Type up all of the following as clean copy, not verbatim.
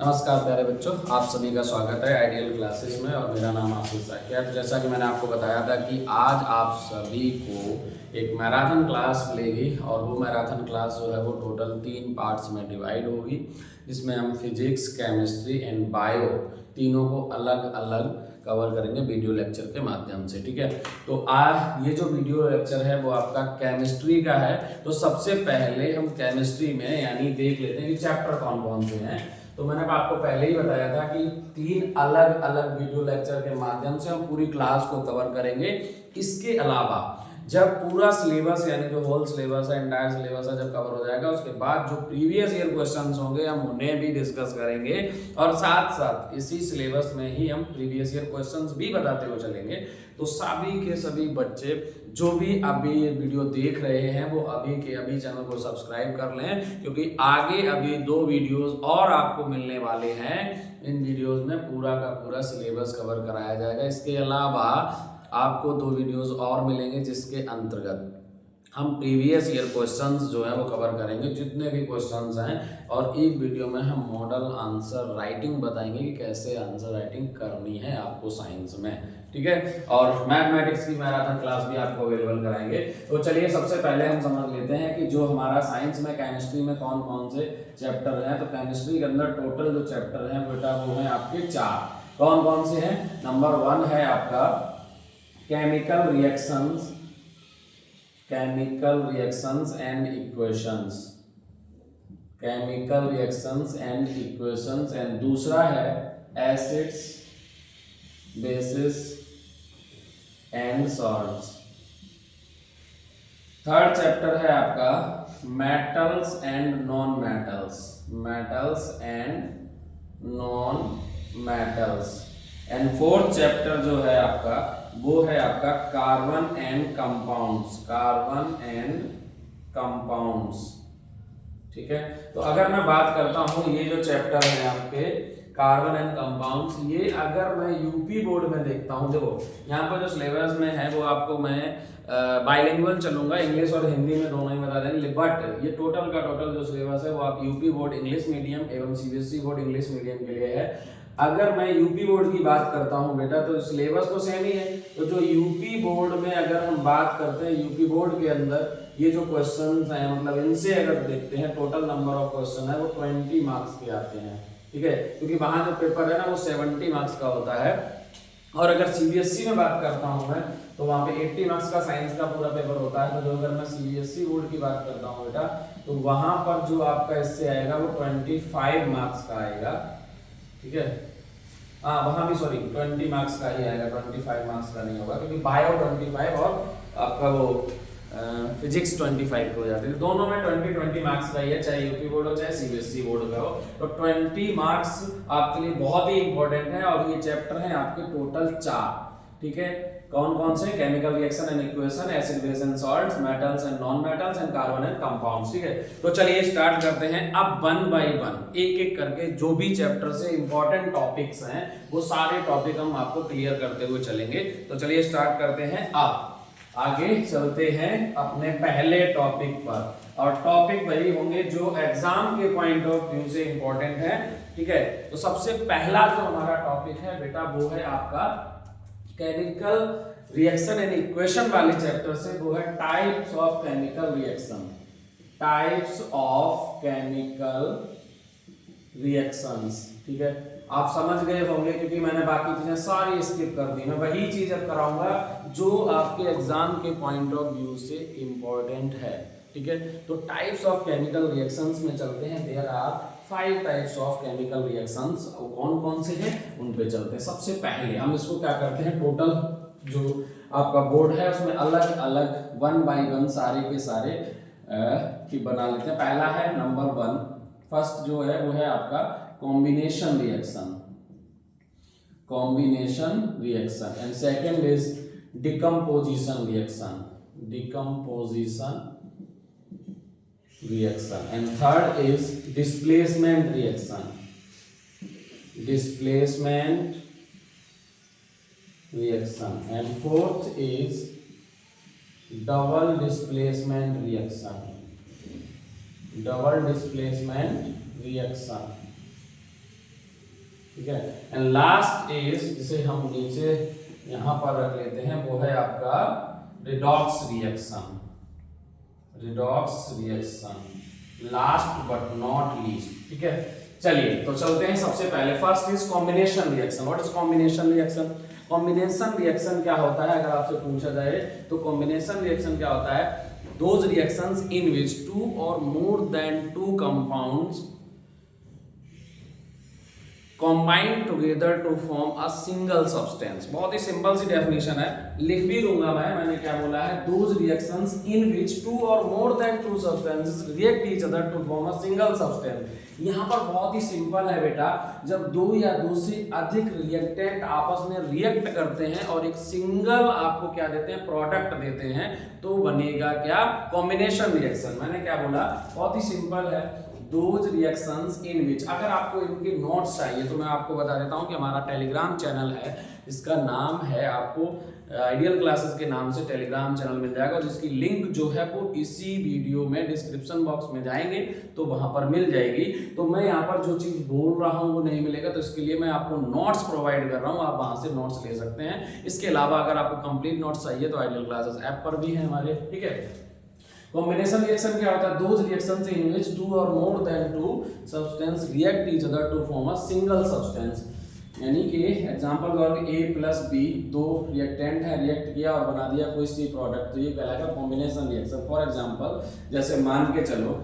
नमस्कार प्यारे बच्चों, आप सभी का स्वागत है आइडियल क्लासेस में। और मेरा नाम आशीष है। जैसा कि मैंने आपको बताया था कि आज आप सभी को एक मैराथन क्लास मिलेगी और वो मैराथन क्लास जो है वो टोटल 3 पार्ट्स में डिवाइड होगी, जिसमें हम फिजिक्स, केमिस्ट्री एंड बायो तीनों को अलग अलग कवर करेंगे वीडियो लेक्चर के माध्यम से। ठीक है, तो आज ये जो वीडियो लेक्चर है वो आपका केमिस्ट्री का है। तो सबसे पहले हम केमिस्ट्री में यानी देख लेते हैं कि चैप्टर कौन कौन से हैं। तो मैंने आपको पहले ही बताया था कि 3 अलग अलग वीडियो लेक्चर के माध्यम से हम पूरी क्लास को कवर करेंगे। इसके अलावा जब पूरा सिलेबस यानी जो होल सिलेबस है, एंटायर सिलेबस है, जब कवर हो जाएगा उसके बाद जो प्रीवियस ईयर क्वेश्चंस होंगे हम उन्हें भी डिस्कस करेंगे और साथ साथ इसी सिलेबस में ही हम प्रीवियस ईयर क्वेश्चंस भी बताते हुए चलेंगे। तो सभी के सभी बच्चे जो भी अभी ये वीडियो देख रहे हैं वो अभी के अभी चैनल को सब्सक्राइब कर लें, क्योंकि आगे अभी 2 वीडियोस और आपको मिलने वाले हैं। इन वीडियोस में पूरा का पूरा सिलेबस कवर कराया जाएगा। इसके अलावा आपको 2 वीडियोस और मिलेंगे जिसके अंतर्गत हम प्रीवियस ईयर क्वेश्चंस जो है वो कवर करेंगे, जितने भी क्वेश्चंस हैं। और एक वीडियो में हम मॉडल आंसर राइटिंग बताएंगे कि कैसे आंसर राइटिंग करनी है आपको साइंस में। ठीक है, और मैथमेटिक्स की मैराथन क्लास भी आपको अवेलेबल कराएंगे। तो चलिए सबसे पहले हम समझ लेते हैं कि जो हमारा साइंस में केमिस्ट्री में कौन कौन से चैप्टर हैं। तो केमिस्ट्री के अंदर टोटल जो चैप्टर हैं बेटा वो हैं आपके 4। कौन कौन से हैं? नंबर 1 है आपका chemical reactions and equations, chemical reactions and equations. And दूसरा है acids, basis and salts. Third chapter है आपका metals and non metals. And fourth chapter जो है आपका वो है आपका कार्बन एंड कंपाउंड्स। ठीक है, तो अगर मैं बात करता हूं ये जो चैप्टर है आपके कार्बन एंड कंपाउंड्स, ये अगर मैं यूपी बोर्ड में देखता हूं, देखो यहाँ पर जो सिलेबस में है वो आपको मैं बाइलिंगुअल चलूंगा, इंग्लिश और हिंदी में दोनों ही बता देंगे। बट ये टोटल का टोटल जो सिलेबस है वो आप यूपी बोर्ड इंग्लिश मीडियम एवं सीबीएसई बोर्ड इंग्लिश मीडियम के लिए है। अगर मैं यूपी बोर्ड की बात करता हूं बेटा तो सिलेबस तो सेम ही है। तो जो यूपी बोर्ड में अगर हम बात करते हैं, यूपी बोर्ड के अंदर ये जो क्वेश्चंस हैं, मतलब इनसे अगर देखते हैं टोटल नंबर ऑफ क्वेश्चन है वो 20 मार्क्स के आते हैं। ठीक है, क्योंकि वहां जो पेपर है ना वो 70 मार्क्स का होता है। और अगर सीबीएसई में बात करता हूं मैं तो वहां पे 80 मार्क्स का साइंस का पूरा पेपर होता है। तो जो अगर मैं सीबीएसई बोर्ड की बात करता हूं बेटा तो वहां पर जो आपका इससे आएगा वो 25 मार्क्स का आएगा। ठीक है, हाँ वहां भी 20 मार्क्स का ही आएगा, 25 मार्क्स का नहीं होगा, क्योंकि बायो 25 और आपका वो फिजिक्स 25 हो जाते हैं। दोनों में 20 मार्क्स का ही है, चाहे यूपी बोर्ड हो चाहे सीबीएसई बोर्ड का हो। तो 20 मार्क्स आपके लिए बहुत ही इंपॉर्टेंट है। और ये चैप्टर है आपके टोटल 4। ठीक है, कौन कौन से? Chemical reaction and equation, acid base and salts, metals and non metals and carbon and compounds. ठीक है, तो चलिए स्टार्ट करते हैं। अब 1 बाय 1 एक एक करके जो भी चैप्टर से इंपॉर्टेंट टॉपिक्स हैं वो सारे टॉपिक हम आपको क्लियर करते हुए चलेंगे। तो चलिए स्टार्ट करते हैं। अब आगे चलते हैं अपने पहले टॉपिक पर, और टॉपिक वही होंगे जो एग्जाम के पॉइंट ऑफ व्यू से इंपॉर्टेंट है। ठीक है, तो सबसे पहला जो हमारा टॉपिक है बेटा वो है आपका केमिकल रिएक्शन एंड इक्वेशन वाले चैप्टर से, वो है टाइप्स ऑफ केमिकल रिएक्शंस। ठीक है, आप समझ गए होंगे क्योंकि मैंने बाकी चीजें सारी स्किप कर दी। मैं वही चीज अब कराऊंगा जो आपके एग्जाम के पॉइंट ऑफ व्यू से इंपॉर्टेंट है। ठीक है, तो टाइप्स ऑफ केमिकल रिएक्शंस में चलते हैं। There are 5 types of chemical reactions. कौन कौन से हैं उन पे चलते हैं। सबसे पहले हम इसको क्या करते हैं, टोटल जो आपका बोर्ड है उसमें अलग अलग 1 बाय 1 सारे के सारे की बना लेते हैं। पहला है नंबर 1, फर्स्ट जो है वो है आपका combination reaction and second is decomposition reaction and third is displacement reaction and fourth is double displacement reaction. ठीक है। एंड लास्ट इज, जिसे हम नीचे यहां पर रख लेते हैं, वो है आपका redox reaction. Redox reaction last but not least. ठीक है, चलिए तो चलते हैं। सबसे पहले first is combination reaction. What is combination reaction? Combination reaction क्या होता है, अगर आपसे पूछा जाए तो कॉम्बिनेशन रिएक्शन क्या होता है? Those reactions in which 2 or more than 2 compounds combine together to form a single substance। बहुत ही सिंपल सी डेफिनेशन है, लिख भी दूंगा मैंने क्या बोला है? Those reactions in which 2 or more than 2 substances react each other to form a single substance। यहाँ पर बहुत ही सिंपल है बेटा, जब दो या दो से अधिक रिएक्टेंट आपस में रिएक्ट करते हैं और एक सिंगल आपको क्या देते हैं? प्रोडक्ट देते हैं, तो बनेगा क्या? Combination reaction. मैंने क्या बोला? बहुत ही सिंपल है। दोज रिएक्शंस इन विच, अगर आपको इनके नोट्स चाहिए तो मैं आपको बता देता हूं कि हमारा टेलीग्राम चैनल है, इसका नाम है, आपको आइडियल क्लासेस के नाम से टेलीग्राम चैनल मिल जाएगा, जिसकी लिंक जो है वो इसी वीडियो में डिस्क्रिप्शन बॉक्स में जाएंगे तो वहां पर मिल जाएगी। तो मैं यहाँ पर जो चीज बोल रहा हूँ वो नहीं मिलेगा, तो इसके लिए मैं आपको नोट्स प्रोवाइड कर रहा हूँ, आप वहां से नोट्स ले सकते हैं। इसके अलावा अगर आपको कंप्लीट नोट्स चाहिए तो आइडियल क्लासेस ऐप पर भी है हमारे। ठीक है, कॉम्बिनेशन रिएक्शन क्या होता है? Those reactions in which 2 or more than 2 substance react each other to form a single substance। यानी कि एग्जांपल और A प्लस B, दो रिएक्टेंट है, रिएक्ट किया और बना दिया कोई सी प्रोडक्ट, तो ये कहलाएगा कॉम्बिनेशन रिएक्शन। फॉर एग्जांपल जैसे मान के चलो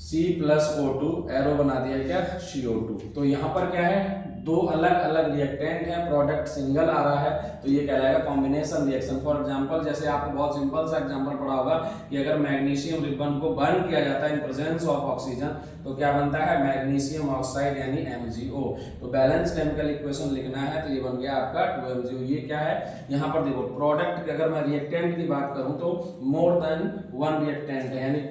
C प्लस O2, एरो बना दिया क्या? CO2। तो यहाँ पर क्या है? दो अलग अलग रिएक्टेंट है, प्रोडक्ट सिंगल आ रहा है, तो ये कहलाएगा कॉम्बिनेशन रिएक्शन। फॉर एग्जांपल जैसे आपको बहुत सिंपल सा एग्जांपल पढ़ा होगा कि अगर मैग्नीशियम रिबन को बर्न किया जाता है इन प्रेजेंस ऑफ ऑक्सीजन, तो क्या बनता है? मैग्नीशियम ऑक्साइड यानी MgO। तो बैलेंस केमिकल इक्वेशन लिखना है तो ये बन गया आपका 2MgO। ये क्या है? यहाँ पर देखो प्रोडक्ट की अगर मैं रिएक्टेंट की बात करूँ तो मोर देन 1 रिएक्टेंट है, यानी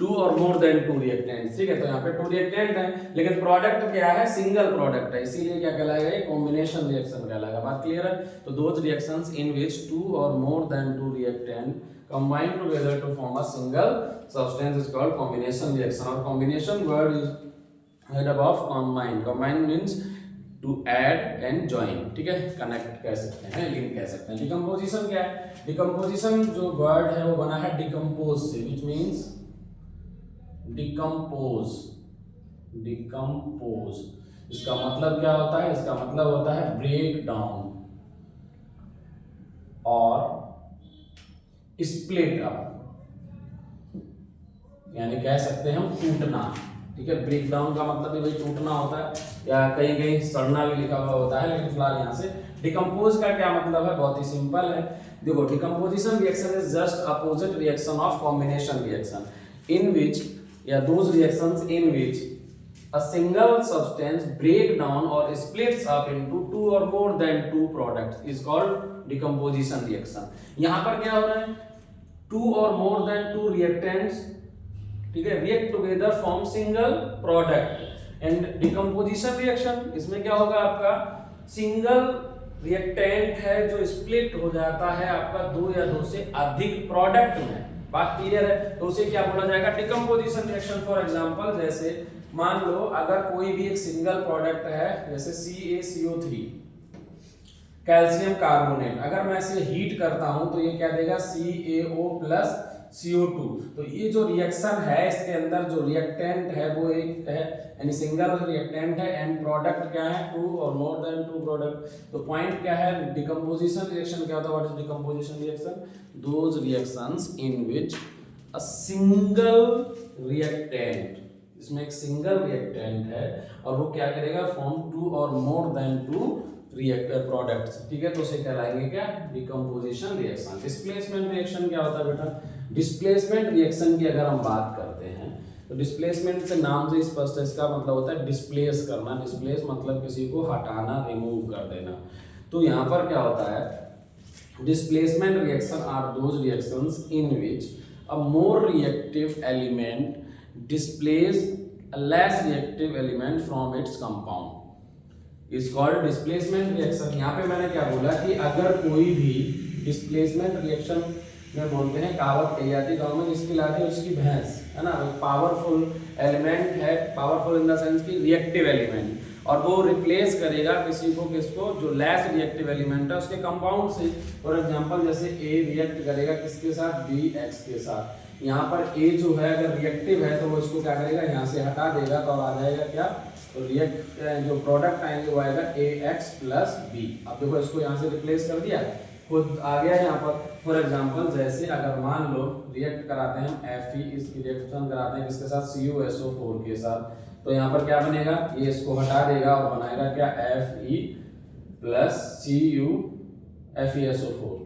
2 और मोर देन 2 रिएक्टेंट। ठीक है, तो यहाँ पे 2 रिएक्टेंट है, लेकिन प्रोडक्ट क्या है? सिंगल प्रोडक्ट है, इसीलिए क्या कहलाएगा? ये कॉम्बिनेशन रिएक्शन कहलाएगा। बात क्लियर है? तो those reactions in which 2 or more than 2 reactant combine together to form a single substance is called combination reaction। और combination word is head above combine। combine means to add and join। ठीक है, connect कह सकते हैं, link कह सकते हैं। Decomposition क्या है? डिकम्पोजिशन जो वर्ड है वो बना है डिकम्पोज से, विच मीन्स डिकम्पोज। डिकम्पोज इसका मतलब क्या होता है? इसका मतलब होता है ब्रेक डाउन और स्प्लिट अप, यानी कह सकते हैं हम टूटना। ठीक है, ब्रेक डाउन का मतलब भी वही टूटना होता है, या कहीं कहीं सड़ना भी लिखा हुआ होता है, लेकिन फिलहाल यहाँ से डिकम्पोज का क्या मतलब है? बहुत ही सिंपल है। देखो, decomposition reaction is just opposite reaction of combination reaction, in which या those reactions in which a single substance break down or splits up into 2 or more than 2 products is called decomposition reaction। यहाँ पर क्या हो रहा है? 2 or more than 2 reactants, ठीक है, react together form single product। and decomposition reaction इसमें क्या होगा? आपका सिंगल रिएक्टेंट है जो स्प्लिट हो जाता है आपका 2 या 2 से अधिक प्रोडक्ट में। बात क्लियर है? तो उसे क्या बोला जाएगा? Decomposition reaction. फॉर एग्जांपल जैसे मान लो अगर कोई भी एक सिंगल प्रोडक्ट है, जैसे CaCO3 कैल्शियम कार्बोनेट, अगर मैं इसे हीट करता हूं तो ये क्या देगा? CaO plus CO2। तो ये जो रिएक्शन है इसके अंदर जो रिएक्टेंट है वो एक है, यानी सिंगल रिएक्टेंट है, एंड प्रोडक्ट क्या है? 2 और मोर देन 2 प्रोडक्ट। तो पॉइंट क्या है? डिकम्पोजिशन रिएक्शन क्या होता है? What is decomposition reaction? Those reactions in which a single reactant, इसमें एक सिंगल रिएक्टेंट है और वो क्या करेगा? फॉर्म 2 और मोर देन 2 रिएक्टर प्रोडक्ट्स। ठीक है, तो उसे कहलाएंगे क्या? Decomposition reaction. डिस्प्लेसमेंट रिएक्शन क्या होता है बेटा? डिस्प्लेसमेंट रिएक्शन की अगर हम बात करते हैं तो डिस्प्लेसमेंट से नाम से स्पष्ट है, इसका मतलब होता है डिस्प्लेस करना। डिस्प्लेस मतलब किसी को हटाना, रिमूव कर देना। तो यहाँ पर क्या होता है? Displacement reaction are those reactions in which a more reactive element displace a less reactive element from its compound is called displacement reaction. यहाँ पे मैंने क्या बोला कि अगर कोई भी डिस्प्लेसमेंट रिएक्शन में बोलते हैं, कहावत कही जाती है गाँव में, जिसकी लाठी उसकी भैंस, है ना। पावरफुल एलिमेंट है, पावरफुल इन द सेंस की रिएक्टिव एलिमेंट, और वो रिप्लेस करेगा किसी को, किसको, जो लेस रिएक्टिव एलिमेंट है उसके कंपाउंड से। फॉर एग्जांपल जैसे ए रिएक्ट करेगा किसके साथ, बी एक्स के साथ। यहाँ पर ए जो है अगर रिएक्टिव है तो वो इसको क्या करेगा, यहाँ से हटा देगा, तो आ जाएगा क्या, तो रिएक्ट जो प्रोडक्ट आएंगे वो आएगा ए एक्स प्लस बी। अब देखो इसको यहाँ से रिप्लेस कर दिया, खुद आ गया यहाँ पर। फॉर एग्जांपल जैसे अगर मान लो रिएक्ट कराते हैं Fe, इसकी रिएक्शन कराते हैं किसके साथ, CuSO4 के साथ, तो यहाँ पर क्या बनेगा, ये इसको हटा देगा और बनाएगा क्या, Fe प्लस FeSO4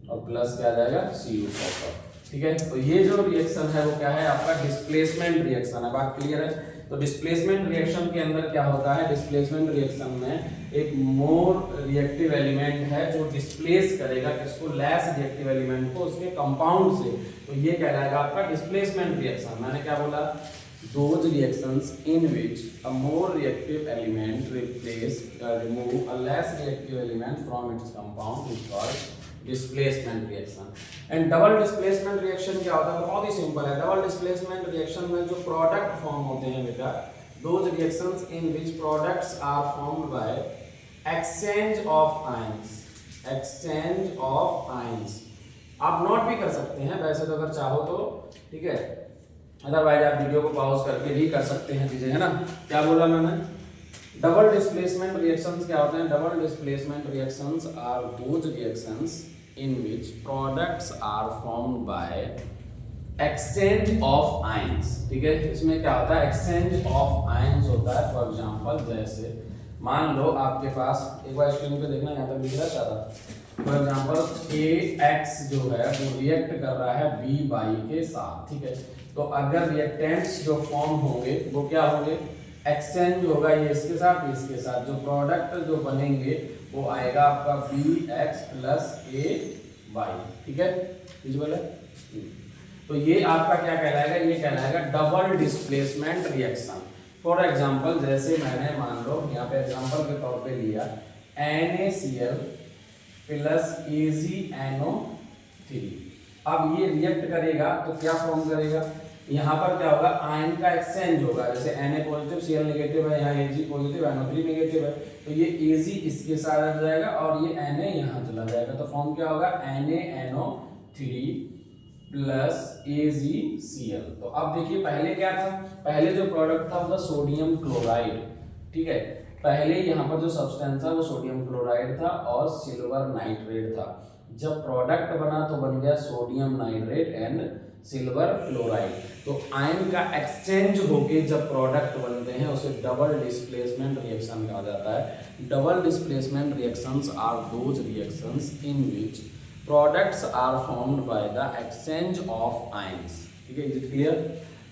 और प्लस क्या आ जाएगा, Cu कॉपर। ठीक है, तो ये जो रिएक्शन है वो क्या है आपका, डिस्प्लेसमेंट रिएक्शन है। बात क्लियर है। तो डिस्प्लेसमेंट रिएक्शन के अंदर क्या होता है, डिस्प्लेसमेंट रिएक्शन में एक मोर रिएक्टिव एलिमेंट है जो डिस्प्लेस करेगा किसको, लेस रिएक्टिव एलिमेंट को उसके कंपाउंड से, तो ये कहलाएगा आपका डिस्प्लेसमेंट रिएक्शन। मैंने क्या बोला, those reactions in which a more reactive element remove a less reactive element from its compound is called displacement reaction। and double displacement reaction क्या होता है, बहुत ही सिंपल है। double displacement reaction में जो प्रोडक्ट फॉर्म होते हैं बेटा, those reactions in which products are formed by exchange of ions, exchange of ions। आप नोट भी कर सकते हैं वैसे तो अगर चाहो तो, ठीक है, अदरवाइज आप वीडियो को पॉज करके भी कर सकते हैं चीजें, है ना। क्या बोला मैंने, डबल डिस्प्लेसमेंट रिएक्शंस क्या होते हैं, double displacement reactions are those reactions in which products are formed by exchange of ions. ठीक है, इसमें क्या होता है, एक्सचेंज ऑफ आयंस होता है। फॉर एग्जांपल जैसे मान लो आपके पास, एक बार स्क्रीन पे देखना, यहाँ तक दिख रहा है सारा। फॉर एग्जांपल AX जो है वो रिएक्ट कर रहा है BY के साथ। ठीक है, तो अगर रिएक्टेंट्स जो फॉर्म होंगे वो क्या होंगे, एक्सचेंज होगा, ये इसके साथ ये इसके साथ, जो प्रोडक्ट जो बनेंगे वो आएगा आपका BX प्लस AY। ठीक है, विजुअल है। तो ये आपका क्या कहलाएगा, ये कहलाएगा double displacement reaction. For example जैसे मैंने मान लो यहाँ पे एग्जांपल के तौर पे लिया NaCl प्लस AgNO3। अब ये रिएक्ट करेगा तो क्या फॉर्म करेगा, यहाँ पर क्या होगा, आयन का एक्सचेंज होगा। जैसे Na पॉजिटिव Cl नेगेटिव है, यहाँ Ag पॉजिटिव NO3 नेगेटिव है, तो ये Ag इसके साथ आ जाएगा और ये Na यहाँ चला जाएगा, तो फॉर्म क्या होगा, NaNO3 प्लस AgCl। तो अब देखिए पहले क्या था, पहले जो प्रोडक्ट था वो था सोडियम क्लोराइड। ठीक है, पहले यहाँ पर जो सब्सटेंस था वो सोडियम क्लोराइड था और सिल्वर नाइट्रेट था। जब प्रोडक्ट बना तो बन गया sodium nitrate and silver chloride. तो आयन का एक्सचेंज होके जब प्रोडक्ट बनते हैं उसे डबल डिस्प्लेसमेंट रिएक्शन कहा जाता है। Double displacement reactions are those reactions in which products are formed by the exchange of ions. ठीक है, इज इट क्लियर।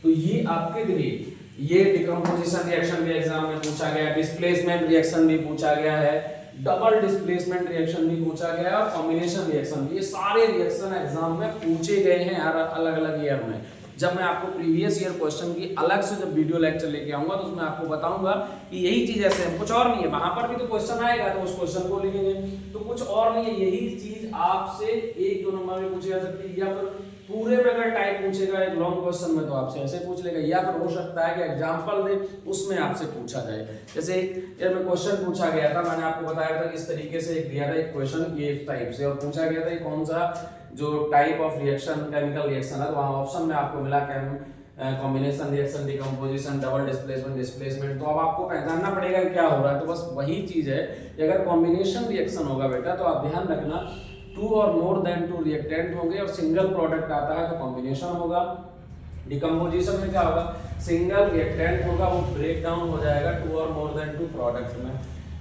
तो ये आपके लिए ये डिकम्पोजिशन रिएक्शन भी एग्जाम में पूछा गया, डिस्प्लेसमेंट रिएक्शन भी पूछा गया है, डबल डिस्प्लेसमेंट रिएक्शन भी पूछा गया है और कॉम्बिनेशन रिएक्शन भी। ये सारे रिएक्शन एग्जाम में पूछे गए हैं यार अलग अलग ईयर में। जब मैं आपको प्रीवियस ईयर क्वेश्चन की अलग से जब वीडियो लेक्चर लेके आऊंगा तो उसमें आपको बताऊंगा कि यही चीज ऐसे है, कुछ और नहीं है। वहां पर भी तो क्वेश्चन आएगा तो उस क्वेश्चन को लिखेंगे, तो कुछ और नहीं है। यही चीज आपसे 1-2 नंबर में पूछी जा सकती है, या फिर पूरे में अगर टाइप पूछेगा एक लॉन्ग क्वेश्चन में तो आपसे ऐसे पूछ लेगा, या फिर हो सकता है कि एग्जांपल दे उसमें आपसे पूछा जाए। जैसे एक में क्वेश्चन पूछा गया था, मैंने आपको बताया था इस तरीके से एक दिया था एक क्वेश्चन ये टाइप से, और पूछा गया था कौन सा जो type of reaction chemical reaction है, तो वहाँ ऑप्शन में आपको मिला combination reaction, decomposition, double displacement, displacement. तो अब आपको पहचानना पड़ेगा कि क्या हो रहा है। तो बस वही चीज है कि अगर कॉम्बिनेशन रिएक्शन होगा बेटा तो आप ध्यान रखना 2 और मोर देन 2 रिएक्टेंट होंगे और सिंगल प्रोडक्ट आता है तो कॉम्बिनेशन होगा। डिकम्पोजिशन में क्या होगा, सिंगल रिएक्टेंट होगा वो ब्रेक डाउन हो जाएगा 2 और मोर देन 2 प्रोडक्ट में।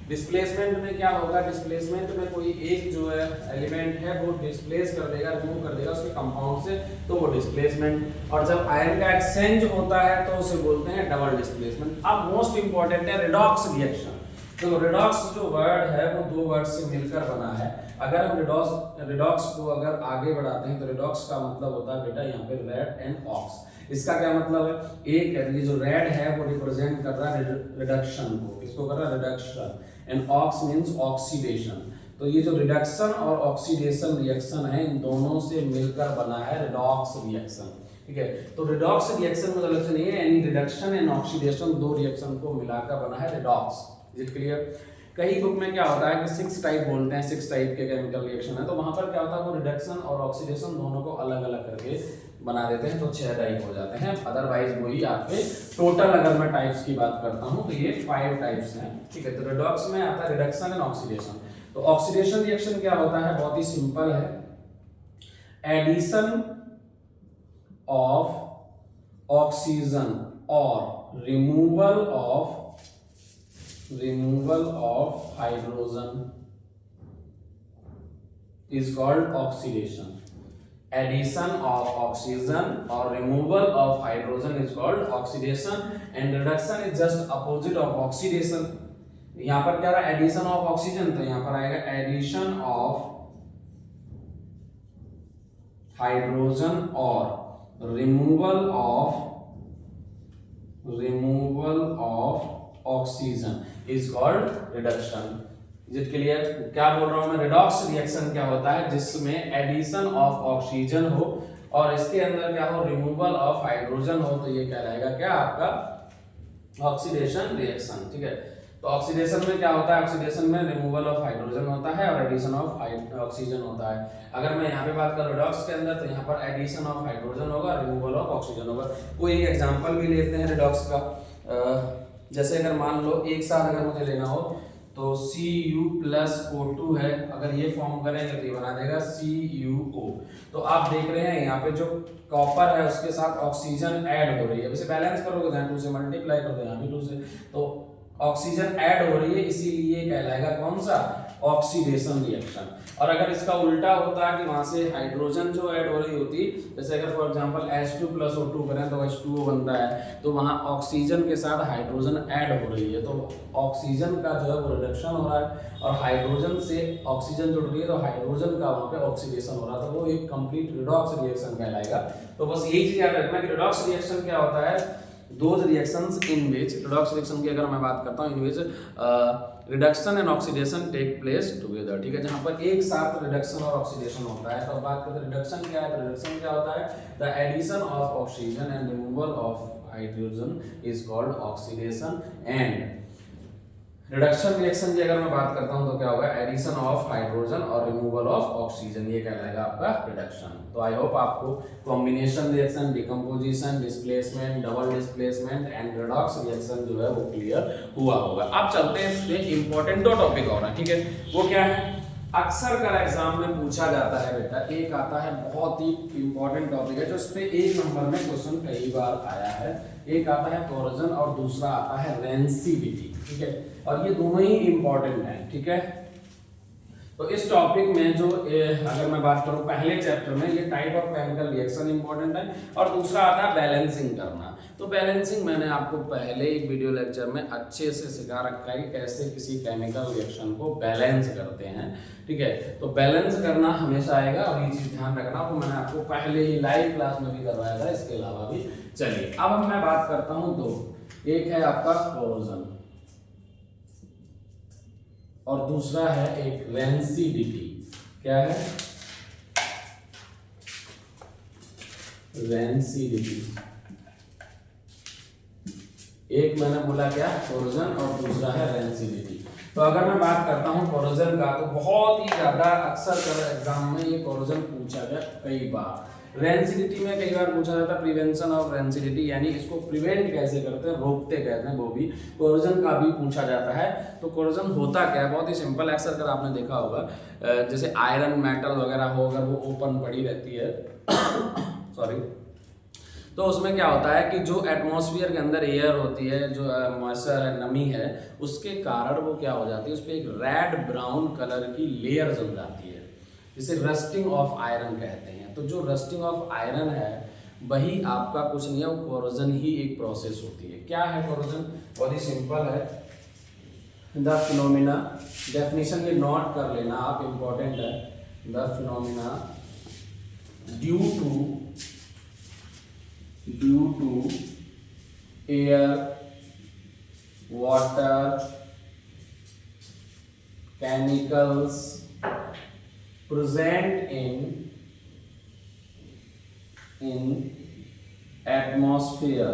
डिस्प्लेसमेंट में क्या होगा, डिस्प्लेसमेंट में कोई एक जो है एलिमेंट है वो डिस्प्लेस कर देगा, रिमूव कर देगा उसके कंपाउंड से, तो वो डिस्प्लेसमेंट। और जब आयन का एक्सचेंज होता है तो उसे बोलते हैं डबल डिस्प्लेसमेंट। अब मोस्ट इंपॉर्टेंट है रिडॉक्स रिएक्शन। तो रिडॉक्स जो वर्ड है वो 2 वर्ड से मिलकर बना है। अगर हम रिडॉक्स को अगर आगे बढ़ाते हैं तो रिडॉक्स का मतलब होता है बेटा यहाँ पे रेड एंड ऑक्स। इसका क्या मतलब है, एक ये जो रेड है वो रिप्रेजेंट कर रहा है रिडक्शन को, किसको कर रहा है, reduction, and ox means oxidation. तो ये जो रिडक्शन और ऑक्सीडेशन रिएक्शन है इन दोनों से मिलकर बना है रिडॉक्स रिएक्शन, ठीक है। तो रिडॉक्स रिएक्शन में गलत नहीं है, यानी रिडक्शन एंड ऑक्सीडेशन दो रिएक्शन को मिलाकर बना है रिडॉक्स। Is it clear? कई बुक में क्या होता है कि 6 टाइप बोलते हैं, 6 टाइप के केमिकल रिएक्शन है, तो वहां पर क्या होता है वो रिडक्शन और ऑक्सीडेशन दोनों को अलग अलग करके बना देते हैं, तो 6 टाइप हो जाते हैं। अदरवाइज वही आपके टोटल अगर मैं टाइप्स की बात करता हूं तो ये 5 टाइप्स हैं, ठीक है। तो रिडॉक्स में आता है रिडक्शन एंड ऑक्सीडेशन। तो ऑक्सीडेशन रिएक्शन क्या होता है, बहुत ही सिंपल है, एडिशन ऑफ ऑक्सीजन और removal of hydrogen is called oxidation. Addition of oxygen or removal of hydrogen is called oxidation, and reduction is just opposite of oxidation. यहाँ पर क्या रहा, एडिशन ऑफ ऑक्सीजन, तो यहाँ पर आएगा एडिशन ऑफ हाइड्रोजन और removal of oxygen is called reduction. Is it clear? क्या बोल रहा हूं मैं, रिडॉक्स रिएक्शन क्या होता है जिसमें एडिशन ऑफ ऑक्सीजन हो और इसके अंदर क्या हो, रिमूवल ऑफ हाइड्रोजन हो, तो ये कहलाएगा क्या आपका ऑक्सीडेशन रिएक्शन, ठीक है। तो ऑक्सीडेशन में क्या होता है, ऑक्सीडेशन में रिमूवल ऑफ हाइड्रोजन होता है और एडिशन ऑफ ऑक्सीजन होता है। अगर मैं यहाँ पे बात करूँ रिडॉक्स के अंदर, तो यहाँ पर एडिशन ऑफ हाइड्रोजन होगा, रिमूवल ऑफ ऑक्सीजन होगा। कोई एक एग्जांपल भी लेते हैं रिडॉक्स का, जैसे अगर मान लो एक साथ अगर मुझे लेना हो तो Cu प्लस O2 है, अगर ये फॉर्म करेंगे तो ये बना देगा CuO। तो आप देख रहे हैं यहाँ पे जो कॉपर है उसके साथ ऑक्सीजन ऐड हो रही है, वैसे बैलेंस करोगे तो 2 से मल्टीप्लाई कर दो, यहाँ भी 2 से, तो ऑक्सीजन ऐड हो रही है, इसीलिए कहलाएगा कौन सा, ऑक्सीडेशन रिएक्शन। और अगर इसका उल्टा होता है कि वहां से हाइड्रोजन जो ऐड हो रही होती, जैसे अगर for example H2 plus O2 करें तो H2O बनता है, तो वहां ऑक्सीजन के साथ हाइड्रोजन ऐड हो रही है, तो ऑक्सीजन का जो है वो रिडक्शन हो रहा है और हाइड्रोजन से ऑक्सीजन जुड़ रही है तो हाइड्रोजन का वहां पे ऑक्सीडेशन हो रहा है, तो वो एक कंप्लीट रिडॉक्स रिएक्शन कहलाएगा। तो बस यही चीज याद रखना कि रिडॉक्स रिएक्शन क्या होता है, those reactions in which, redox reaction की अगर मैं बात करता हूँ, in which reduction and oxidation take place together, ठीक है, जहां पर एक साथ रिडक्शन और ऑक्सीडेशन होता है। तो अब बात करते हैं रिडक्शन क्या है, तो रिडक्शन क्या होता है, the addition of oxygen and removal of hydrogen is called oxidation. And reduction reaction की अगर मैं बात करता हूं तो क्या होगा, एडिशन ऑफ हाइड्रोजन और रिमूवल ऑफ ऑक्सीजन, ये कहलाएगा आपका रिडक्शन। तो आई होप आपको combination reaction, decomposition, displacement, double displacement and redox reaction जो है वो क्लियर हुआ होगा। अब चलते हैं इसमें इंपॉर्टेंट 2 टॉपिक और हैं, ठीक है, वो क्या है, अक्सर कर एग्जाम में पूछा जाता है बेटा, एक आता है बहुत ही इंपॉर्टेंट टॉपिक है जो इस पे 1 नंबर में क्वेश्चन कई बार आया है, एक आता है कोरोजन और दूसरा आता है रेंसिविटी, ठीक है, और ये दोनों ही इंपॉर्टेंट हैं, ठीक है। तो इस टॉपिक में जो अगर मैं बात करूं पहले चैप्टर में, ये type of chemical reaction important है और दूसरा आता है बैलेंसिंग करना। तो बैलेंसिंग मैंने आपको पहले एक वीडियो लेक्चर में अच्छे से सिखा रखा है कि कैसे किसी केमिकल रिएक्शन को बैलेंस करते हैं, ठीक है। तो बैलेंस करना हमेशा आएगा और ये चीज ध्यान रखना, वो मैंने आपको पहले ही लाइव क्लास में भी करवाया था, इसके अलावा भी। चलिए अब मैं बात करता हूं 2, एक है आपका कोरोजन और दूसरा है एक रेंसिविटी। क्या है, रेंसिविटी। एक मैंने बोला क्या, कोरोजन और दूसरा है रेंसिविटी। तो अगर मैं बात करता हूं कोरोजन का, तो बहुत ही ज्यादा अक्सर कर एग्जाम में ये कोरोजन पूछा गया कई बार। रेंसिविटी में कई बार पूछा जाता है प्रिवेंशन ऑफ रेंसिविटी, यानी इसको प्रिवेंट कैसे करते हैं, रोकते कहते हैं, वो भी कोरोजन का भी पूछा जाता है। तो कोरोजन होता क्या है, बहुत ही सिंपल, अक्सर कर आपने देखा होगा जैसे आयरन मेटल वगैरह हो, अगर वो ओपन पड़ी रहती है सॉरी, तो उसमें क्या होता है कि जो एटमॉस्फेयर के अंदर एयर होती है, जो मॉइस्चर है, नमी है, उसके कारण वो क्या हो जाती है, उस पर एक रेड ब्राउन कलर की लेयर जम जाती है, जिसे रस्टिंग ऑफ आयरन कहते हैं। तो जो रस्टिंग ऑफ आयरन है वही आपका कुछ नहीं है, वो कोरोजन ही एक प्रोसेस होती है। क्या है कोरोजन, बहुत ही सिंपल है, द फिनोमिना, डेफिनेशन ये नोट कर लेना आप, इंपॉर्टेंट है, the phenomena due to air, water, chemicals present in atmosphere,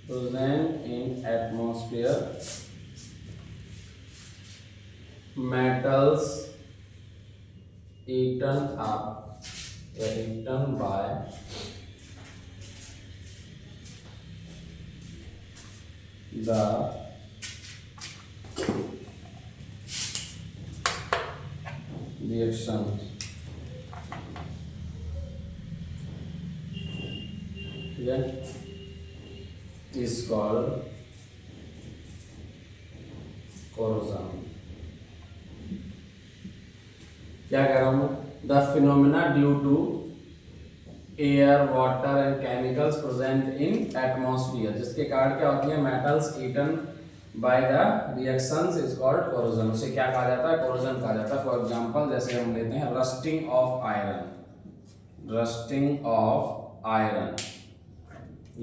present in atmosphere, metals eaten up or eaten by the reaction is called corrosion. क्या कह रहा हूँ? The phenomena due to air, water and chemicals present in atmosphere, जिसके कारण क्या होती है, metals eaten by the reactions is called corrosion. उसे क्या कहा जाता है? कोरोजन कहा जाता है। फॉर एग्जांपल जैसे हम लेते हैं rusting of iron, rusting of iron,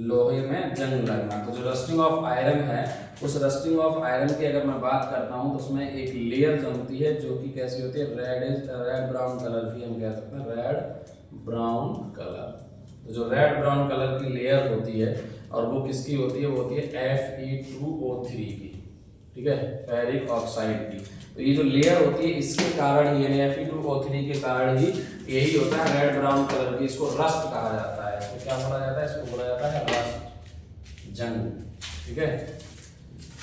लोहे में जंग लगना। तो जो रस्टिंग ऑफ आयरन है, उस रस्टिंग ऑफ आयरन की अगर मैं बात करता हूं तो उसमें एक लेयर जमती है जो कि कैसी होती है, रेड ब्राउन कलर की, हम कह सकते हैं रेड ब्राउन कलर। तो जो रेड ब्राउन कलर की लेयर होती है और वो किसकी होती है, वो होती है Fe2O3 की, ठीक है, फेरिक ऑक्साइड की। तो ये जो लेयर होती है इसके कारण ही, यानी Fe2O3 के कारण ही यही होता है रेड ब्राउन कलर की, इसको रस्ट कहा जाता है। तो क्या बोला जाता है? इसको बोला जाता है रस्ट, जंग, ठीक है।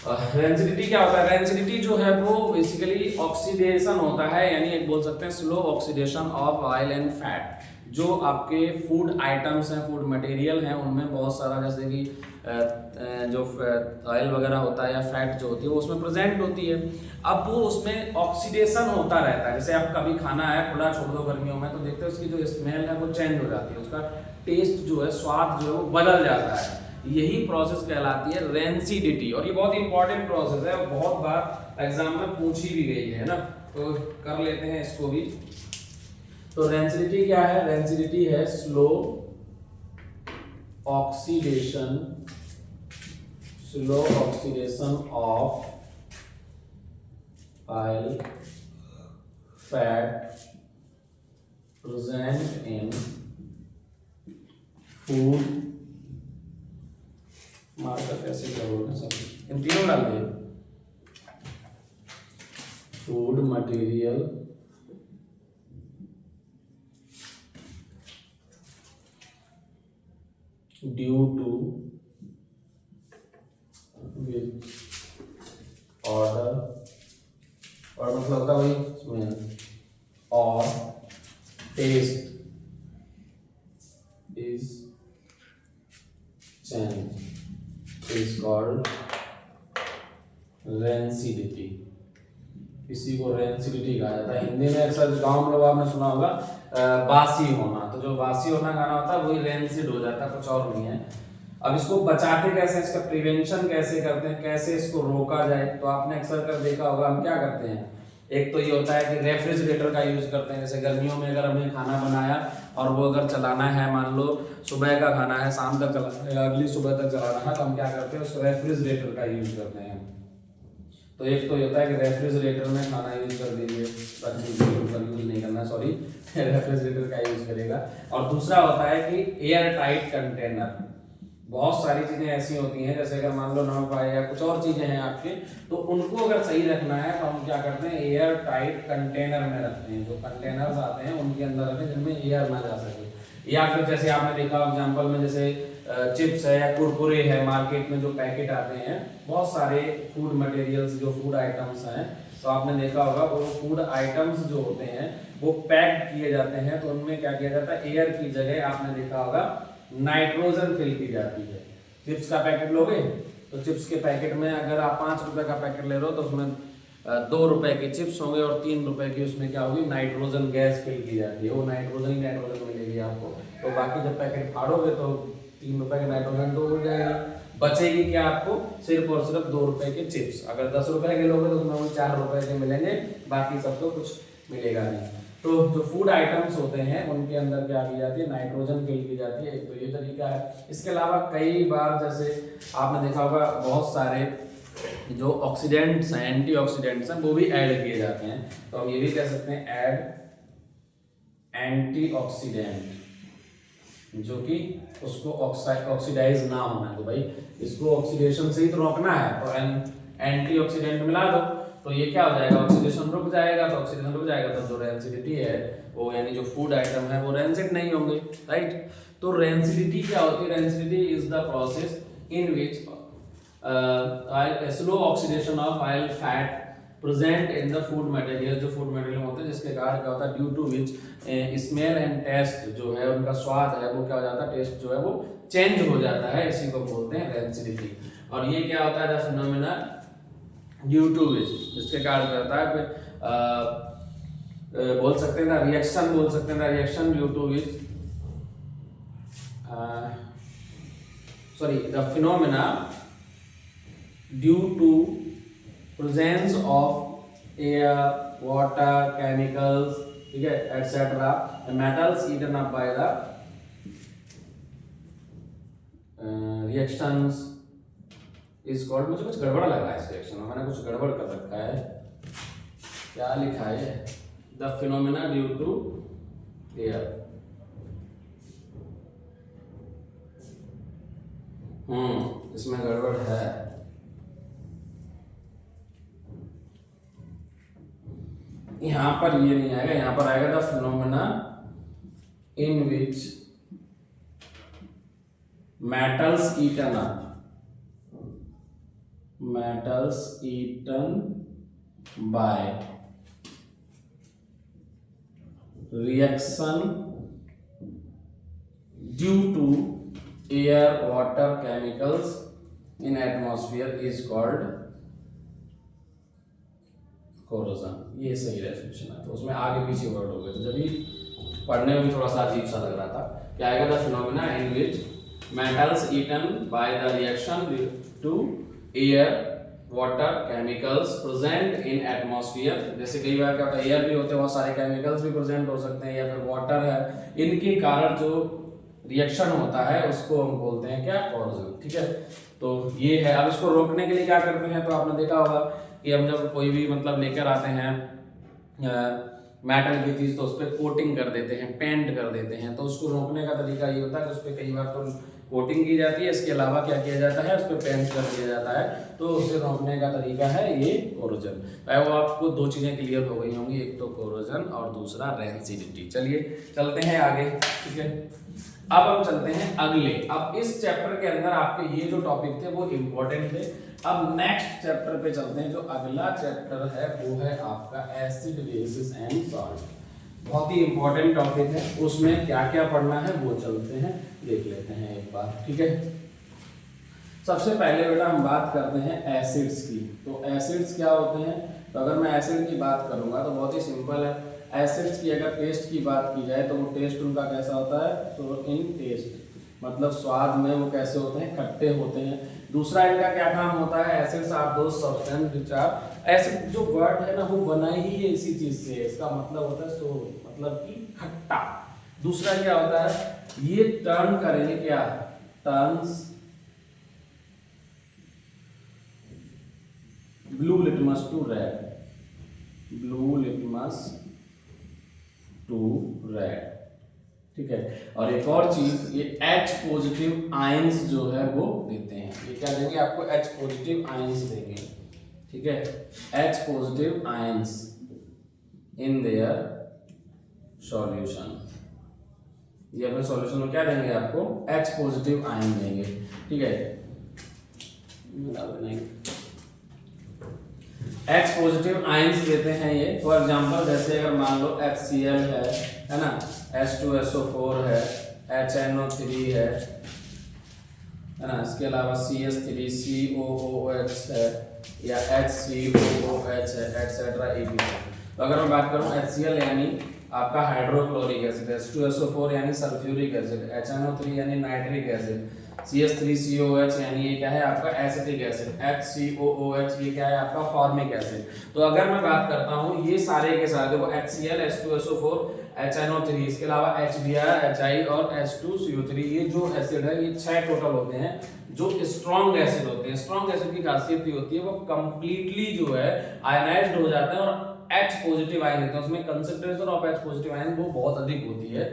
रेंसिडिटी क्या होता है? रेंसिडिटी जो है वो बेसिकली ऑक्सीडेशन होता है, यानी एक बोल सकते हैं slow oxidation of oil and fat. जो आपके फूड आइटम्स हैं, फूड मटेरियल हैं, उनमें बहुत सारा जैसे कि जो ऑयल वगैरह होता है या फैट जो होती है वो उसमें प्रेजेंट होती है। अब वो उसमें ऑक्सीडेशन होता रहता है। जैसे आप कभी खाना है खुला छोड़ दो गर्मियों में, तो देखते हो उसकी जो स्मेल है वो चेंज हो जाती है, उसका टेस्ट जो है, स्वाद जो है वो बदल जाता है। यही प्रोसेस कहलाती है रेंसिडिटी, और ये बहुत इंपॉर्टेंट प्रोसेस है और बहुत बार एग्जाम में पूछी भी गई है ना, तो कर लेते हैं इसको भी। तो रेंसिडिटी क्या है? रेंसिडिटी है slow oxidation, slow oxidation of oil, fat present in food, marker कैसे करोगे सब, इन तीनों डाल दिए, food material, due to which odour, और मतलब होता है वही स्मेल, और taste is change is called rancidity. इसी को रेंसिडिटी कहा जाता है। हिंदी में अक्सर गांव में लोग आपने सुना होगा बासी होना, तो जो बासी होना गाना होता है वही रेंसिड हो जाता है, कुछ और नहीं है। अब इसको बचाते कैसे, इसका प्रिवेंशन कैसे करते हैं, कैसे इसको रोका जाए, तो आपने अक्सर कर देखा होगा हम क्या करते हैं, एक तो ये होता है कि रेफ्रिजरेटर का यूज करते हैं। जैसे गर्मियों में अगर हमने खाना बनाया और वो अगर चलाना है, मान लो सुबह का खाना है, शाम तक चलाना है, अगली सुबह तक चलाना है, तो हम क्या करते हैं, उस रेफ्रिजरेटर का यूज करते हैं। तो एक तो ये होता है कि रेफ्रिजरेटर में खाना यूज कर दीजिए, यूज नहीं करना, सॉरी, रेफ्रिजरेटर का यूज करेगा। और दूसरा होता है कि एयर टाइट कंटेनर। बहुत सारी चीजें ऐसी होती हैं, जैसे अगर मान लो नमक पाए या कुछ और चीजें हैं आपके, तो उनको अगर सही रखना है तो हम क्या करते हैं, एयर टाइट कंटेनर में रखते हैं। जो कंटेनर्स आते हैं उनके अंदर रखें जिनमें एयर ना जा सके। या फिर जैसे आपने देखा एग्जांपल में, जैसे चिप्स है या कुरकुरे है, मार्केट में जो पैकेट आते हैं, बहुत सारे फूड मटेरियल्स, जो फूड आइटम्स हैं, तो आपने देखा होगा वो फूड आइटम्स जो होते हैं वो पैक्ड किए जाते हैं, तो उनमें क्या किया जाता है, एयर की जगह आपने देखा होगा नाइट्रोजन फिल की जाती है। चिप्स का पैकेट लोगे तो चिप्स के पैकेट में अगर आप 5 रुपए का पैकेट ले रहे हो तो उसमें 2 रुपए के चिप्स होंगे और 3 रुपए की उसमें क्या होगी, नाइट्रोजन गैस फिल की जाती है। वो नाइट्रोजन ही नाइट्रोजन मिलेगी आपको। तो बाकी जब पैकेट फाड़ोगे तो 3 रुपए के नाइट्रोजन तो उड़ जाएगी, बचेगी क्या आपको, सिर्फ और सिर्फ 2 रुपए के चिप्स। अगर 10 रुपए के लोगे तो उसमें वो 4 रुपए के मिलेंगे, बाकी सबको कुछ मिलेगा नहीं। तो जो फूड आइटम्स होते हैं उनके अंदर क्या की जाती है, नाइट्रोजन फिल की जाती है। एक तो ये तरीका है। इसके अलावा कई बार जैसे आपने देखा होगा बहुत सारे जो ऑक्सीडेंट्स हैं, एंटीऑक्सीडेंट्स हैं, वो भी ऐड किए जाते हैं। तो हम ये भी कह सकते हैं ऐड एंटीऑक्सीडेंट, जो कि उसको ऑक्सीडाइज ना होना है। तो भाई इसको ऑक्सीडेशन से ही तो रोकना है, तो एंटीऑक्सीडेंट मिला दो तो ये क्या हो जाएगा, ऑक्सीडेशन रुक जाएगा। तो ऑक्सीडेशन रुक जाएगा तो जो रेंसिडिटी है वो, यानी जो फूड आइटम है वो रेंसिड नहीं होंगे, राइट। तो रेंसिडिटी क्या होती है, rancidity is the process in which slow oxidation of oil fat present in the food material, जो फूड मटेरियल होते हैं जिसके कारण क्या होता है, due to which smell and taste जो है उनका स्वाद है वो क्या हो जाता है, टेस्ट जो है वो चेंज हो जाता है, इसी को बोलते हैं रेंसिडिटी। और ये क्या होता है, द फिनोमेना ड्यू टू विच, जिसके कारण क्या होता है, बोल सकते हैं ना रिएक्शन, बोल सकते हैं ना reaction due to which, sorry, the phenomena due to presence of air, water, chemicals, ठीक है, etc. The metals eaten up by the reactions is called, मुझे कुछ गड़बड़ लग रहा है इस रिएक्शन में, मैंने कुछ गड़बड़ कर रखा है, क्या लिखा है, the phenomena due to air, इसमें गड़बड़ है। यहां पर ये नहीं आएगा, यहां पर आएगा the phenomena in which metals eaten up, metals eaten by reaction due to air, water, chemicals in atmosphere is called corrosion। ये सही डेफिनेशन है, तो उसमें आगे पीछे वर्ड हो गए, तो जब भी पढ़ने में भी थोड़ा सा अजीब सा लग रहा था। क्या आएगा, the phenomena in which metals eaten by the reaction to air, water, chemicals present in atmosphere, जैसे कई बार क्या होता है, एयर भी होते हैं, बहुत सारे केमिकल्स भी प्रेजेंट हो सकते हैं, या फिर वाटर है, इनके कारण जो रिएक्शन होता है उसको हम बोलते हैं क्या, कोरोजन, ठीक है। तो ये है। अब इसको रोकने के लिए क्या करते हैं, तो आपने देखा होगा कि हम जब कोई भी मतलब लेकर आते हैं मेटल की चीज, तो उस पर कोटिंग कर देते हैं, पेंट कर देते हैं, तो उसको रोकने का तरीका ये होता है कि उस पर कई बार तो कोटिंग की जाती है, इसके अलावा क्या किया जाता है, उस पर पेंट कर दिया जाता है, तो उसे रोकने का तरीका है ये कोरोजन। वो आपको दो चीजें क्लियर हो गई होंगी, एक तो कोरोजन और दूसरा रेंसिडिटी। चलिए चलते हैं आगे, ठीक है। अब हम चलते हैं अगले। अब इस चैप्टर के अंदर आपके ये जो टॉपिक थे वो इम्पोर्टेंट थे। अब नेक्स्ट चैप्टर पे चलते हैं। जो अगला चैप्टर है वो है आपका एसिड, बेसिस एंड सॉल्ट। बहुत ही इंपॉर्टेंट टॉपिक है, उसमें क्या क्या पढ़ना है वो चलते हैं देख लेते हैं एक बार, ठीक है। सबसे पहले बेटा हम बात करते हैं एसिड्स की। तो एसिड्स क्या होते हैं, तो अगर मैं एसिड की बात करूंगा तो बहुत ही सिंपल है। एसिड्स की अगर टेस्ट की बात की जाए तो वो टेस्ट उनका कैसा होता है, तो इन टेस्ट मतलब स्वाद में वो कैसे होते हैं, खट्टे होते हैं। दूसरा इनका क्या काम होता है, acids are those substance which are, acid जो वर्ड है ना वो बना ही है इसी चीज से, इसका मतलब होता है सो, मतलब कि खट्टा। दूसरा क्या होता है, ये टर्न करेंगे क्या, turns blue litmus to red, blue litmus to red, ठीक है। और एक और चीज, ये H पॉजिटिव आयंस जो है वो देते हैं। ये क्या देंगे आपको, H पॉजिटिव आयंस देंगे, ठीक है। H positive ions in their solution, ये अपने सॉल्यूशन में क्या देंगे आपको, H पॉजिटिव आयन देंगे, ठीक है। H पॉजिटिव आयंस देते हैं ये। फॉर एग्जांपल जैसे अगर मान लो HCl है ना, H2SO4 है, HNO3 है ना, इसके अलावा CS3COOH है या HCOOH है, एटसेट्रा EB है। तो अगर मैं बात करूं HCl यानी आपका हाइड्रोक्लोरिक एसिड, H2SO4 यानी सल्फ्यूरिक एसिड, HNO3 यानी नाइट्रिक एसिड, CS3COH यानी ये क्या है आपका एसिटिक एसिड, HCOOH ये क्या है आपका फॉर्मिक एसिड। तो अगर मैं बात करता हूँ ये सारे के सारे, वो HCl, H2SO4, HNO3, इसके अलावा HBr, HI और H2CO3, ये जो एसिड है ये 6 टोटल होते हैं जो स्ट्रॉन्ग एसिड होते हैं। स्ट्रॉन्ग एसिड की खासियत ये होती है वो कंप्लीटली जो है आयनाइज्ड हो जाते हैं और H पॉजिटिव आयन लेते हैं उसमें concentration of H positive ion वो बहुत अधिक होती है,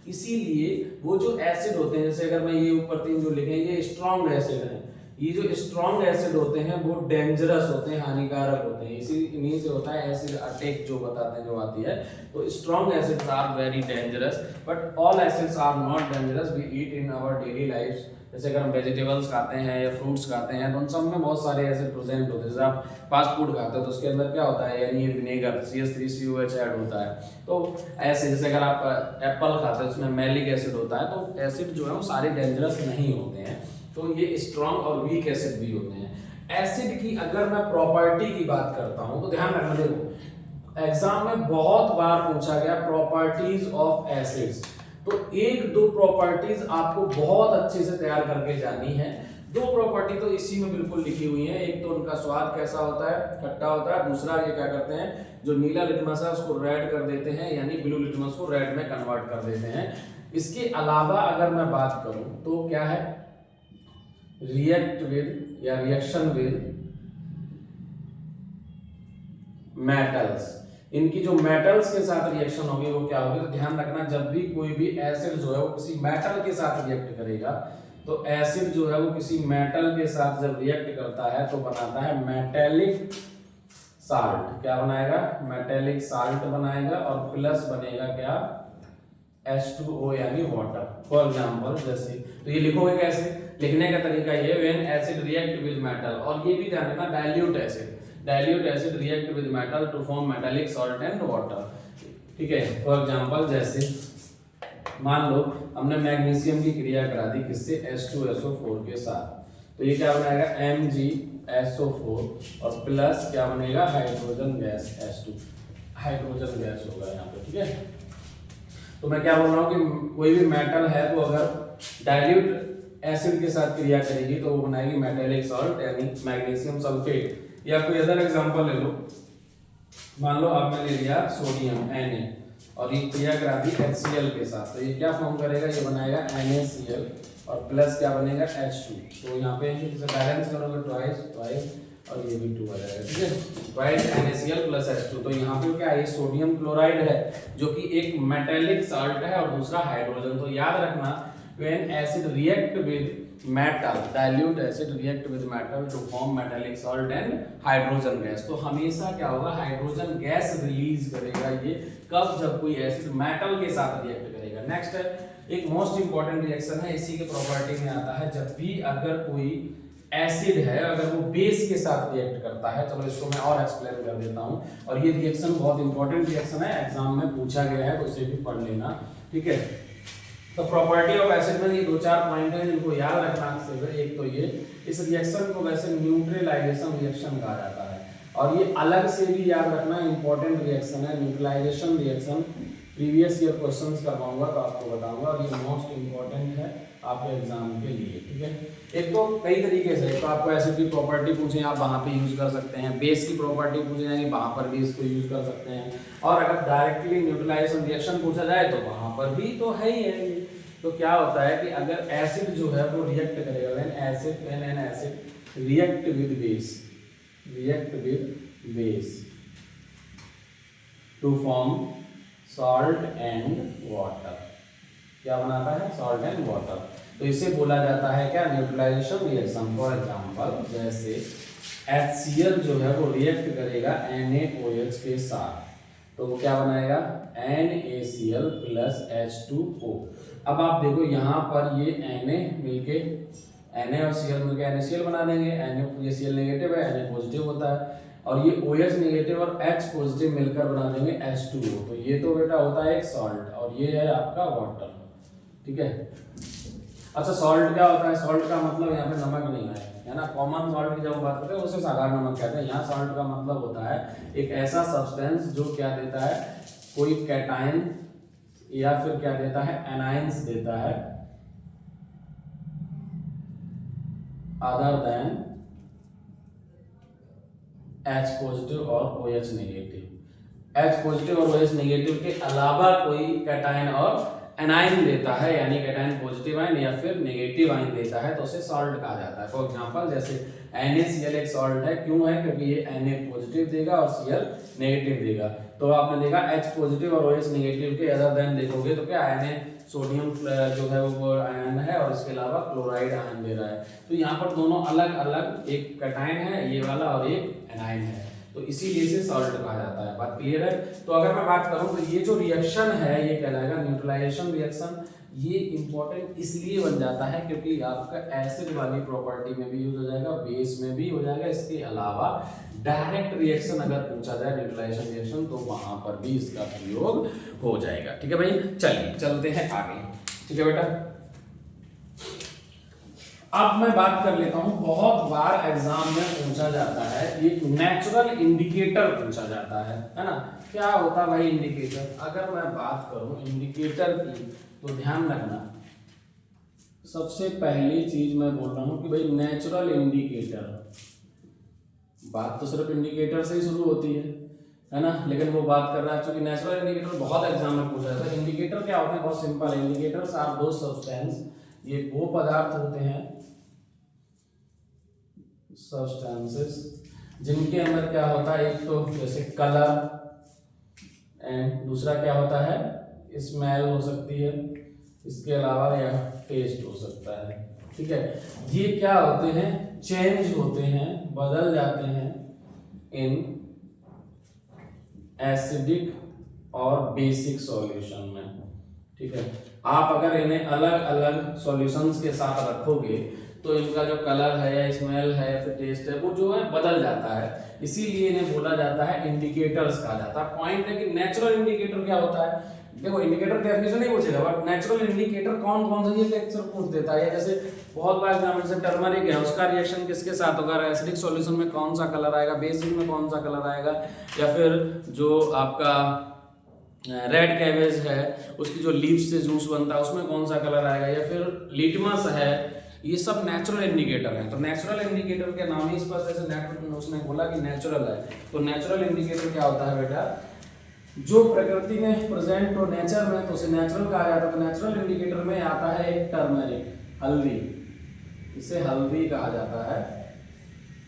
इसीलिए वो जो एसिड होते हैं, जैसे अगर मैं ये ऊपर 3 जो लिखे हैं ये स्ट्रॉन्ग एसिड है, ये जो स्ट्रॉन्ग एसिड होते हैं वो डेंजरस होते हैं, हानिकारक होते हैं, इसी इन्हीं से होता है एसिड अटैक जो बताते हैं जो आती है। तो strong acids are very dangerous but all acids are not dangerous, we eat in our daily life. जैसे अगर हम वेजिटेबल्स खाते हैं या फ्रूट्स खाते हैं तो उन सब में बहुत सारे एसिड प्रेजेंट होते हैं। जैसे आप फास्ट फूड खाते हो तो उसके अंदर क्या होता है, यानी विनेगर CH3COH ऐड होता है। तो ऐसे जैसे अगर आप एप्पल खाते हो उसमें मैलिक एसिड होता है, तो एसिड जो है वो सारे डेंजरस नहीं होते हैं, तो ये स्ट्रॉन्ग और वीक एसिड भी होते हैं। एसिड की अगर मैं प्रॉपर्टी की बात करता हूं तो ध्यान रखना, देखो एग्जाम में बहुत बार पूछा गया प्रॉपर्टीज ऑफ एसिड्स, तो एक दो प्रॉपर्टीज आपको बहुत अच्छे से तैयार करके जानी है। दो प्रॉपर्टी तो इसी में बिल्कुल लिखी हुई है, एक तो उनका स्वाद कैसा होता है, खट्टा होता है, दूसरा ये क्या करते हैं जो नीला लिटमस है उसको रेड कर देते हैं, यानी ब्लू लिटमस को रेड में कन्वर्ट कर देते हैं। इसके अलावा अगर मैं बात करूं तो क्या है, रिएक्ट विद या रिएक्शन विद मेटल्स, इनकी जो मेटल्स के साथ रिएक्शन होगी वो क्या होगी, तो ध्यान रखना जब भी कोई भी एसिड जो है वो किसी मेटल के साथ रिएक्ट करेगा, तो एसिड जो है वो किसी मेटल के साथ जब रिएक्ट करता है तो बनाता है मेटेलिक साल्ट। क्या बनाएगा, मेटेलिक साल्ट बनाएगा, और प्लस बनेगा क्या, H2O यानी वाटर। फॉर एग्जांपल जैसे, तो ये लिखोगे कैसे, लिखने का तरीका ये, when acid react with metal, और ये भी ध्यान रखना dilute acid react with metal to form metallic salt and water. ठीक है, फॉर एग्जांपल जैसे मान लो हमने मैग्नीशियम की क्रिया करा दी किससे, H2SO4 के साथ, तो ये क्या बनेगा MgSO4 और प्लस क्या बनेगा hydrogen gas H2, hydrogen gas होगा यहाँ पे। ठीक है, तो मैं क्या बोल रहा हूँ कि कोई भी मेटल है वो अगर डाइल्यूट एसिड के साथ क्रिया करेगी तो वो बनाएगी मेटेलिक सॉल्ट यानी मैग्नीशियम सल्फेट। या कोई अदर एग्जांपल ले लो, मान लो आपने ले लिया सोडियम Na और ये क्रिया करा दी HCl के साथ, तो ये क्या फॉर्म करेगा, ये बनाएगा NaCl और प्लस क्या बनेगा H2। तो यहाँ पे बैलेंस करोगे ट्वाइस और ये भी 2 आ जाएगा। ठीक है, ट्वाइस NaCl प्लस H2, तो यहाँ पे क्या है, सोडियम क्लोराइड है जो कि एक मेटेलिक साल्ट है और दूसरा हाइड्रोजन। तो याद रखना when acid react with metal, dilute acid react with metal to form metallic salt and hydrogen gas, तो हमेशा क्या होगा, हाइड्रोजन गैस रिलीज करेगा ये, कब, जब कोई एसिड मेटल के साथ रिएक्ट करेगा। नेक्स्ट है एक मोस्ट इंपॉर्टेंट रिएक्शन है, इसी के प्रॉपर्टी में आता है, जब भी अगर कोई एसिड है अगर वो बेस के साथ रिएक्ट करता है, चलो इसको मैं और एक्सप्लेन कर देता हूँ, और ये रिएक्शन बहुत इंपॉर्टेंट रिएक्शन है, एग्जाम में पूछा गया है तो इसे भी पढ़ लेना। ठीक है, तो प्रॉपर्टी ऑफ एसिड में ये 2-4 पॉइंट हैं जिनको याद रखना है। एक तो ये, इस रिएक्शन को वैसे न्यूट्रलाइजेशन रिएक्शन कहा जाता है, और ये अलग से भी याद रखना इंपॉर्टेंट रिएक्शन है neutralization reaction. Previous year questions करवाऊंगा तो आपको बताऊंगा, और ये मोस्ट इंपॉर्टेंट है आपके एग्जाम के लिए। ठीक है, एक तो कई तरीके से, तो आपको एसिड की प्रॉपर्टी पूछे आप वहाँ पे यूज कर सकते हैं, बेस की प्रॉपर्टी पूछे यानी वहाँ पर भी इसको यूज कर सकते हैं, और अगर डायरेक्टली न्यूट्रलाइजेशन रिएक्शन पूछा जाए तो वहाँ पर भी तो है ही है। तो क्या होता है कि अगर एसिड जो है वो रिएक्ट करेगा, when an acid react with base to form salt and water, क्या बनाता है, सॉल्ट एंड वाटर, तो इसे बोला जाता है क्या, न्यूट्रलाइजेशन रिएक्शन। फॉर एग्जांपल जैसे HCl जो है वो रिएक्ट करेगा NaOH के साथ, तो वो क्या बनाएगा NaCl प्लस H2O। अब आप देखो यहाँ पर ये Na मिलके Na और Cl मिलके NaCl बना देंगे, Na ये Cl नेगेटिव है, Na पॉजिटिव होता है, और ये OH नेगेटिव और H पॉजिटिव मिलकर बना देंगे H2O, तो ये तो बेटा होता है एक सॉल्ट, और ये है आपका वाटर। ठीक है, अच्छा सॉल्ट क्या होता है, सॉल्ट का मतलब यहाँ पे नमक नहीं है ना, कॉमन सॉल्ट की जब बात करते हैं उसे साधारण नमक कहते हैं। यहाँ सॉल्ट का मतलब होता है एक ऐसा सब्सटेंस जो क्या देता है, कोई कैटायन या फिर क्या देता है, एनायंस देता है अदर देन H पॉजिटिव और OH नेगेटिव। H पॉजिटिव और OH नेगेटिव के अलावा कोई कैटायन और एनायन देता है, यानी कैटायन पॉजिटिव आयन या फिर नेगेटिव आयन देता है, तो उसे सॉल्ट कहा जाता है। फॉर एग्जांपल जैसे NaCl एक सॉल्ट है, क्यों है? क्योंकि ये Na पॉजिटिव देगा और Cl नेगेटिव देगा। तो आपने देखा H पॉजिटिव और OH नेगेटिव के अदर देन देखोगे तो क्या Na सोडियम जो है वो आयन है और इसके अलावा क्लोराइड आयन दे रहा है। तो यहाँ पर दोनों अलग अलग, एक कैटायन है ये वाला और एक एनायन है, तो इसीलिए इसे सॉल्ट कहा जाता है। बात क्लियर है? तो अगर मैं बात करूं तो ये जो रिएक्शन है ये कहलाएगा न्यूट्रलाइजेशन रिएक्शन। ये इंपॉर्टेंट इसलिए बन जाता है क्योंकि आपका एसिड वाली प्रॉपर्टी में भी यूज हो जाएगा, बेस में भी हो जाएगा, इसके अलावा डायरेक्ट रिएक्शन अगर पूछा जाए न्यूट्रलाइजेशन रिएक्शन तो वहां पर भी इसका प्रयोग हो जाएगा। ठीक है भाई, चलिए चलते हैं आगे। ठीक है बेटा, अब मैं बात कर लेता हूं, बहुत बार एग्जाम में पूछा जाता है, एक नेचुरल इंडिकेटर पूछा जाता है ना? क्या होता भाई इंडिकेटर? अगर मैं बात करूं इंडिकेटर की तो ध्यान रखना, सबसे पहली चीज मैं बोल रहा हूं कि भाई नेचुरल इंडिकेटर, बात तो सिर्फ इंडिकेटर से ही शुरू होती है ना? लेकिन वो बात कर रहा है, क्योंकि नेचुरल इंडिकेटर बहुत एग्जाम में पूछा जाता है। इंडिकेटर क्या होते हैं? बहुत सिंपल है। इंडिकेटर्स आर दो सब्सटेंस, ये वो पदार्थ होते हैं सब्सटेंसेस जिनके अंदर क्या होता है, एक तो जैसे कलर एंड दूसरा क्या होता है, स्मेल हो सकती है, इसके अलावा या टेस्ट हो सकता है। ठीक है, ये क्या होते हैं, चेंज होते हैं, बदल जाते हैं इन एसिडिक और बेसिक सॉल्यूशन में। ठीक है, आप अगर इन्हें अलग अलग सॉल्यूशंस के साथ रखोगे तो इनका जो कलर है या स्मेल है फिर टेस्ट है वो जो है बदल जाता है, इसीलिए इन्हें बोला जाता है इंडिकेटर्स कहा जाता है। पॉइंट है कि नेचुरल इंडिकेटर क्या होता है, देखो इंडिकेटर डेफिनेशन नहीं पूछेगा बट नेचुरल इंडिकेटर कौन कौन सा ये लेक्चर पूछ देता है। जैसे बहुत बार एग्जाम्पल से टर्मरिक है, उसका रिएक्शन किसके साथ होगा, एसिडिक सॉल्यूशन में कौन सा कलर आएगा, बेसिक में कौन सा कलर आएगा, या फिर जो आपका रेड कैबेज है उसकी जो लीव्स से जूस बनता है उसमें कौन सा कलर आएगा, या फिर लिटमस है, ये सब नेचुरल इंडिकेटर है। तो नेचुरल इंडिकेटर के नाम ही स्पष्ट, जैसे उसने बोला कि नेचुरल है, तो नेचुरल इंडिकेटर क्या होता है बेटा, जो प्रकृति में प्रेजेंट हो नेचर में तो उसे नेचुरल कहा जाता है। तो नेचुरल इंडिकेटर में आता है एक टर्मरिक, हल्दी, इसे हल्दी कहा जाता है।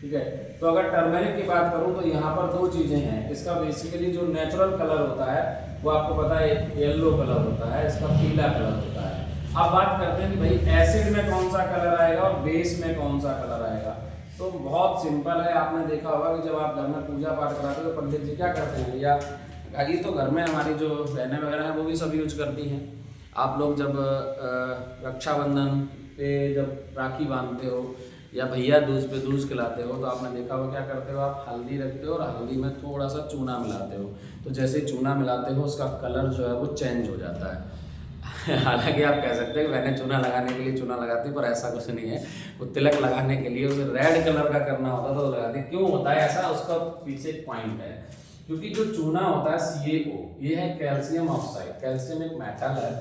ठीक है, तो अगर टर्मरिक की बात करूं तो यहाँ पर दो चीजें हैं, इसका बेसिकली जो नेचुरल कलर होता है वो आपको पता है येलो कलर होता है, इसका पीला कलर होता है। अब बात करते हैं कि भाई एसिड में कौन सा कलर आएगा और बेस में कौन सा कलर आएगा। तो बहुत सिंपल है, आपने देखा होगा कि जब आप घर में पूजा पाठ कराते हो तो पंडित जी क्या करते हैं, या अभी तो घर में हमारी जो बहनें वगैरह हैं वो भी सब यूज करती हैं। आप लोग जब रक्षाबंधन पे जब राखी बांधते हो या भैया दूज पे दूज खिलाते हो तो आपने देखा हो क्या करते हो, आप हल्दी रखते हो और हल्दी में थोड़ा सा चूना मिलाते हो। तो जैसे चूना मिलाते हो उसका कलर जो है वो चेंज हो जाता है। हालांकि आप कह सकते हैं कि मैंने चूना लगाने के लिए चूना लगाती, पर ऐसा कुछ नहीं है। वो तिलक लगाने के लिए उसे रेड कलर का करना होता तो लगाती। क्यों होता है ऐसा, उसका पीछे एक पॉइंट है, क्योंकि जो चूना होता है CaO, ये है कैल्शियम ऑक्साइड, कैल्शियम एक मेटल है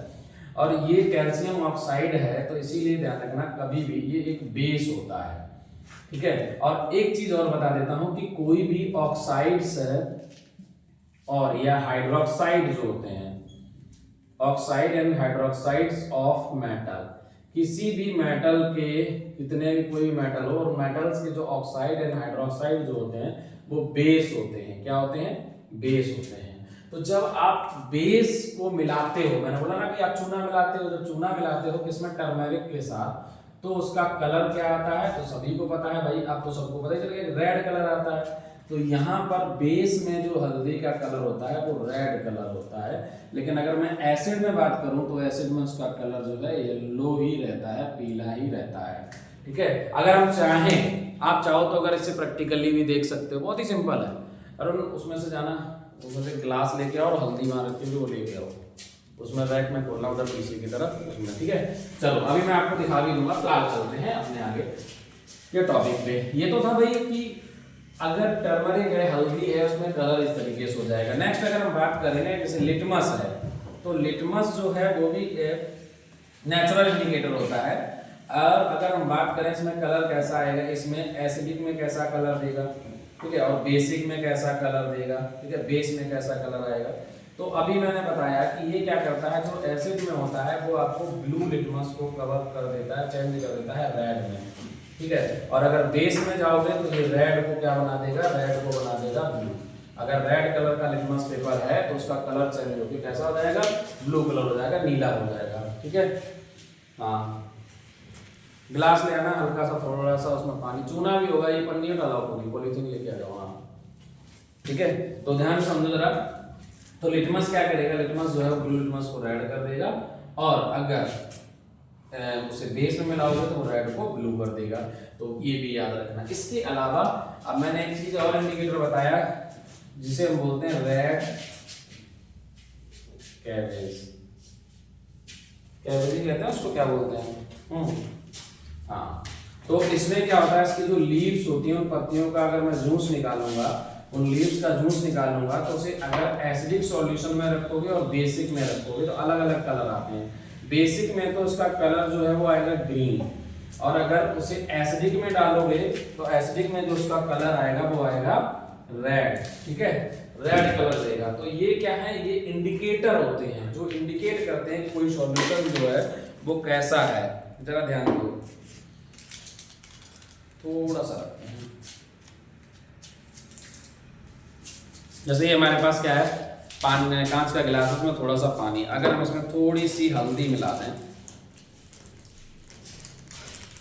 और ये कैल्शियम ऑक्साइड है, तो इसीलिए ध्यान रखना कभी भी ये एक बेस होता है। ठीक है, और एक चीज और बता देता हूं कि कोई भी ऑक्साइड्स और या हाइड्रोक्साइड जो होते हैं, oxide and hydroxides of metal, किसी भी मेटल के कितने भी कोई मेटल हो और मेटल्स के जो ऑक्साइड एंड हाइड्रोक्साइड जो होते हैं वो बेस होते हैं। क्या होते हैं, बेस होते हैं। तो जब आप बेस को मिलाते हो, मैंने बोला ना कि आप चूना मिलाते हो, जब चूना मिलाते हो किसमें, टर्मरिक के साथ, तो उसका कलर क्या आता है, तो सभी को पता है भाई, आप तो सबको पता ही चल गया, रेड कलर आता है। तो यहाँ पर बेस में जो हल्दी का कलर होता है वो रेड कलर होता है। लेकिन अगर मैं एसिड में बात करूं तो एसिड में उसका कलर जो है येलो ही रहता है, पीला ही रहता है। ठीक है, अगर हम चाहें, आप चाहो तो अगर इसे प्रैक्टिकली भी देख सकते हो, बहुत ही सिंपल है। और उसमें से जाना, उसमें से ग्लास लेके आओ और हल्दी वहां रख के वो लेके आओ, उसमें रैक में खोलना उधर पीछे की तरफ उसमें। ठीक है, चलो अभी मैं आपको दिखा भी दूंगा। फिलहाल चलते हैं अपने आगे के टॉपिक पे। ये तो था भाई कि अगर टर्मरिक है, हल्दी है, उसमें कलर इस तरीके से हो जाएगा। नेक्स्ट अगर हम बात करेंगे जैसे लिटमस है, तो लिटमस जो है वो भी नेचुरल इंडिकेटर होता है। और अगर हम बात करें इसमें कलर कैसा आएगा, इसमें एसिडिक में कैसा कलर देगा, ठीक है, और बेसिक में कैसा कलर देगा, ठीक है, बेस में कैसा कलर आएगा। तो अभी मैंने बताया कि ये क्या करता है, जो एसिड में होता है वो आपको ब्लू लिटमस को कवर कर देता है, चेंज कर देता है रेड में। ठीक है। और अगर बेस में जाओगे तो ये रेड को क्या बना देगा, रेड को बना देगा ब्लू। अगर रेड कलर का लिटमस पेपर है तो उसका कलर चेंज होकर कैसा हो जाएगा, ब्लू कलर हो जाएगा, नीला हो जाएगा। ठीक है। हाँ, गिलास ले आना, हल्का सा थोड़ा सा उसमें पानी, चूना भी होगा, ये पन्नी डाला होगी, पॉलीथीन लेके आ जाओ। हाँ ठीक है, तो ध्यान से समझो जरा। तो लिटमस क्या करेगा, लिटमस जो है ब्लू लिटमस को रेड कर देगा, और अगर उसे बेस में मिलाओगे तो वो रेड को ब्लू कर देगा। तो ये भी याद रखना। इसके अलावा अब मैंने एक चीज और इंडिकेटर बताया जिसे हम बोलते हैं रेड कैवेज। कैवेज कहते हैं उसको, क्या बोलते हैं। हाँ, तो इसमें क्या होता है, इसकी जो लीव्स होती हैं उन पत्तियों का अगर मैं जूस निकालूंगा, उन लीव्स का जूस निकालूंगा, तो उसे अगर एसिडिक सॉल्यूशन में रखोगे और बेसिक में रखोगे तो अलग अलग कलर आते हैं। बेसिक में तो उसका कलर जो है वो आएगा ग्रीन, और अगर उसे एसिडिक में डालोगे तो एसिडिक में जो उसका कलर आएगा वो आएगा रेड। ठीक है, रेड कलर देगा। तो ये क्या है, ये इंडिकेटर होते हैं जो इंडिकेट करते हैं कि कोई सॉल्यूशन जो है वो कैसा है। जरा ध्यान दो, थोड़ा सा रखते हैं। जैसे ये हमारे पास क्या है, पानी, कांच का गिलास, उसमें थोड़ा सा पानी, अगर हम इसमें थोड़ी सी हल्दी मिला दें,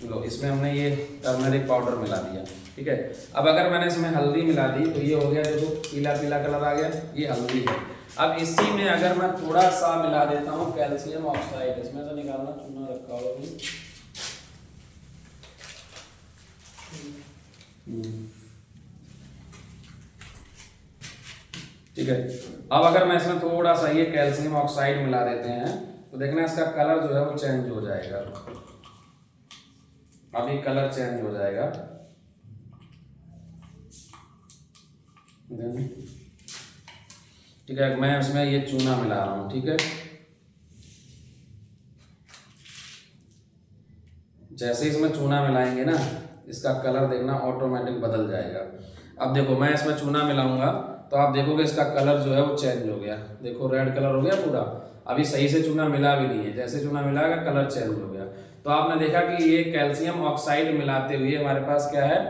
लो इसमें हमने ये टर्मरिक पाउडर मिला दिया। ठीक है, अब अगर मैंने इसमें हल्दी मिला दी तो ये हो गया, देखो पीला पीला कलर आ गया, ये हल्दी है। अब इसी में अगर मैं थोड़ा सा मिला देता हूँ कैल्शियम ऑक्साइड, इसमें से निकालना, चूना रखा होगा भी। ठीक है, अब अगर मैं इसमें थोड़ा सा ये कैल्शियम ऑक्साइड मिला देते हैं तो देखना इसका कलर जो है वो चेंज हो जाएगा। अभी कलर चेंज हो जाएगा। ठीक है, मैं इसमें ये चूना मिला रहा हूं। ठीक है, जैसे इसमें चूना मिलाएंगे ना, इसका कलर देखना ऑटोमेटिक बदल जाएगा। अब देखो मैं इसमें चूना मिलाऊंगा तो आप देखोगे इसका कलर जो है वो चेंज हो गया, देखो रेड कलर हो गया पूरा। अभी सही से चूना मिला भी नहीं है, जैसे चूना मिलाएगा कलर चेंज हो गया। तो आपने देखा कि ये कैल्शियम ऑक्साइड मिलाते हुए हमारे पास क्या है,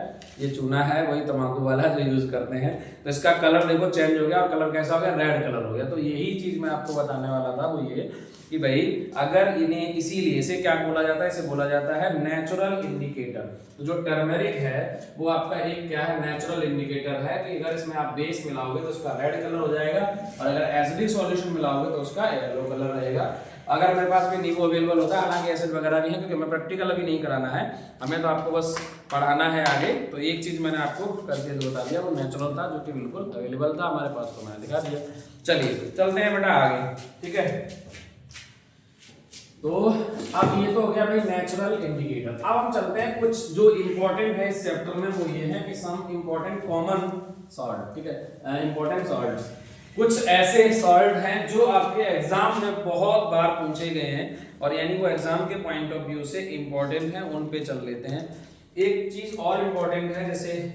ये चूना है, वही तंबाकू वाला जो यूज करते हैं। तो इसका कलर देखो चेंज हो गया, और कलर कैसा हो गया, रेड कलर हो गया। तो यही चीज मैं आपको बताने वाला था, वो ये कि भाई अगर इन्हें, इसीलिए इसे क्या बोला जाता है, इसे बोला जाता है नेचुरल इंडिकेटर। तो जो टर्मरिक है वो आपका एक क्या है, नेचुरल इंडिकेटर है कि अगर इसमें आप बेस मिलाओगे तो उसका रेड कलर हो जाएगा, और अगर एसिडिक सॉल्यूशन मिलाओगे तो उसका येलो कलर रहेगा। अगर मेरे पास भी नींबू अवेलेबल होता है, हालांकि एसिड वगैरह भी है, क्योंकि हमें प्रैक्टिकल अभी नहीं कराना है, हमें तो आपको बस पढ़ाना है आगे। तो एक चीज मैंने आपको करके जो बता दिया वो नेचुरल था, जो कि बिल्कुल अवेलेबल था हमारे पास, तो मैंने दिखा दिया। चलिए चलते हैं बेटा आगे। ठीक है, तो अब ये तो हो गया भाई नेचुरल इंडिकेटर। अब हम चलते हैं कुछ जो इंपॉर्टेंट है इस चैप्टर में, वो ये है कि सम इंपॉर्टेंट कॉमन सॉल्ट। ठीक है, इंपॉर्टेंट सॉल्ट्स, कुछ ऐसे सॉल्ट हैं जो आपके एग्जाम में बहुत बार पूछे गए हैं, और यानी वो एग्जाम के पॉइंट ऑफ व्यू से इंपॉर्टेंट है, उन पे चल लेते हैं। एक चीज और इंपॉर्टेंट है, जैसे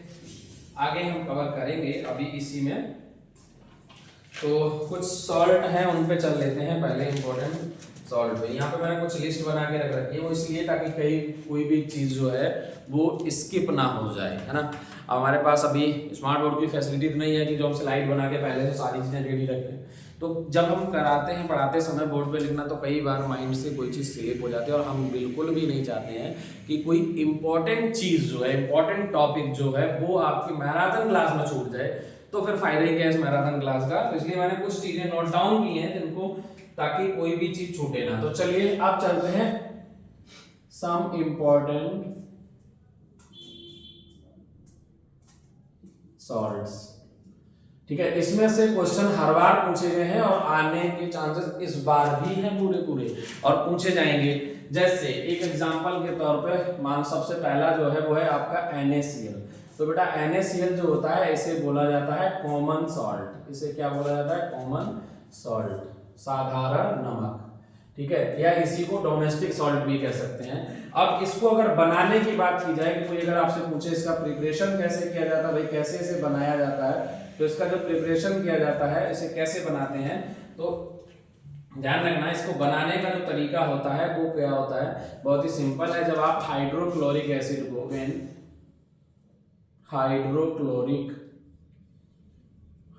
आगे हम कवर करेंगे अभी इसी में, तो कुछ सॉल्ट हैं उन पे चल लेते हैं। पहले इंपॉर्टेंट सॉल्ट पे यहाँ पे मैंने कुछ लिस्ट बना के रख रखी है, वो इसलिए ताकि कहीं कोई भी चीज़ जो है वो स्किप ना हो जाए, है ना। हमारे पास अभी स्मार्ट बोर्ड की फैसिलिटी तो नहीं है कि जो हम स्लाइड बना के पहले से सारी चीज़ें रेडी रखें। तो जब हम कराते हैं, पढ़ाते समय बोर्ड पे लिखना, तो कई बार माइंड से कोई चीज़ स्लिप हो जाती है, और हम बिल्कुल भी नहीं चाहते हैं कि कोई इंपॉर्टेंट चीज़ जो है, इंपॉर्टेंट टॉपिक जो है वो आपकी मैराथन क्लास में छूट जाए, तो फिर फायदा ही क्या है इस मैराथन क्लास का। तो इसलिए मैंने कुछ चीज़ें नोट डाउन की हैं जिनको, ताकि कोई भी चीज छूटे ना। तो चलिए आप चलते हैं सम इंपॉर्टेंट सॉल्ट्स। ठीक है, इसमें से क्वेश्चन हर बार पूछे गए हैं, और आने के चांसेस इस बार भी हैं पूरे और पूछे जाएंगे। जैसे एक एग्जांपल के तौर पे मान, सबसे पहला जो है वो है आपका NaCl। तो बेटा NaCl जो होता है इसे बोला जाता है कॉमन सॉल्ट। इसे क्या बोला जाता है, कॉमन सॉल्ट, साधारण नमक। ठीक है, या इसी को डोमेस्टिक सॉल्ट भी कह सकते हैं। अब इसको अगर बनाने की बात की जाए कि कोई अगर आपसे पूछे इसका प्रिपरेशन कैसे किया जाता है, भाई कैसे इसे बनाया जाता है, तो इसका जो प्रिपरेशन किया जाता है, इसे कैसे बनाते हैं, तो ध्यान रखना, इसको बनाने का जो तरीका होता है वो क्या होता है, बहुत ही सिंपल है। जब आप हाइड्रोक्लोरिक एसिड को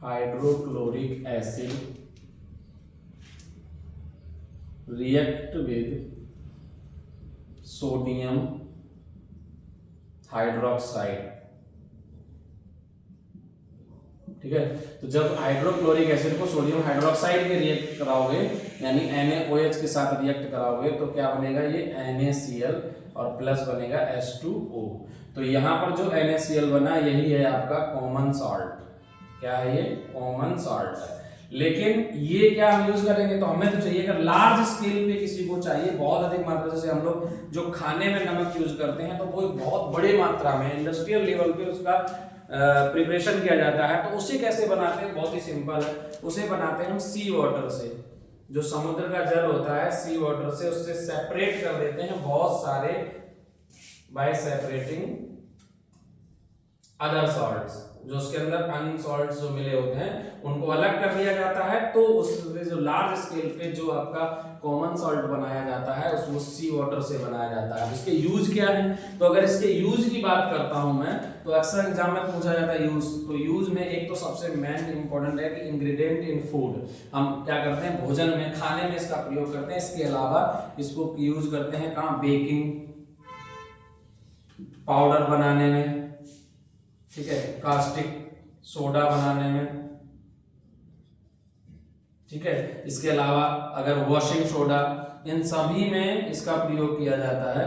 hydrochloric acid react with sodium hydroxide, ठीक है। तो जब हाइड्रोक्लोरिक एसिड को सोडियम हाइड्रोक्साइड के रिएक्ट कराओगे, यानी NaOH के साथ रिएक्ट कराओगे, तो क्या बनेगा, ये NaCl और प्लस बनेगा H2O। तो यहाँ पर जो NaCl बना यही है आपका कॉमन सॉल्ट। क्या है ये? कॉमन सॉल्ट है। लेकिन ये क्या हम यूज करेंगे, तो हमें तो चाहिए अगर लार्ज स्केल पे किसी को चाहिए बहुत अधिक मात्रा, जैसे हम लोग जो खाने में नमक यूज करते हैं तो वो बहुत बड़े मात्रा में इंडस्ट्रियल लेवल पे उसका प्रिपरेशन किया जाता है, तो उसे कैसे बनाते हैं, बहुत ही सिंपल है। उसे बनाते हैं हम सी वाटर से, जो समुद्र का जल होता है सी वाटर से उससे सेपरेट कर देते हैं बहुत सारे, बाय सेपरेटिंग अदर सॉल्ट्स, जो उसके अंदर अन्य सॉल्ट्स जो मिले होते हैं उनको अलग कर दिया जाता है। तो उससे जो लार्ज स्केल पे जो आपका कॉमन सॉल्ट बनाया जाता है उसको सी वाटर से बनाया जाता है। इसके यूज क्या है, तो अगर इसके यूज की बात करता हूं मैं, तो अक्सर एग्जाम में पूछा जाता है यूज। तो यूज में एक तो सबसे मेन इंपॉर्टेंट है कि इंग्रेडिएंट इन फूड, हम क्या करते हैं भोजन में, खाने में इसका प्रयोग करते हैं। इसके अलावा इसको यूज करते हैं कहाँ, बेकिंग पाउडर बनाने में, ठीक है, कास्टिक सोडा बनाने में, ठीक है। इसके अलावा अगर वॉशिंग सोडा, इन सभी में इसका प्रयोग किया जाता है,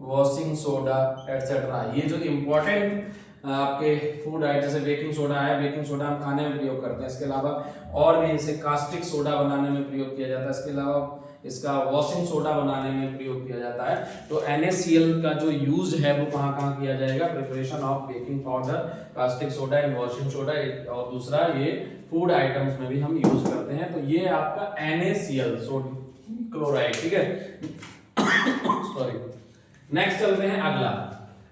वॉशिंग सोडा एटसेट्रा। ये जो इंपॉर्टेंट आपके फूड आइटम, जैसे बेकिंग सोडा है, बेकिंग सोडा हम खाने में प्रयोग करते हैं। इसके अलावा और भी इसे कास्टिक सोडा बनाने में प्रयोग किया जाता है। इसके अलावा इसका वॉशिंग सोडा बनाने में प्रयोग किया जाता है। तो NaCl का जो यूज है वो कहाँ कहाँ किया जाएगा, preparation of baking powder, caustic soda and washing soda, और दूसरा ये फूड आइटम्स में भी हम यूज करते हैं। तो ये आपका NaCl सोडियम क्लोराइड, ठीक है। सॉरी, नेक्स्ट चलते हैं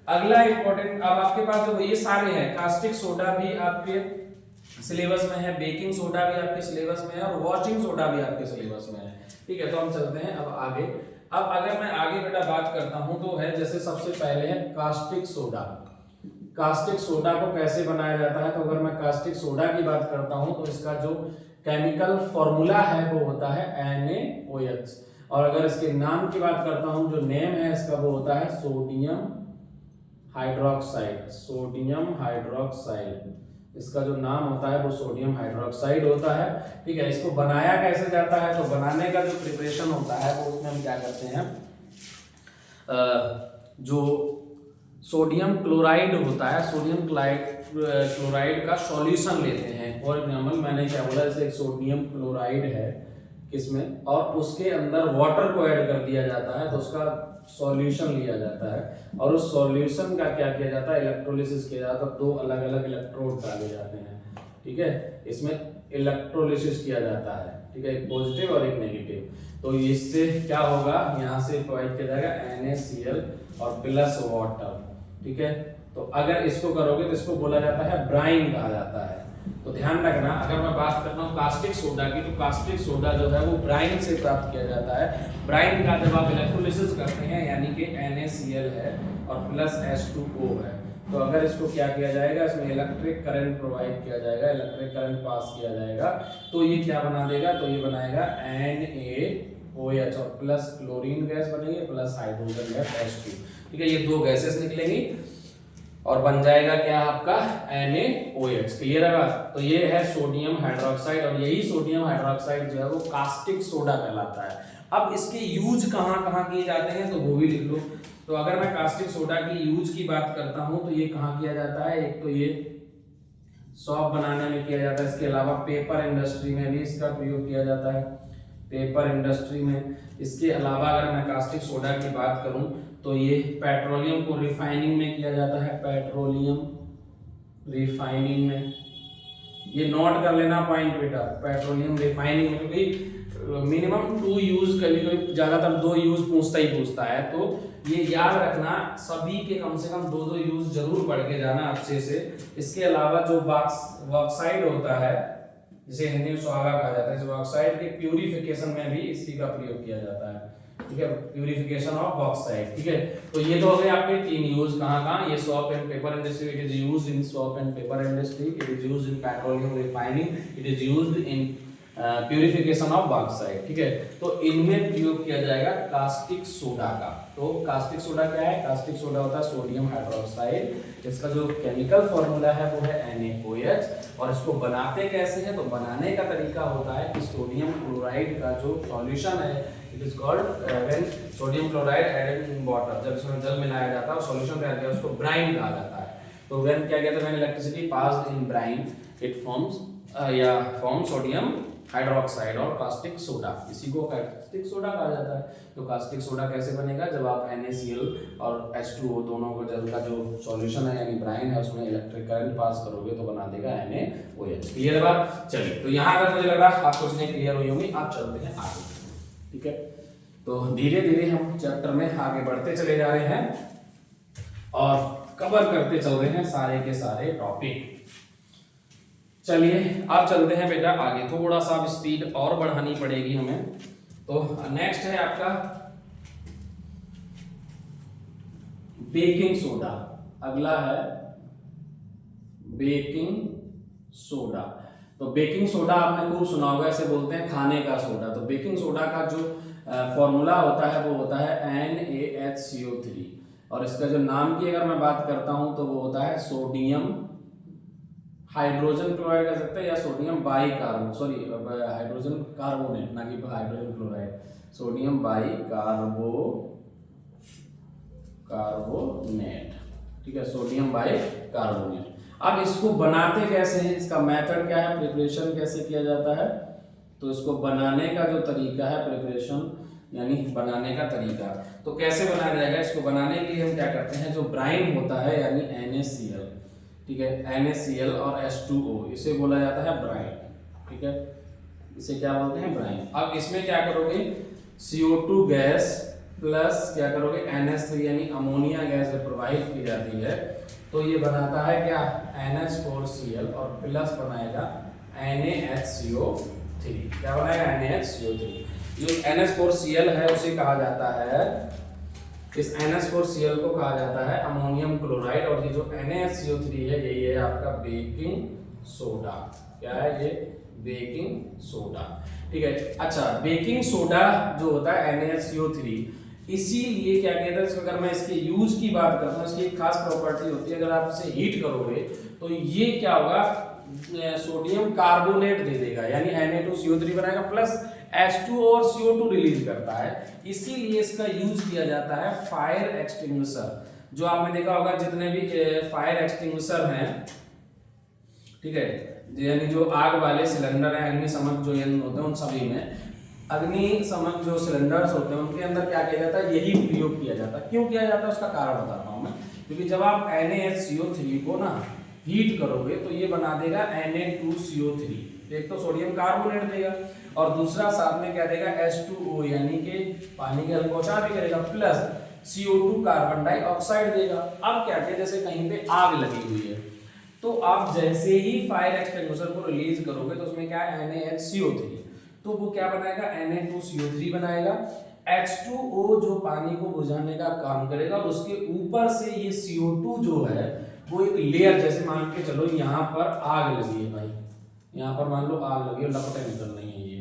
अगला इंपॉर्टेंट। अब आपके पास जो ये सारे हैं, कास्टिक सोडा भी आपके सिलेबस में है, बेकिंग सोडा भी आपके सिलेबस में है, और वॉशिंग सोडा भी आपके सिलेबस में है, ठीक है। तो हम चलते हैं अब आगे। अब अगर मैं आगे बेटा बात करता हूं तो है, जैसे सबसे पहले है कास्टिक सोडा। कास्टिक सोडा को कैसे बनाया जाता है, तो अगर मैं कास्टिक सोडा की बात करता हूं तो इसका जो केमिकल फॉर्मूला है वो होता है NaOH, और अगर इसके नाम की बात करता हूं, जो नेम है इसका वो होता है सोडियम हाइड्रोक्साइड। इसका जो नाम होता है वो सोडियम हाइड्रोक्साइड होता है, ठीक है। इसको बनाया कैसे जाता है, तो बनाने का जो प्रिपरेशन होता है वो उसमें हम क्या करते हैं, जो सोडियम क्लोराइड होता है, सोडियम क्लोराइड का सॉल्यूशन लेते हैं। फॉर एग्जाम्पल मैंने क्या बोला, जैसे एक सोडियम क्लोराइड है किसमें, और उसके अंदर वाटर को ऐड कर दिया जाता है, तो उसका सॉल्यूशन लिया जाता है, और उस सॉल्यूशन का क्या किया जाता है, इलेक्ट्रोलिसिस किया जाता है। दो अलग अलग इलेक्ट्रोड डाले जाते हैं, ठीक है। इसमें इलेक्ट्रोलिसिस किया जाता है, ठीक है, एक पॉजिटिव और एक नेगेटिव। तो इससे क्या होगा, यहाँ से प्रोवाइड किया जाएगा NaCl और प्लस वाटर, ठीक है। तो अगर इसको करोगे तो इसको बोला जाता है ब्राइन कहा जाता है। तो ध्यान रखना, अगर मैं बात करता हूँ कास्टिक सोडा की, तो कास्टिक सोडा जो है वो ब्राइन से प्राप्त किया जाता है। ब्राइन का जब आप इलेक्ट्रोलिसिस करते हैं, यानी कि NaCl है और प्लस H2O है, तो अगर इसको क्या किया जाएगा, इसमें इलेक्ट्रिक करंट प्रोवाइड किया जाएगा, इलेक्ट्रिक करंट पास किया जाएगा, तो ये क्या बना देगा, तो ये बनाएगा NaOH और प्लस क्लोरीन गैस बनेगी, प्लस हाइड्रोजन गैस H2, ठीक है। ये दो गैसेस निकलेंगी और बन जाएगा क्या आपका NaOH। क्लियर है बात। तो ये है सोडियम हाइड्रोक्साइड, और यही सोडियम हाइड्रोक्साइड जो है वो कास्टिक सोडा कहलाता है। अब इसके यूज कहाँ कहाँ किए जाते हैं तो वो भी लिख लो। तो अगर मैं कास्टिक सोडा की यूज की बात करता हूं तो ये कहाँ किया जाता है, एक तो ये सॉप बनाने में किया जाता है। इसके अलावा पेपर इंडस्ट्री में भी इसका प्रयोग किया जाता है, पेपर इंडस्ट्री में। इसके अलावा अगर मैं कास्टिक सोडा की बात करूं तो ये पेट्रोलियम को रिफाइनिंग में किया जाता है, पेट्रोलियम रिफाइनिंग में। ये नोट कर लेना पॉइंट बेटा, पेट्रोलियम रिफाइनिंग में, क्योंकि मिनिमम 2 यूज, कभी ज्यादातर 2 यूज पूछता है, तो ये याद रखना सभी के कम से कम 2 यूज जरूर पढ़ के जाना अच्छे से। इसके अलावा जो बॉक्साइड होता है, जिसे हिंदी में सुहागा कहा जाता है। इस बॉक्साइट के प्यूरिफिकेशन में भी इसी का प्रयोग किया जाता है, ठीक है, प्यूरिफिकेशन ऑफ बॉक्साइट, ठीक है। तो ये तो हो गए आपके 3 यूज, कहाँ, ये soap and paper industry, it is used in soap and paper industry, it is used in petroleum refining, it is used in purification of bauxite, ठीक है। तो इनमें प्रयोग किया जाएगा कास्टिक सोडा का। तो कास्टिक सोडा क्या है? कास्टिक सोडा होता है सोडियम हाइड्रोक्साइड, इसका जो केमिकल फॉर्मूला है वो है NaOH। और इसको बनाते कैसे हैं? तो बनाने का तरीका होता है कि सोडियम क्लोराइड का जो सॉल्यूशन है, it is called when sodium chloride added in water, जब इसमें जल मिलाया जाता है और सॉल्यूशन तैयार किया उसको ब्राइन कहा जाता है। तो व्हेन क्या कहते हैं, when electricity passed in brine it forms form sodium hydroxide और कास्टिक सोडा, इसी को कास्टिक सोडा कहा जाता है। तो कास्टिक सोडा कैसे बनेगा? जब आप NaCl और H2O दोनों को जल का जो सॉल्यूशन है यानी ब्राइन है उसमें इलेक्ट्रिक करंट पास करोगे तो बना देगा NaOH। क्लियर है बात? चलिए, तो यहाँ तक मुझे लग रहा है आपको चीजें क्लियर हुई होंगी। आप चलते हैं आगे, ठीक है। तो धीरे धीरे हम चैप्टर में आगे बढ़ते चले जा रहे हैं और कवर करते चल रहे हैं सारे के सारे टॉपिक। चलिए अब चलते हैं बेटा आगे, थोड़ा सा स्पीड और बढ़ानी पड़ेगी हमें। तो नेक्स्ट है आपका बेकिंग सोडा, अगला है बेकिंग सोडा। तो बेकिंग सोडा आपने खूब सुना होगा, ऐसे बोलते हैं खाने का सोडा। तो बेकिंग सोडा का जो फॉर्मूला होता है वो होता है NaHCO3 और इसका जो नाम की अगर मैं बात करता हूं तो वो होता है सोडियम हाइड्रोजन क्लोराइड कह सकते हैं या sodium bicarbonate, sorry hydrogen carbonate ना कि हाइड्रोजन क्लोराइड, सोडियम कार्बोनेट, ठीक है, सोडियम बाइकार्बोनेट। अब इसको बनाते कैसे हैं, इसका मेथड क्या है, प्रिपरेशन कैसे किया जाता है? तो इसको बनाने का जो तरीका है, प्रिपरेशन यानी बनाने का तरीका, तो कैसे बनाया जाएगा? इसको बनाने के लिए हम क्या करते हैं, जो ब्राइन होता है यानी NaCl, ठीक है, NaCl और H2O, इसे बोला जाता है ब्राइन, ठीक है, इसे क्या बोलते हैं? ब्राइन। अब इसमें क्या करोगे, CO2 गैस प्लस क्या करोगे, NH3 यानी अमोनिया गैस जब प्रवाहित की जाती है तो ये बनाता है क्या, NH4Cl और प्लस बनाएगा NaHCO3। क्या बनाएगा? NaHCO3। जो NH4Cl है उसे कहा जाता है, इस NH4Cl को कहा जाता है अमोनियम क्लोराइड और ये जो NaHCO3 है यही है आपका बेकिंग सोडा। क्या है ये? बेकिंग सोडा, ठीक है। अच्छा, बेकिंग सोडा जो होता है NaHCO3, इसीलिए क्या कहते हैं इसको, अगर मैं इसके यूज की बात करता हूँ, इसकी एक खास प्रॉपर्टी होती है, अगर आप इसे हीट करोगे तो ये क्या होगा, सोडियम कार्बोनेट दे देगा यानी Na2CO3 बनाएगा प्लस H2O और CO2 रिलीज करता है। इसीलिए इसका यूज किया जाता है फायर एक्सटिंग्विशर। जो आपने देखा होगा जितने भी फायर एक्सटिंग्विशर हैं, ठीक है, यानी जो आग वाले सिलेंडर हैं, अग्निशमन जो यंत्र होते हैं उन सभी में अग्निशमन जो सिलेंडर्स होते हैं उनके अंदर क्या किया जाता है, यही प्रयोग किया जाता है। क्यों किया जाता है उसका कारण बताता हूं मैं। क्योंकि जब आप NaHCO3 को ना हीट करोगे तो ये बना देगा Na2CO3, एक तो सोडियम कार्बोनेट देगा और दूसरा साथ में क्या देगा, H2O यानी कि पानी के अल्कोचा भी करेगा प्लस CO2 कार्बन डाइऑक्साइड देगा। अब क्या क्या, जैसे कहीं पे आग लगी हुई है तो आप जैसे ही फायर एक्सटिंग्विशर को रिलीज करोगे तो उसमें क्या है, NaHCO3, तो वो क्या बनाएगा, Na2CO3 बनाएगा। H2O जो पानी को बुझाने का काम करेगा और उसके ऊपर से ये CO2 जो है वो एक लेयर, जैसे मान के चलो यहाँ पर आग लगी है भाई, यहाँ पर मान लो आग लगी और लपटें निकल रही है ये,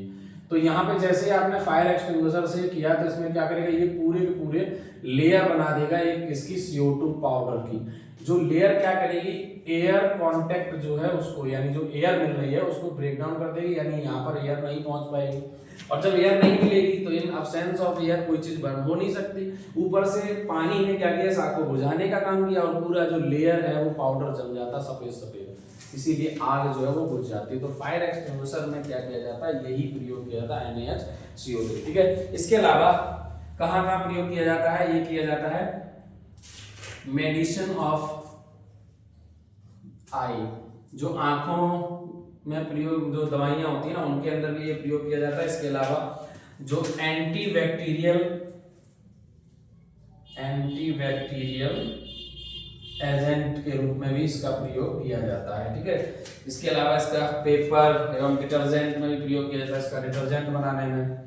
तो यहाँ पे जैसे आपने फायर एक्सटिंग्विशर से किया तो इसमें क्या करेगा, ये पूरे के पूरे लेयर बना देगा एक इसकी CO2 पाउडर की। जो लेयर क्या करेगी, एयर कांटेक्ट जो है उसको, यानी जो एयर मिल रही है उसको ब्रेक डाउन कर देगी, यानी यहाँ पर एयर नहीं पहुंच पाएगी। और जब एयर नहीं मिलेगी तो इन अब्सेंस ऑफ एयर कोई चीज बर्न हो नहीं सकती। ऊपर से पानी ने क्या किया, आग को बुझाने का काम किया और पूरा जो लेयर है वो पाउडर जम जाता सफेद सफेद, इसीलिए आग जो है वो बुझ जाती है। तो फायर एक्सटिंग्विशर में क्या किया जाता है, यही प्रयोग किया जाता है NaHCO3, ठीक है। इसके अलावा कहाँ कहाँ प्रयोग किया जाता है, ये किया जाता है मेडिसिन ऑफ आई, जो आंखों में प्रयोग जो दवाइयां होती है ना उनके अंदर भी ये प्रयोग किया जाता है। इसके अलावा जो एंटीबैक्टीरियल एजेंट के रूप में भी इसका प्रयोग किया जाता है। ठीक है, इसके अलावा इसका पेपर एवं डिटर्जेंट में भी प्रयोग किया जाता है। इसका डिटर्जेंट बनाने में,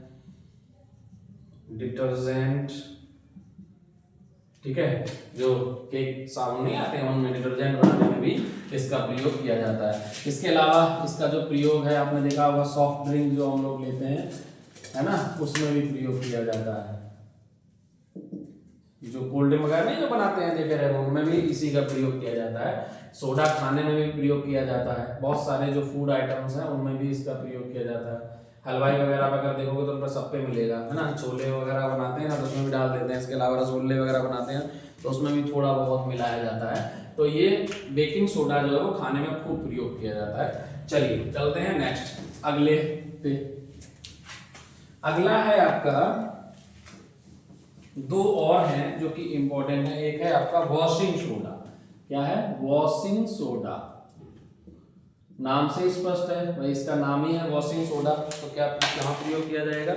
डिटर्जेंट, ठीक है, जो केक साबुन नहीं आते हैं उनमें डिटर्जेंट बनाने में भी इसका प्रयोग किया जाता है। इसके अलावा इसका जो प्रयोग है आपने देखा होगा सॉफ्ट ड्रिंक जो हम लोग लेते हैं, है ना, उसमें भी प्रयोग किया जाता है। जो कोल्ड ड्रिंक वगैरह नहीं जो बनाते हैं देखे रहे, उनमें भी इसी का प्रयोग किया जाता है। सोडा खाने में भी प्रयोग किया जाता है। बहुत सारे जो फूड आइटम्स हैं उनमें भी इसका प्रयोग किया जाता है। हलवाई वगैरह अगर देखोगे तो उन पर सब पे मिलेगा, है ना। छोले वगैरह बनाते हैं ना तो उसमें भी डाल देते हैं। इसके अलावा रसगुल्ले वगैरह बनाते हैं तो उसमें भी थोड़ा बहुत मिलाया जाता है। तो ये बेकिंग सोडा जो है वो खाने में खूब प्रयोग किया जाता है। चलिए चलते हैं नेक्स्ट अगले पे। अगला है आपका, दो और हैं जो कि इंपॉर्टेंट है। एक है आपका वॉशिंग सोडा। क्या है? Washing soda. नाम से स्पष्ट है भाई, इसका नाम ही है वॉशिंग सोडा। तो क्या कहाँ प्रयोग किया जाएगा?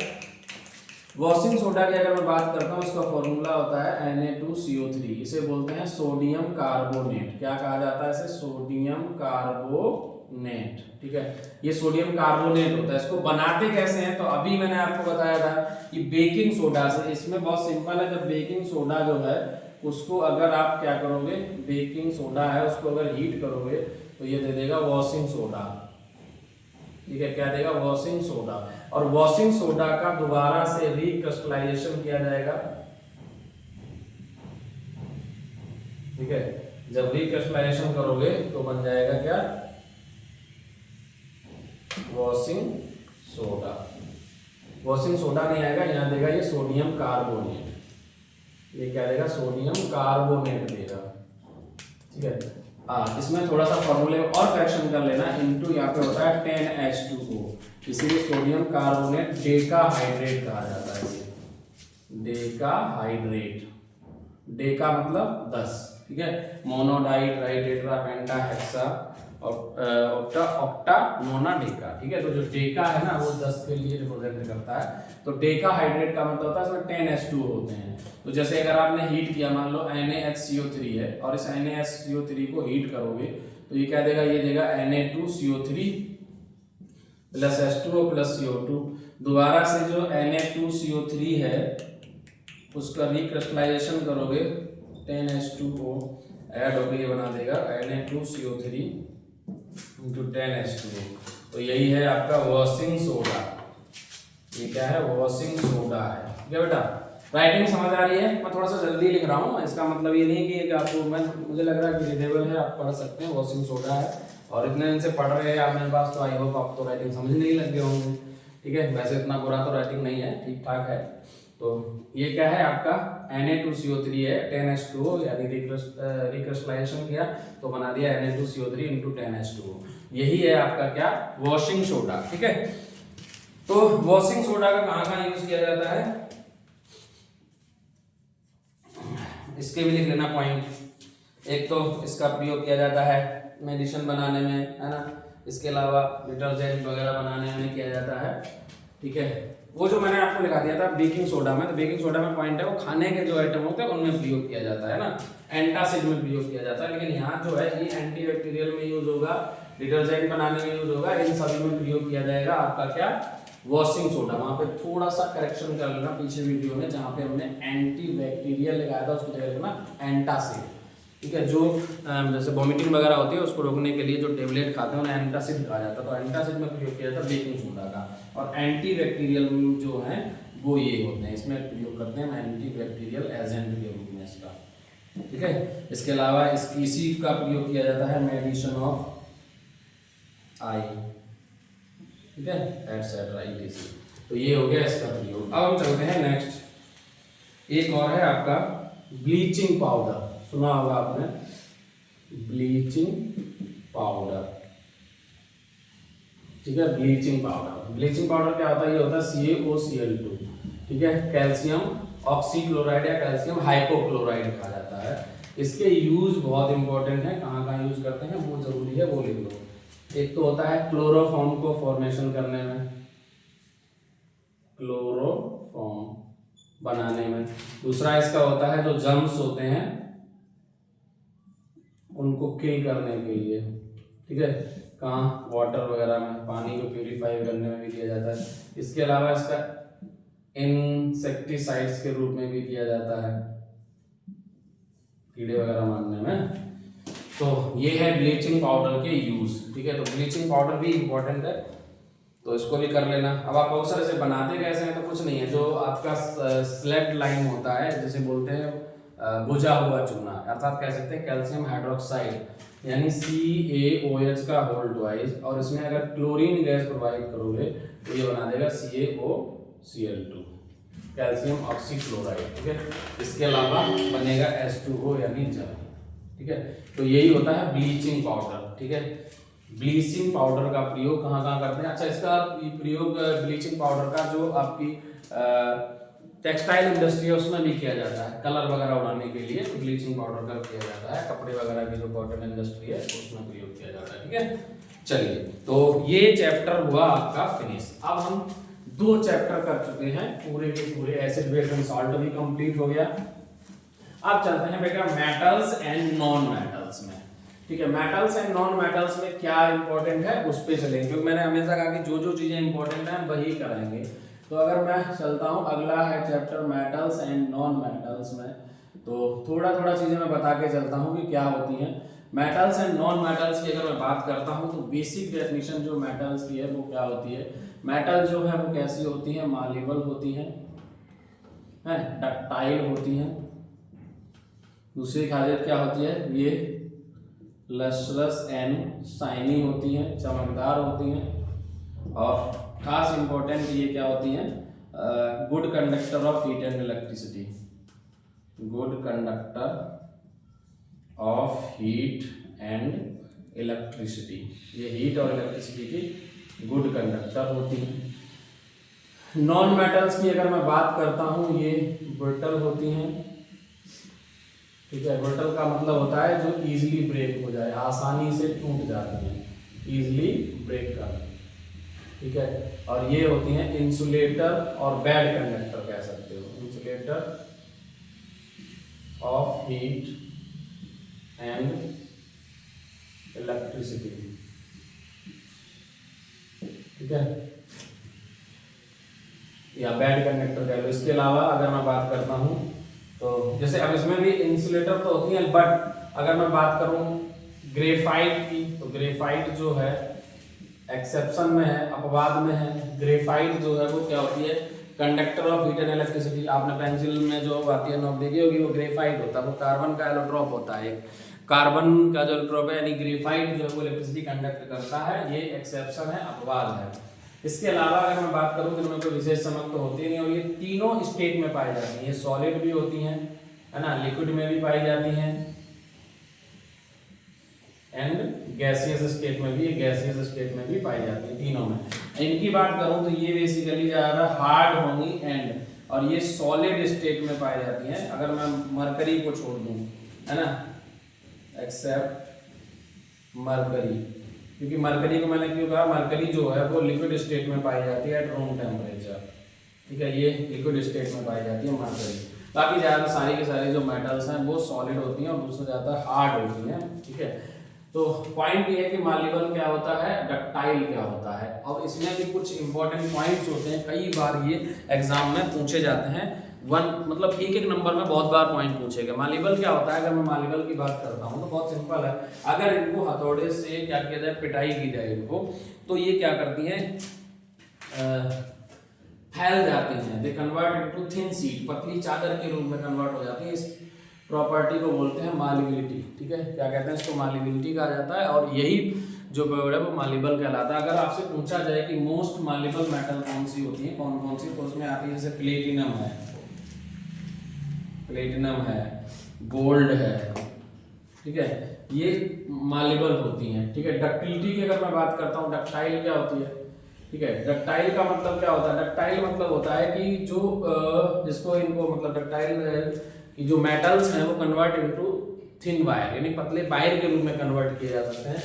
वॉशिंग सोडा की अगर मैं बात करता हूँ, इसका फॉर्मूला होता है Na2CO3। इसे बोलते हैं सोडियम कार्बोनेट। क्या कहा जाता है इसे? Sodium carbonate. ठीक है, ये सोडियम कार्बोनेट होता है। इसको बनाते कैसे हैं? तो अभी मैंने आपको बताया था कि बेकिंग सोडा से। इसमें बहुत सिंपल है। जब बेकिंग सोडा जो है उसको अगर आप क्या करोगे, बेकिंग सोडा है उसको अगर हीट करोगे तो ये दे देगा वॉशिंग सोडा। ठीक है, क्या देगा? Washing soda. और वॉशिंग सोडा का दोबारा से रिक्रिस्टलाइजेशन किया जाएगा। ठीक है, जब रिक्रिस्टलाइजेशन करोगे तो बन जाएगा क्या? Washing soda. वॉशिंग सोडा नहीं आएगा, यहां देगा ये सोडियम कार्बोनेट। ये क्या देगा? सोडियम कार्बोनेट देगा। ठीक है, इसमें थोड़ा सा फॉर्मूले में और करेक्शन कर लेना। इनटू यहाँ पे होता है 10H2O, इसीलिए सोडियम कार्बोनेट डेका हाइड्रेट कहा जाता है। डेका हाइड्रेट, डेका मतलब 10। ठीक है, मोनोडाई, ट्राइटेट्रा, पेंटा, हेक्सा और ऑक्टा, नोना, डेका। ठीक है, तो जो डेका है ना वो 10 के लिए रिप्रेजेंट करता है। तो डेका हाइड्रेट का मतलब होता है इसमें 10H2O होते हैं। तो जैसे अगर आपने हीट किया, मान लो NaHCO3 है और इस NaHCO3 को हीट करोगे तो ये क्या देगा? ये देगा Na2CO3 plus H2O plus CO2। दोबारा से जो Na2CO3 है उसका रिक्रिस्टलाइजेशन करोगे, 10H2O ऐड होकर ये बना देगा Na2CO3 into 10H2O। तो यही है आपका वॉशिंग सोडा। ये क्या है? वॉशिंग सोडा है। ठीक है बेटा, राइटिंग समझ आ रही है? मैं थोड़ा सा जल्दी लिख रहा हूँ, इसका मतलब ये नहीं कि आपको, मुझे लग रहा है कि रीडेबल है, आप पढ़ सकते हैं। वॉशिंग सोडा है और इतने दिन से पढ़ रहे हैं आप मेरे पास, तो आई होप आप तो राइटिंग समझने ही लग गए होंगे। ठीक है, वैसे इतना बुरा तो राइटिंग नहीं है, ठीक ठाक है। तो ये क्या है आपका? Na2CO3 है, 10H2O यानी रिक्रिस्टलाइजेशन किया तो बना दिया Na2CO3 into 10H2O। यही है आपका क्या? Washing soda. ठीक है, तो वॉशिंग सोडा का कहाँ कहाँ यूज किया जाता है इसके भी लिख लेना पॉइंट। एक तो इसका प्रयोग किया जाता है मेडिसिन बनाने में, है ना। इसके अलावा डिटर्जेंट वगैरह बनाने में किया जाता है। ठीक है, वो जो मैंने आपको लिखा दिया था बेकिंग सोडा में, तो बेकिंग सोडा में पॉइंट है वो खाने के जो आइटम होते हैं उनमें प्रयोग किया जाता है ना। एंटासिड में प्रयोग किया जाता है, लेकिन यहाँ जो है ये एंटीबैक्टीरियल में यूज होगा, डिटर्जेंट बनाने में यूज होगा, इन सभी में प्रयोग किया जाएगा आपका क्या? Washing soda. वहां पे थोड़ा सा करेक्शन कर लेना पीछे वीडियो में, जहां पे हमने एंटीबैक्टीरियल लिखाया था उसको जगह लिखना एंटासिड। ठीक है, जो जैसे वॉमिटिंग वगैरह होती है उसको रोकने के लिए जो टेबलेट खाते हैं उन्हें एंटासिड कहा जाता है। तो एंटासिड में प्रयोग किया जाता है बेकिंग सोडा का। और एंटीबैक्टीरियल जो है वो ये होते हैं, इसमें प्रयोग करते हैं एंटीबैक्टीरियल एजेंट के रूप में इसका। ठीक है, इसके अलावा इसी का प्रयोग किया जाता है मेडिसिन ऑफ आई। ठीक है, एटसेट्रा etc। तो ये हो गया इसका प्रयोग। अब हम चलते हैं नेक्स्ट। एक और है आपका ब्लीचिंग पाउडर, सुना होगा आपने, ब्लीचिंग पाउडर। ठीक है, ब्लीचिंग पाउडर। ब्लीचिंग पाउडर क्या होता है? ये होता है CaOCl2। ठीक है, कैल्शियम ऑक्सीक्लोराइड या कैल्शियम हाइपोक्लोराइड कहा जाता है। इसके यूज बहुत इंपॉर्टेंट है, कहाँ कहाँ यूज करते हैं वो जरूरी है, वो लिख लो। एक तो होता है क्लोरोफॉर्म को फॉर्मेशन करने में, क्लोरोफॉर्म बनाने में। दूसरा इसका होता है जो जर्म्स होते हैं उनको किल करने के लिए, ठीक है, कहाँ वाटर वगैरह में, पानी को प्यूरिफाई करने में भी दिया जाता है। इसके अलावा इसका इंसेक्टिसाइड्स के रूप में भी दिया जाता है, कीड़े वगैरह मारने में। तो ये है ब्लीचिंग पाउडर के यूज, ठीक है। तो ब्लीचिंग पाउडर भी इंपॉर्टेंट है, तो इसको भी कर लेना। अब आप अक्सर से बनाते कैसे हैं, तो कुछ नहीं है, जो आपका स्लेट लाइम होता है, जिसे बोलते हैं बुझा हुआ चूना, अर्थात कह सकते हैं कैल्शियम हाइड्रोक्साइड, यानी CaOH का होल ट्वाइस, और इसमें अगर क्लोरीन गैस प्रोवाइड करोगे तो ये बना देगा CaOCl2, कैल्शियम ऑक्सीक्लोराइड, ठीक है। इसके अलावा बनेगा H2O यानी जल, ठीक है। तो यही होता है ब्लीचिंग पाउडर, ठीक है। ब्लीचिंग पाउडर का प्रयोग कहाँ कहाँ करते हैं? अच्छा, इसका प्रयोग ब्लीचिंग पाउडर का जो आपकी टेक्सटाइल इंडस्ट्री है उसमें भी किया जाता है, कलर वगैरह उड़ाने के लिए ब्लीचिंग पाउडर का किया जाता है, कपड़े वगैरह की जो कॉटन इंडस्ट्री है उसमें प्रयोग किया जाता है, ठीक है। चलिए, तो ये चैप्टर हुआ आपका फिनिश। अब हम 2 चैप्टर कर चुके हैं पूरे के पूरे, एसिड बेस एंड सॉल्ट भी कंप्लीट हो गया। अब चलते हैं बेटा मेटल्स एंड नॉन मेटल्स में, ठीक है। मेटल्स एंड नॉन मेटल्स में क्या इंपॉर्टेंट है उस पे चलेंगे, क्योंकि मैंने हमेशा कहा कि जो चीजें इंपॉर्टेंट है वही कराएंगे। तो अगर मैं चलता हूं, अगला है chapter metals and non metals में, तो थोड़ा थोड़ा चीजें मैं बता के चलता हूं कि क्या होती हैं। मेटल्स एंड नॉन मेटल्स की अगर मैं बात करता हूं तो बेसिक डेफिनेशन जो मेटल्स की है वो क्या होती है। मेटल जो है वो कैसी होती है, मालेबल होती है, डक्टाइल होती है। दूसरी खासियत क्या होती है, ये लस्ट्रस एंड शाइनी होती हैं, चमकदार होती हैं, और खास इंपॉर्टेंट ये क्या होती हैं, good conductor of heat and electricity, good conductor of heat and electricity, ये हीट और इलेक्ट्रिसिटी की गुड कंडक्टर होती हैं। नॉन मेटल्स की अगर मैं बात करता हूँ, ये ब्रिटल होती हैं, ठीक है। ब्रिटल का मतलब होता है जो इजीली ब्रेक हो जाए, आसानी से टूट जाती है, इजीली ब्रेक कर, ठीक है। और ये होती हैं इंसुलेटर और बैड कंडक्टर कह सकते हो, insulator of heat and electricity, ठीक है, या बैड कंडक्टर कह लो। इसके अलावा अगर मैं बात करता हूं तो जैसे अब इसमें भी इंसुलेटर तो होती है, बट अगर मैं बात करूं ग्रेफाइट की, तो ग्रेफाइट जो है एक्सेप्शन में है, अपवाद में है। ग्रेफाइट जो है वो क्या होती है, conductor of heat and electricity. आपने पेंसिल में जो आती है नोट देखी होगी, वो ग्रेफाइट होता है, वो कार्बन का एलोट्रॉप होता है, कार्बन का जो एलोट्रॉप है यानी ग्रेफाइट जो है वो इलेक्ट्रिसिटी कंडक्ट करता है, ये एक्सेप्शन है, अपवाद है। इसके अलावा अगर मैं बात करूं तो इनमें कोई विशेष चमक तो होती नहीं, और ये तीनों स्टेट में पाई जाती हैं, ये सॉलिड भी होती हैं, है ना, लिक्विड में भी पाई जाती हैं, एंड गैसियस स्टेट में भी, गैसियस स्टेट में भी पाई जाती है, तीनों में। इनकी बात करूं तो ये बेसिकली ज्यादा हार्ड होंगी एंड, और ये सॉलिड स्टेट में पाई जाती हैं। अगर मैं मरकरी को छोड़ दूं, है ना, एक्सेप्ट मरकरी, क्योंकि मरकरी को मैंने क्यों कहा, मरकरी जो है वो लिक्विड स्टेट में पाई जाती है एट रूम टेम्परेचर, ठीक है, ये लिक्विड स्टेट में पाई जाती है मरकरी। बाकी ज्यादा सारी के सारे जो मेटल्स हैं वो सॉलिड होती हैं और दूसरे ज्यादा हार्ड होती हैं, ठीक है। तो पॉइंट ये है कि मालेबल क्या होता है, डक्टाइल क्या होता है। अब इसमें भी कुछ इंपॉर्टेंट पॉइंट्स होते हैं, कई बार ये एग्जाम में पूछे जाते हैं, मतलब एक नंबर में बहुत बार पॉइंट पूछेगा। मालेबल क्या होता है, अगर मैं मालेबल की बात करता हूँ तो बहुत सिंपल है। अगर इनको हथौड़े से क्या किया जाए, पिटाई की जाए इनको, तो ये क्या करती है, फैल जाती हैं, they convert into thin sheet, पतली चादर के रूप में कन्वर्ट हो जाती है। इस प्रॉपर्टी को बोलते हैं मालेबिलिटी, ठीक है, क्या कहते हैं इसको, मालेबिलिटी कहा जाता है, और यही जो वर्ड है वो मालेबल कहलाता है। अगर आपसे पूछा जाए कि मोस्ट मालेबल मेटल कौन सी होती है, कौन कौन सी, तो उसमें आती है जैसे प्लेटिनम है, प्लेटिनम है, गोल्ड है, ठीक है, ये मालेबल होती हैं, ठीक है। डक्टिलिटी की अगर मैं बात करता हूँ, डक्टाइल क्या होती है, ठीक है। डक्टाइल का मतलब क्या होता है, डक्टाइल मतलब होता है कि जो जिसको इनको मतलब डक्टाइल कि जो मेटल्स हैं वो कन्वर्ट इनटू थिन वायर, यानी पतले वायर के रूप में कन्वर्ट किए जा सकते हैं।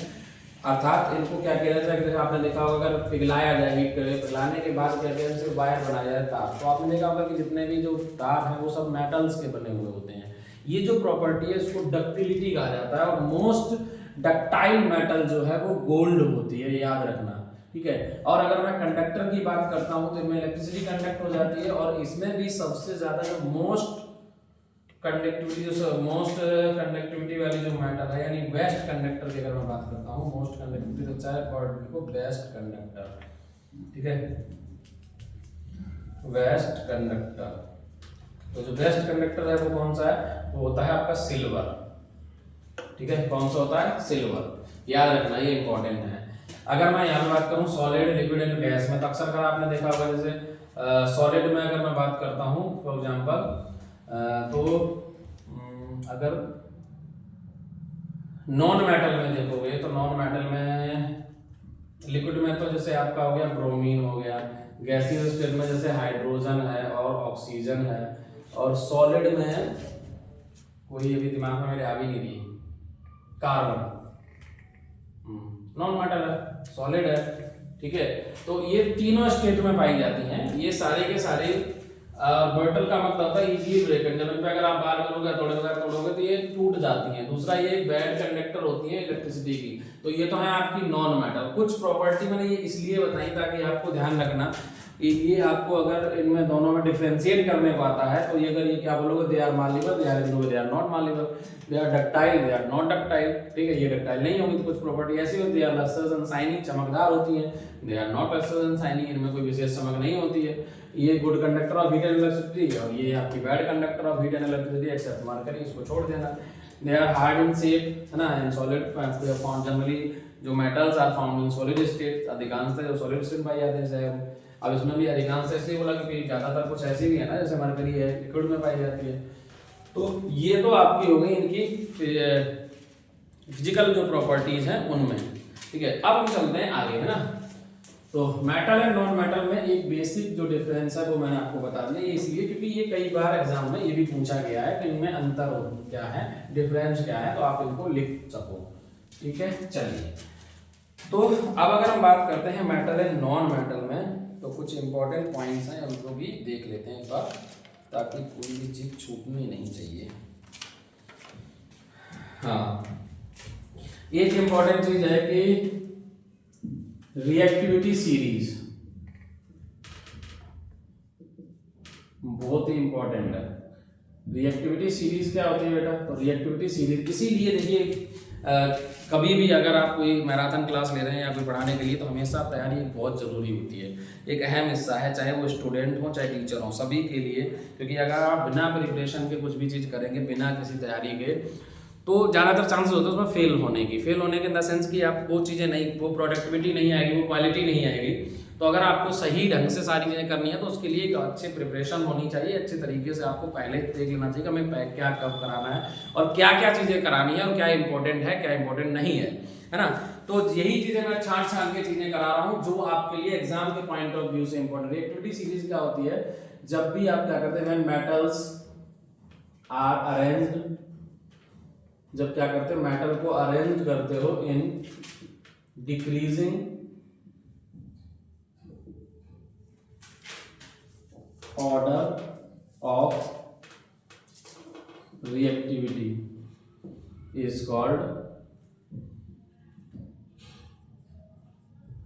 अर्थात इनको क्या किया जाता है, जैसे आपने देखा होगा, अगर पिघलाया जाए, हीट करे, पिघलाने के बाद क्या किया जाए, वायर बनाया जाए, तार। तो आपने देखा होगा कि जितने भी जो तार हैं वो सब मेटल्स के बने हुए होते हैं, ये जो प्रॉपर्टी है इसको डक्टिलिटी कहा जाता है, और मोस्ट डक्टाइल मेटल जो है वो गोल्ड होती है, याद रखना, ठीक है। और अगर मैं कंडक्टर की बात करता हूं तो इनमें इलेक्ट्रिसिटी कंडक्ट हो जाती है, और इसमें भी सबसे ज्यादा जो मोस्ट कंडक्टिविटी वाली जो मैटर है, यानी बेस्ट कंडक्टर की अगर मैं बात करता हूँ, मोस्ट कंडक्टिविटी तो चाहे पॉइंट को बेस्ट कंडक्टर, ठीक है, बेस्ट कंडक्टर। तो जो बेस्ट कंडक्टर है वो कौन सा है, वो होता है आपका सिल्वर, ठीक है। कौन सा होता है, सिल्वर, याद रखना, ये इंपॉर्टेंट है। अगर मैं यहाँ पे बात करूँ सॉलिड, लिक्विड एंड गैस में, तो अक्सर कर आपने देखा होगा, जैसे सॉलिड में अगर मैं बात करता हूँ फॉर एग्जांपल, तो अगर नॉन मेटल में देखोगे तो नॉन मेटल में, लिक्विड में तो जैसे आपका हो गया ब्रोमीन हो गया, गैसीय स्टेट में जैसे हाइड्रोजन है और ऑक्सीजन है, और सॉलिड में कोई अभी दिमाग में मेरे आ भी नहीं रही, कार्बन, नॉन मेटल है, सॉलिड है, ठीक है। तो ये तीनों स्टेट में पाई जाती हैं, ये सारे के सारे। बर्टल का मतलब होता है इजी ब्रेकर, जब इन पे अगर आप बार करोगे तोड़ोगे तो ये टूट जाती हैं। दूसरा ये बैड कंडक्टर होती है इलेक्ट्रिसिटी की। तो ये तो है आपकी नॉन मेटल। कुछ प्रॉपर्टी मैंने ये इसलिए बताई ताकि आपको ध्यान रखना, ये आपको अगर इनमें दोनों में डिफरेंशिएट करने को आता है तो ये अगर ये क्या बोलोगे, दे आर मालेबल, या they are not malleable, they are ductile, they are not ductile, ठीक है। ये डक्टाइल नहीं होगी तो कुछ प्रॉपर्टी ऐसी होती है, लस्टर्स एंड शाइनिंग, चमकदार होती है, they are not lustres and shining, इनमें कोई विशेष चमक नहीं होती है। ये good conductor of heat and electricity, और ये आपकी bad conductor of heat and electricity, except mark करिए, इसको छोड़ देना। They are hard in shape, है ना, इन सॉलिड फॉर्म, जनरली जो metals are found in solid state, अधिकांशतः जो सॉलिड स्टेट पाई जाते हैं। अब इसमें भी अधिकांश इसलिए बोला क्योंकि ज्यादातर कुछ ऐसी भी है ना, जैसे मरकरी है, लिक्विड में पाई जाती है। तो ये तो आपकी हो गई इनकी फिजिकल जो प्रॉपर्टीज हैं उनमें, ठीक है। अब हम चलते हैं आगे, है ना। तो मेटल एंड नॉन मेटल में एक बेसिक जो डिफरेंस है वो मैंने आपको बता दिया, ये इसलिए क्योंकि ये कई बार एग्जाम में ये भी पूछा गया है कि इनमें अंतर क्या है, डिफरेंस क्या है, तो आप इनको लिख सको, ठीक है। चलिए, तो अब अगर हम बात करते हैं मेटल एंड नॉन मेटल में, तो कुछ इंपॉर्टेंट पॉइंट्स हैं, उनको भी देख लेते हैं एक बार, ताकि कोई भी चीज छूटनी नहीं चाहिए। हाँ, एक इंपॉर्टेंट चीज है कि रिएक्टिविटी सीरीज बहुत ही इंपॉर्टेंट है। रिएक्टिविटी सीरीज क्या होती है बेटा, तो रिएक्टिविटी सीरीज इसीलिए देखिए, कभी भी अगर आप कोई मैराथन क्लास ले रहे हैं या कोई पढ़ाने के लिए, तो हमेशा तैयारी बहुत ज़रूरी होती है, एक अहम हिस्सा है, चाहे वो स्टूडेंट हो चाहे टीचर हो, सभी के लिए। क्योंकि अगर आप बिना प्रिपरेशन के कुछ भी चीज़ करेंगे, बिना किसी तैयारी के, तो ज़्यादातर चांसेस होते हैं उसमें फेल होने की। फेल होने के इन द सेंस कि आप वो चीज़ें नहीं, वो प्रोडक्टिविटी नहीं आएगी, वो क्वालिटी नहीं आएगी। तो अगर आपको सही ढंग से सारी चीज़ें करनी है तो उसके लिए एक अच्छी प्रिपरेशन होनी चाहिए, अच्छे तरीके से आपको पहले देख लेना चाहिए कि हमें क्या कब कराना है और क्या क्या चीज़ें करानी है और क्या इंपॉर्टेंट है, क्या इंपॉर्टेंट नहीं है ना। तो यही चीज़ें मैं छांट के चीज़ें करा रहा हूँ जो आपके लिए एग्जाम के पॉइंट ऑफ व्यू से इंपॉर्टेंट है। एक्टिविटी सीरीज क्या होती है, जब भी आप क्या करते हैं, मेटल्स आर अरेंज्ड, जब क्या करते हैं, मेटल को अरेंज करते हो in decreasing order of reactivity is called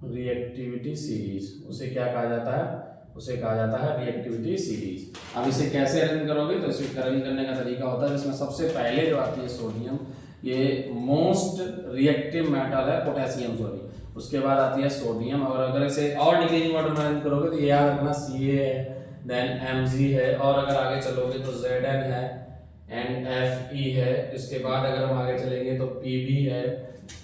reactivity series. उसे क्या कहा जाता है, उसे कहा जाता है रिएक्टिविटी सीरीज। अब इसे कैसे अरेंज करोगे, तो इसे अरेंज करने का तरीका होता है, जिसमें सबसे पहले जो आती है सोडियम, ये मोस्ट रिएक्टिव मेटल है, पोटेशियम सॉरी, उसके बाद आती है सोडियम। और अगर इसे और डिक्रीजिंग ऑर्डर में अरेंज करोगे तो ये याद रखना Ca है, देन Mg है, और अगर आगे चलोगे तो Zn है एंड Fe है। इसके बाद अगर हम आगे चलेंगे तो Pb है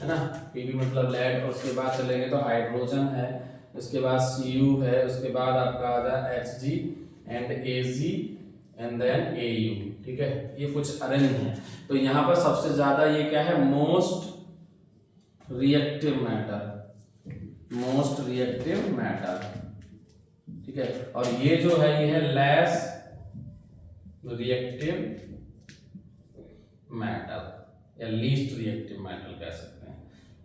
ना, Pb मतलब लेड, और उसके बाद चलेंगे तो हाइड्रोजन है, उसके बाद Cu है, उसके बाद आपका आ जाए Hg and Ag and then Au, ठीक है। ये कुछ अरेंज है। तो यहाँ पर सबसे ज्यादा ये क्या है, most reactive matter, most reactive matter, ठीक है। और ये जो है ये है लेस रिएक्टिव मैटर या लीस्ट रिएक्टिव मैटर कह सकते हैं,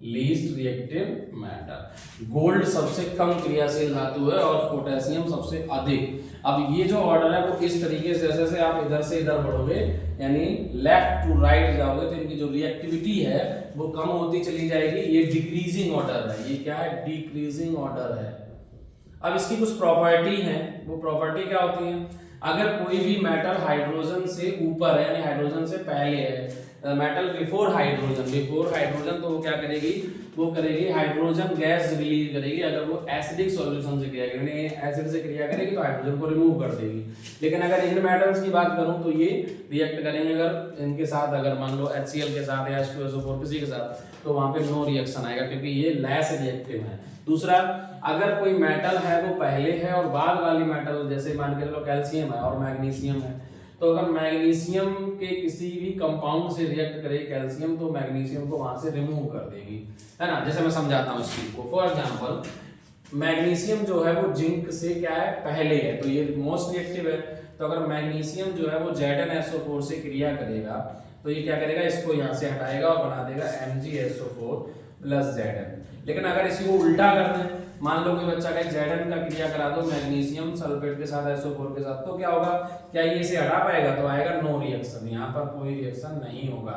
लीस्ट रिएक्टिव मैटर। गोल्ड सबसे कम क्रियाशील धातु है और पोटेशियम सबसे अधिक। अब ये जो ऑर्डर है वो इस तरीके से, जैसे आप इधर से इधर बढ़ोगे यानी लेफ्ट टू राइट जाओगे तो इनकी जो रिएक्टिविटी है वो कम होती चली जाएगी। ये डिक्रीजिंग ऑर्डर है, ये क्या है, डिक्रीजिंग ऑर्डर है। अब इसकी कुछ प्रॉपर्टी है, वो प्रॉपर्टी क्या होती है, अगर कोई भी मेटल हाइड्रोजन से ऊपर है यानी हाइड्रोजन से पहले है, मेटल बिफोर हाइड्रोजन, तो वो क्या करेगी, वो करेगी हाइड्रोजन गैस रिलीज करेगी। अगर वो एसिडिक सॉल्यूशन से क्रिया करेगी, एसिड से क्रिया करेगी तो हाइड्रोजन को रिमूव कर देगी। लेकिन अगर इन मेटल्स की बात करूं तो ये रिएक्ट करेंगे अगर इनके साथ, अगर मान लो HCl के साथ या H2SO4 किसी के साथ, तो वहां पे नो रिएक्शन आएगा क्योंकि ये लेस रिएक्टिव है। दूसरा, अगर कोई मेटल है वो पहले है और बाद वाली मेटल, जैसे मान के चलो कैल्शियम है और मैग्नीशियम है, तो अगर मैग्नीशियम के किसी भी कंपाउंड से रिएक्ट करे कैल्शियम तो मैग्नीशियम को वहां से रिमूव कर देगी, है ना। जैसे मैं समझाता हूँ इस चीज को। फॉर एग्जांपल, मैग्नीशियम जो है वो जिंक से क्या है, पहले है, तो ये मोस्ट रिएक्टिव है। तो अगर मैग्नीशियम जो है वो ZnSO4 से क्रिया करेगा तो ये क्या करेगा, इसको यहाँ से हटाएगा और बना देगा MgSO4 + Zn। लेकिन अगर इसी को उल्टा कर दें, मान लो कोई बच्चा कहे Zn का क्रिया करा दो मैग्नीशियम सल्फेट के साथ SO4 के साथ, तो क्या होगा, क्या ये इसे हटा पाएगा, तो आएगा नो रिएक्शन, यहाँ पर कोई रिएक्शन नहीं होगा।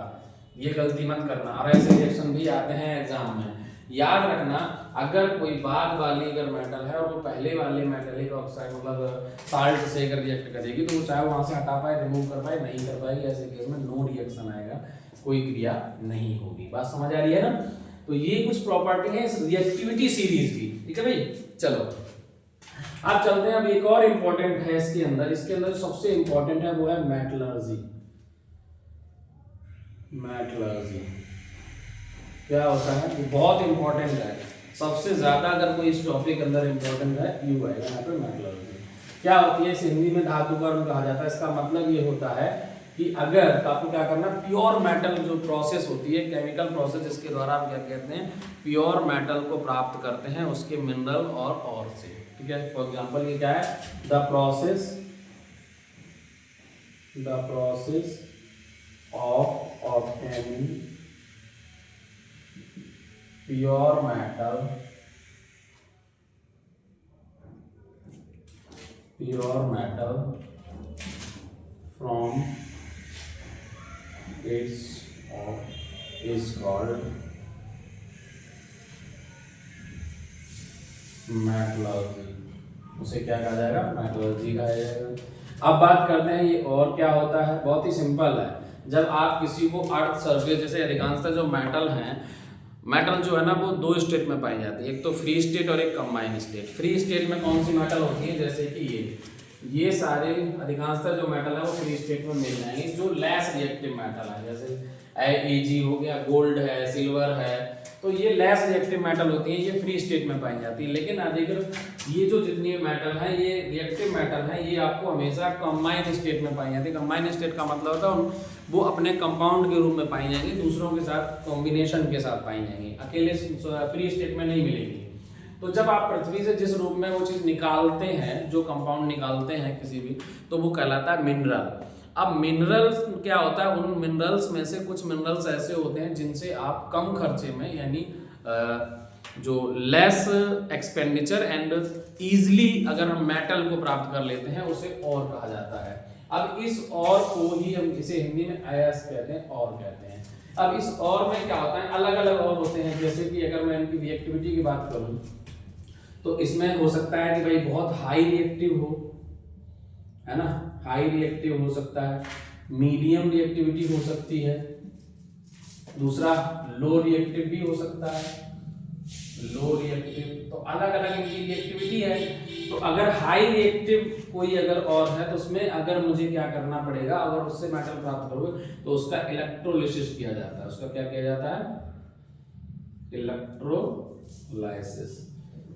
ये गलती मत करना, और ऐसे रिएक्शन भी आते हैं एग्जाम में। याद रखना, अगर कोई बाद वाली अगर मेटल है और वो पहले वाले मेटलिक ऑक्साइड मतलब साल्ट से अगर रिएक्ट करेगी तो वो चाहे वहां से हटा पाए, रिमूव कर पाए, नहीं कर पाएगी, ऐसे केस में नो रिएक्शन आएगा, कोई क्रिया नहीं होगी। बात समझ आ रही है ना। तो ये कुछ प्रॉपर्टी है इस रिएक्टिविटी सीरीज की, ठीक है भाई। चलो अब चलते हैं, अब एक और इंपॉर्टेंट है इसके अंदर सबसे इंपॉर्टेंट है वो है मेटलर्जी। क्या होता है, ये बहुत इंपॉर्टेंट है, सबसे ज्यादा अगर कोई इस टॉपिक अंदर इंपॉर्टेंट है यू आएगा यहाँ पे मेटलर्जी। क्या होती है, इस हिंदी में धातु कर्म कहा जाता है। इसका मतलब ये होता है कि अगर आपको क्या करना, प्योर मेटल जो प्रोसेस होती है, केमिकल प्रोसेस, इसके द्वारा हम क्या कहते हैं, प्योर मेटल को प्राप्त करते हैं उसके मिनरल और से, ठीक है। फॉर एग्जांपल ये क्या है, the process of obtaining pure metal from its is called metallurgy. उसे क्या कहा जाएगा, मेटलर्जी कहा जाएगा। अब बात करते हैं ये और क्या होता है, बहुत ही सिंपल है। जब आप किसी को अर्थ सरफेस, जैसे अधिकांशतः जो मेटल हैं, मेटल जो है ना वो दो स्टेट में पाई जाती है, एक तो फ्री स्टेट और एक कंबाइंड स्टेट। फ्री स्टेट में कौन सी मेटल होती है, जैसे कि ये सारे अधिकांशतः जो मेटल है वो फ्री स्टेट में मिल जाएंगे। जो लेस रिएक्टिव मेटल है, जैसे Ag हो गया, गोल्ड है, सिल्वर है, तो ये लेस रिएक्टिव मेटल होती है, ये फ्री स्टेट में पाई जाती है। लेकिन अधिकतर ये जो जितनी मेटल है, ये रिएक्टिव मेटल है, ये आपको हमेशा कंबाइंड स्टेट में पाई जाती है। कंबाइंड स्टेट का मतलब होता है वो अपने कंपाउंड के रूप में पाई जाएंगी, दूसरों के साथ कॉम्बिनेशन के साथ पाई जाएंगी, अकेले फ्री स्टेट में नहीं मिलेगी। तो जब आप पृथ्वी से जिस रूप में वो चीज निकालते हैं, जो कंपाउंड निकालते हैं किसी भी, तो वो कहलाता है मिनरल। अब मिनरल्स क्या होता है, उन मिनरल्स में से कुछ मिनरल्स ऐसे होते हैं जिनसे आप कम खर्चे में, यानी जो लेस एक्सपेंडिचर एंड इजीली अगर हम मेटल को प्राप्त कर लेते हैं, उसे और कहा जाता है। अब इस और को ही हम इसे हिंदी में अयस कहते हैं, और कहते हैं। अब इस और में क्या होता है, अलग अलग और होते हैं। जैसे कि अगर मैं इनकी रिएक्टिविटी की बात करूं तो इसमें हो सकता है कि भाई बहुत हाई रिएक्टिव हो, है ना, हाई रिएक्टिव हो सकता है, मीडियम रिएक्टिविटी हो सकती है, दूसरा लो रिएक्टिव भी हो सकता है, लो रिएक्टिव। तो अलग अलग इनकी रिएक्टिविटी है। तो अगर हाई रिएक्टिव कोई अगर और है तो उसमें अगर मुझे क्या करना पड़ेगा, अगर उससे मेटल प्राप्त करोगे तो उसका इलेक्ट्रोलिसिस किया जाता है। उसका क्या किया जाता है, इलेक्ट्रोलाइसिस।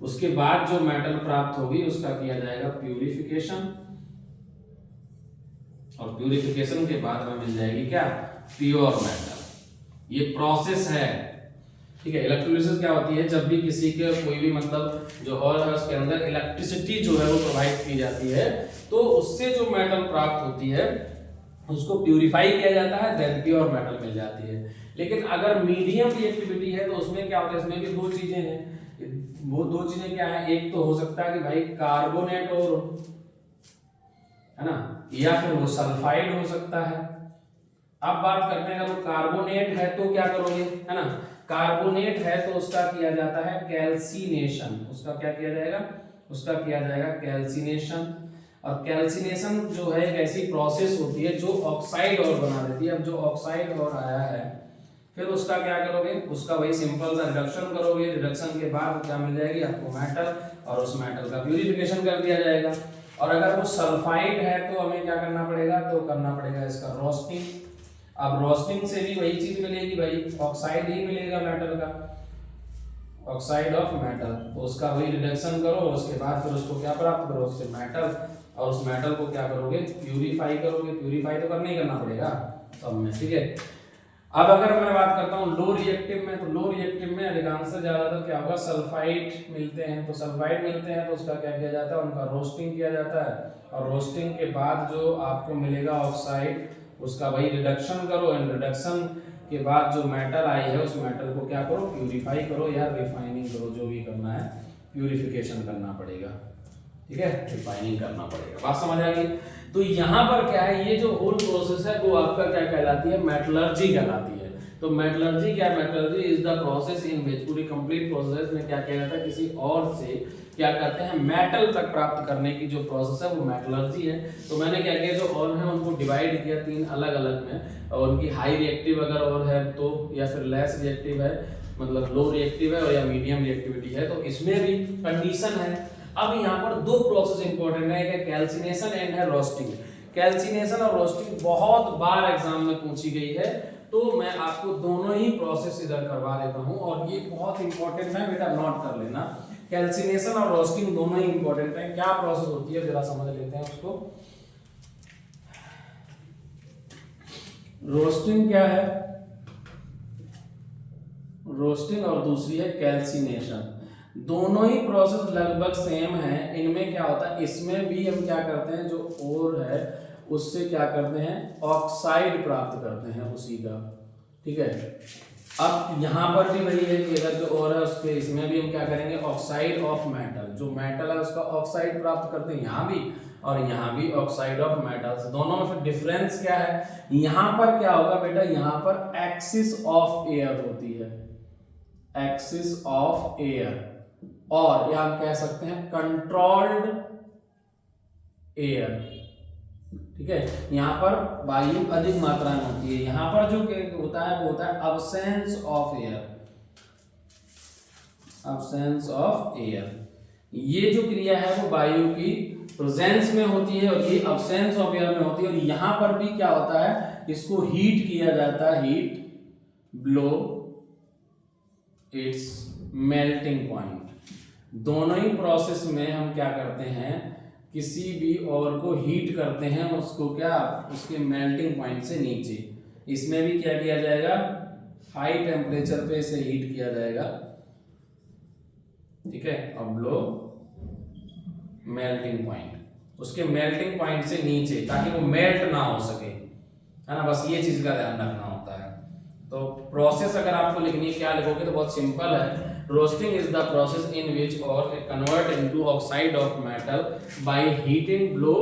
उसके बाद जो मेटल प्राप्त होगी उसका किया जाएगा प्यूरिफिकेशन, और प्यूरिफिकेशन के बाद हमें मिल जाएगी क्या, प्योर मेटल। ये प्रोसेस है, ठीक है। इलेक्ट्रोलिसिस क्या होती है, जब भी किसी के कोई भी मतलब जो हॉल है उसके अंदर इलेक्ट्रिसिटी जो है वो प्रोवाइड की जाती है, तो उससे जो मेटल प्राप्त होती है उसको प्यूरिफाई किया जाता है, देन प्योर मेटल मिल जाती है। लेकिन अगर मीडियम रिएक्टिविटी है तो उसमें क्या होता है, इसमें भी दो चीजें हैं। वो दो चीजें क्या है, एक तो हो सकता है कि भाई कार्बोनेट और, है ना, या फिर वो सल्फाइड हो सकता है, अब बात करते हैं, अगर वो कार्बोनेट है तो क्या करोगे, है ना, कार्बोनेट है तो उसका किया जाता है कैल्सिनेशन, उसका क्या किया जाएगा, उसका किया जाएगा कैल्सिनेशन। और कैल्सिनेशन जो है एक ऐसी प्रोसेस होती है जो ऑक्साइड और बना देती है। अब जो ऑक्साइड और आया है फिर उसका क्या करोगे, उसका वही सिंपल सा रिडक्शन करोगे, रिडक्शन के बाद क्या मिल जाएगी आपको, मेटल, और उस मेटल का प्यूरिफिकेशन कर दिया जाएगा। और अगर वो सल्फाइड है तो हमें क्या करना पड़ेगा, तो करना पड़ेगा इसका रोस्टिंग। अब रोस्टिंग से भी वही चीज मिलेगी भाई, ऑक्साइड ही मिलेगा मेटल का, ऑक्साइड ऑफ मेटल, तो उसका वही रिडक्शन करो, उसके बाद फिर उसको क्या प्राप्त करो, उससे मेटल, और उस मेटल को क्या करोगे, प्यूरिफाई करोगे। प्यूरिफाई तो करना ही करना पड़ेगा सब में, ठीक है। अब अगर मैं बात करता हूँ लो रिएक्टिव में, तो लो रिएक्टिव में अधिकांश ज्यादातर क्या होगा, सल्फाइड मिलते हैं। तो सल्फाइड मिलते हैं तो उसका क्या किया जाता है, उनका रोस्टिंग किया जाता है, और रोस्टिंग के बाद जो आपको मिलेगा ऑक्साइड, उसका वही रिडक्शन करो, एंड रिडक्शन के बाद जो मेटल आई है उस मेटल को क्या करो, प्यूरिफाई करो या रिफाइनिंग करो, जो भी करना है, प्यूरिफिकेशन करना पड़ेगा, ठीक है, रिफाइनिंग करना पड़ेगा। बात समझ आ गई। तो यहाँ पर क्या है, ये जो होल प्रोसेस है वो आपका क्या कहलाती है, मेटलर्जी कहलाती है। तो मेटलर्जी क्या है, metallurgy is the process in which, पूरी कंप्लीट प्रोसेस में क्या किया जाता है, किसी और से क्या करते हैं, मेटल तक प्राप्त करने की जो प्रोसेस है वो मेटलर्जी है। तो मैंने क्या किया, जो और है उनको डिवाइड किया तीन अलग अलग में, और उनकी हाई रिएक्टिव अगर और है तो, या फिर लेस रिएक्टिव है, मतलब लो रिएक्टिव है, और या मीडियम रिएक्टिविटी है, तो इसमें भी कंडीशन है। अब यहाँ पर दो प्रोसेस इंपॉर्टेंट है, कि कैल्सिनेशन एंड है रोस्टिंग। कैल्सिनेशन और रोस्टिंग बहुत बार एग्जाम में पूछी गई है, तो मैं आपको दोनों ही प्रोसेस इधर करवा देता हूँ, और ये बहुत इंपॉर्टेंट है बेटा, नोट कर लेना। कैल्सिनेशन और रोस्टिंग दोनों ही इंपॉर्टेंट है। क्या प्रोसेस होती है जरा समझ लेते हैं उसको। रोस्टिंग क्या है, रोस्टिंग और दूसरी है कैल्सिनेशन। दोनों ही प्रोसेस लगभग सेम है। इनमें क्या होता है, इसमें भी हम क्या करते हैं, जो ओर है उससे क्या करते हैं, ऑक्साइड प्राप्त करते हैं उसी का, ठीक है। अब यहाँ पर भी वही है कि अगर जो ओर है उसके, इसमें भी हम क्या करेंगे, ऑक्साइड ऑफ मेटल, जो मेटल है उसका ऑक्साइड प्राप्त करते हैं यहाँ भी, और यहाँ भी ऑक्साइड ऑफ मेटल्स। दोनों में फिर डिफरेंस क्या है, यहाँ पर क्या होगा बेटा, यहाँ पर एक्सिस ऑफ एयर होती है, एक्सिस ऑफ एयर, और या हम कह सकते हैं कंट्रोल्ड एयर, ठीक है। यहाँ पर वायु अधिक मात्रा में होती है, यहाँ पर जो होता है वो होता है absence of air, absence of air. ये जो क्रिया है वो वायु की प्रेजेंस में होती है, और ये अब्सेंस ऑफ एयर में होती है। और यहाँ पर भी क्या होता है, इसको हीट किया जाता है, heat blow its melting point. दोनों ही प्रोसेस में हम क्या करते हैं, किसी भी और को हीट करते हैं, उसको क्या, उसके मेल्टिंग पॉइंट से नीचे। इसमें भी क्या किया जाएगा, हाई टेम्परेचर पे इसे हीट किया जाएगा, ठीक है, अब लो मेल्टिंग पॉइंट, उसके मेल्टिंग पॉइंट से नीचे, ताकि वो मेल्ट ना हो सके, है ना। बस ये चीज का ध्यान रखना होता है। तो प्रोसेस अगर आपको लिखनी है, क्या लिखोगे, तो बहुत सिंपल है। Roasting is the process in which ore convert into oxide of metal by heating below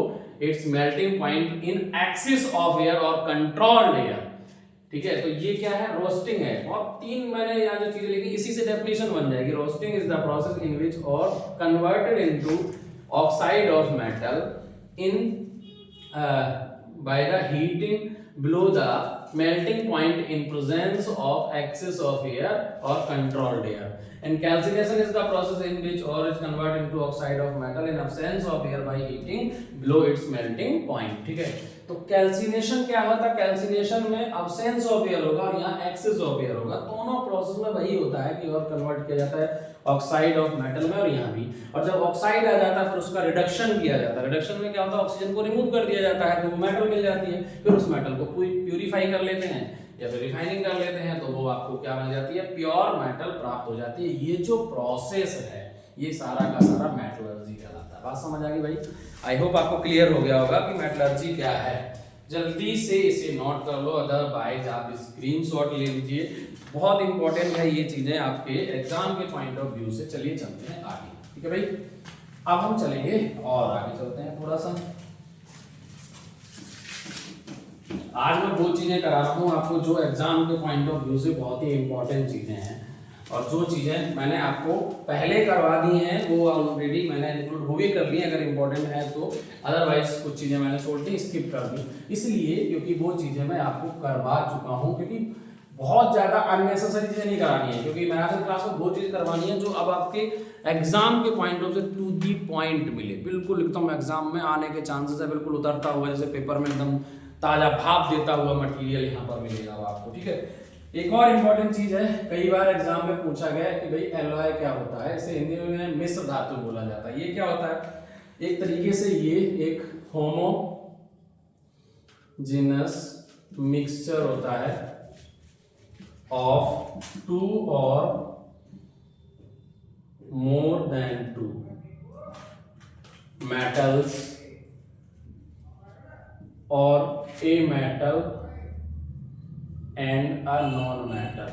its melting point in excess of air or controlled air, ठीक है। तो ये क्या है, रोस्टिंग है। और तीन मैंने यहाँ जो चीजें लिखी, इसी से डेफिनेशन बन जाएगी। Roasting is the process in which ore converted into oxide of metal in by the heating below the melting point in presence of excess of air or controlled air. And calcination is the process in which ore is converted into oxide of metal in absence of air by heating below its melting point, ठीक है। तो calcination क्या होता है, calcination में absence of air होगा और यहाँ एक्सेस ऑफ एयर होगा। दोनों प्रोसेस में वही होता है कि और कन्वर्ट किया जाता है ऑक्साइड ऑफ मेटल में, और यहाँ भी। और जब ऑक्साइड आ जाता है फिर उसका रिडक्शन किया जाता है। रिडक्शन में क्या होता है, ऑक्सीजन को रिमूव कर दिया जाता है, तो वो मेटल मिल जाती है। फिर उस मेटल को प्यूरिफाई कर लेते हैं या फिर रिफाइनिंग कर लेते हैं, तो वो आपको क्या मिल जाती है, प्योर मेटल प्राप्त हो जाती है। ये जो प्रोसेस है ये सारा का सारा मेटलर्जी कहलाता है। बात समझ आ गई भाई? आई होप आपको क्लियर हो गया होगा कि मेटलर्जी क्या है। जल्दी से इसे नोट कर लो, अदरवाइज आप स्क्रीनशॉट ले लीजिए। बहुत इंपॉर्टेंट है ये चीजें आपके एग्जाम के पॉइंट ऑफ व्यू से। चलिए चलते हैं आगे, ठीक है भाई। अब हम चलेंगे और आगे चलते हैं थोड़ा सा। आज मैं वो चीज़ें करा रहा हूँ आपको जो एग्जाम के पॉइंट ऑफ व्यू से बहुत ही इंपॉर्टेंट चीज़ें हैं, और जो चीज़ें मैंने आपको पहले करवा दी हैं वो ऑलरेडी मैंने इंक्लूड हो भी कर ली अगर इंपॉर्टेंट है तो, अदरवाइज कुछ चीज़ें मैंने छोड़ स्किप कर दी, इसलिए क्योंकि वो चीज़ें मैं आपको करवा चुका हूँ, क्योंकि बहुत ज़्यादा अननेसेसरी चीज़ें नहीं करानी है, क्योंकि मैथ क्लास में वो चीज़ करवानी है जो अब आपके एग्जाम के पॉइंट ऑफ से टू दी पॉइंट मिले, बिल्कुल एकदम एग्जाम में आने के चांसेस है, बिल्कुल उतरता हुआ जैसे पेपर में एकदम ताज़ा भाप देता हुआ मटेरियल यहाँ पर मिलेगा आपको, ठीक है। एक और इम्पॉर्टेंट चीज़ है, कई बार एग्जाम में पूछा गया है कि भाई एलॉय क्या होता है, इसे हिंदी में मिश्र धातु बोला जाता है। ये क्या होता है, एक तरीके से ये एक होमोजेनस मिक्सचर होता है of 2 or more than 2 metals or a metal and a non-metal।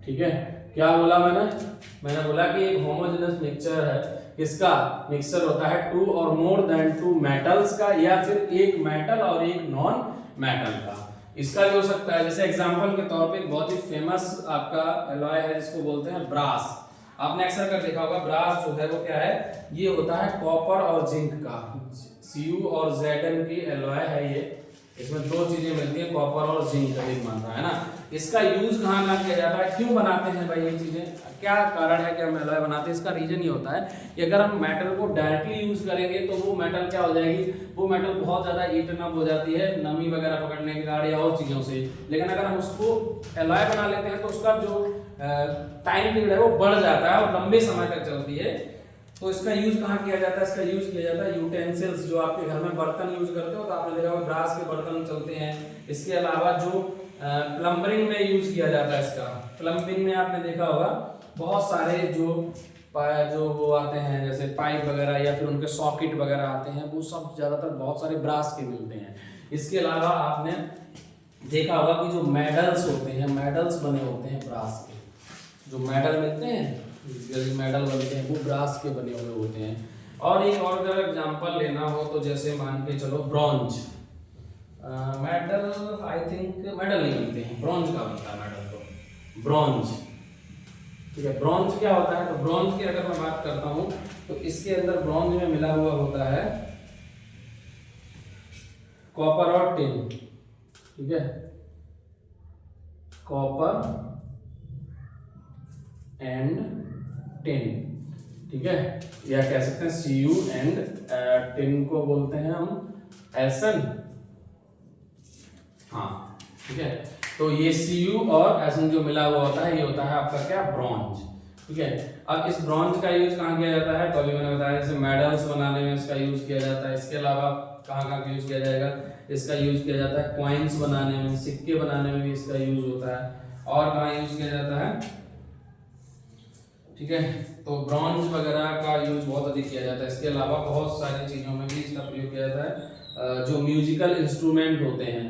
ठीक है, क्या बोला मैंने बोला कि एक होमोजेनस मिक्सचर है, किसका मिक्सचर होता है 2 और मोर देन 2 मेटल्स का, या फिर एक मेटल और एक नॉन मेटल का। इसका भी हो सकता है, जैसे एग्जांपल के तौर पे एक बहुत ही फेमस आपका एलॉय है जिसको बोलते हैं ब्रास। आपने अक्सर कर देखा होगा, ब्रास जो है वो क्या है, ये होता है कॉपर और जिंक का, Cu और Zn की एलॉय है ये, इसमें दो चीजें मिलती हैं, कॉपर और जिंक का एक बन रहा है ना। इसका यूज कहाँ ना किया जाता है, क्यों बनाते हैं भाई ये चीजें, क्या कारण है कि हम एलॉय बनाते हैं, इसका रीजन ये होता है कि अगर हम मेटल को डायरेक्टली यूज करेंगे तो वो मेटल क्या हो जाएगी, वो मेटल बहुत ज्यादा ईटन अप हो जाती है नमी वगैरह पकड़ने के कारण या और चीजों से। लेकिन अगर हम उसको एलॉय बना लेते हैं तो उसका जो टाइम पीरियड है वो बढ़ जाता है और लंबे समय तक चलती है। तो इसका यूज कहाँ किया जाता है, इसका यूज किया जाता है यूटेंसिल्स, जो आपके घर में बर्तन यूज करते हो तो आपने देखा होगा ब्रास के बर्तन चलते हैं। इसके अलावा जो प्लम्बिंग में यूज किया जाता है, इसका प्लम्बिंग में आपने देखा होगा बहुत सारे जो वो आते हैं जैसे पाइप वगैरह या फिर उनके सॉकेट वगैरह आते हैं, वो सब ज्यादातर बहुत सारे ब्रास के मिलते हैं। इसके अलावा आपने देखा होगा कि जो मेडल्स होते हैं, मेडल्स बने होते हैं ब्रास के, जो मेडल मिलते हैं मेडल बनते हैं वो ब्रास के बने हुए होते हैं। और एक और अगर एग्जांपल लेना हो तो जैसे मान के चलो bronze, medal I think medal नहीं बनते हैं, ब्रॉन्ज का बनता है मेडल, तो ब्रॉन्ज, ठीक है। ब्रॉन्ज क्या होता है, तो ब्रॉन्ज की अगर मैं बात करता हूँ तो इसके अंदर ब्रॉन्ज में मिला हुआ होता है कॉपर और टिन, ठीक है, कॉपर एंड टिन, ठीक है, या कह सकते हैं Cu एंड टिन को बोलते हैं हम Sn, हाँ ठीक है। तो ये Cu और Sn जो मिला हुआ होता है ये होता है आपका क्या, ब्रॉन्ज, ठीक है। अब इस ब्रॉन्ज का यूज कहाँ किया जाता है, तो अभी मैंने बताया जैसे मेडल्स बनाने में इसका यूज किया जाता है। इसके अलावा कहाँ यूज किया जाएगा, इसका यूज किया जाता है कॉइन्स बनाने में, सिक्के बनाने में भी इसका यूज होता है। और कहाँ यूज किया जाता है, ठीक है, तो ब्रॉन्ज वगैरह का यूज बहुत अधिक किया जाता है। इसके अलावा बहुत सारी चीज़ों में भी इसका प्रयोग किया जाता है। जो म्यूजिकल इंस्ट्रूमेंट होते हैं,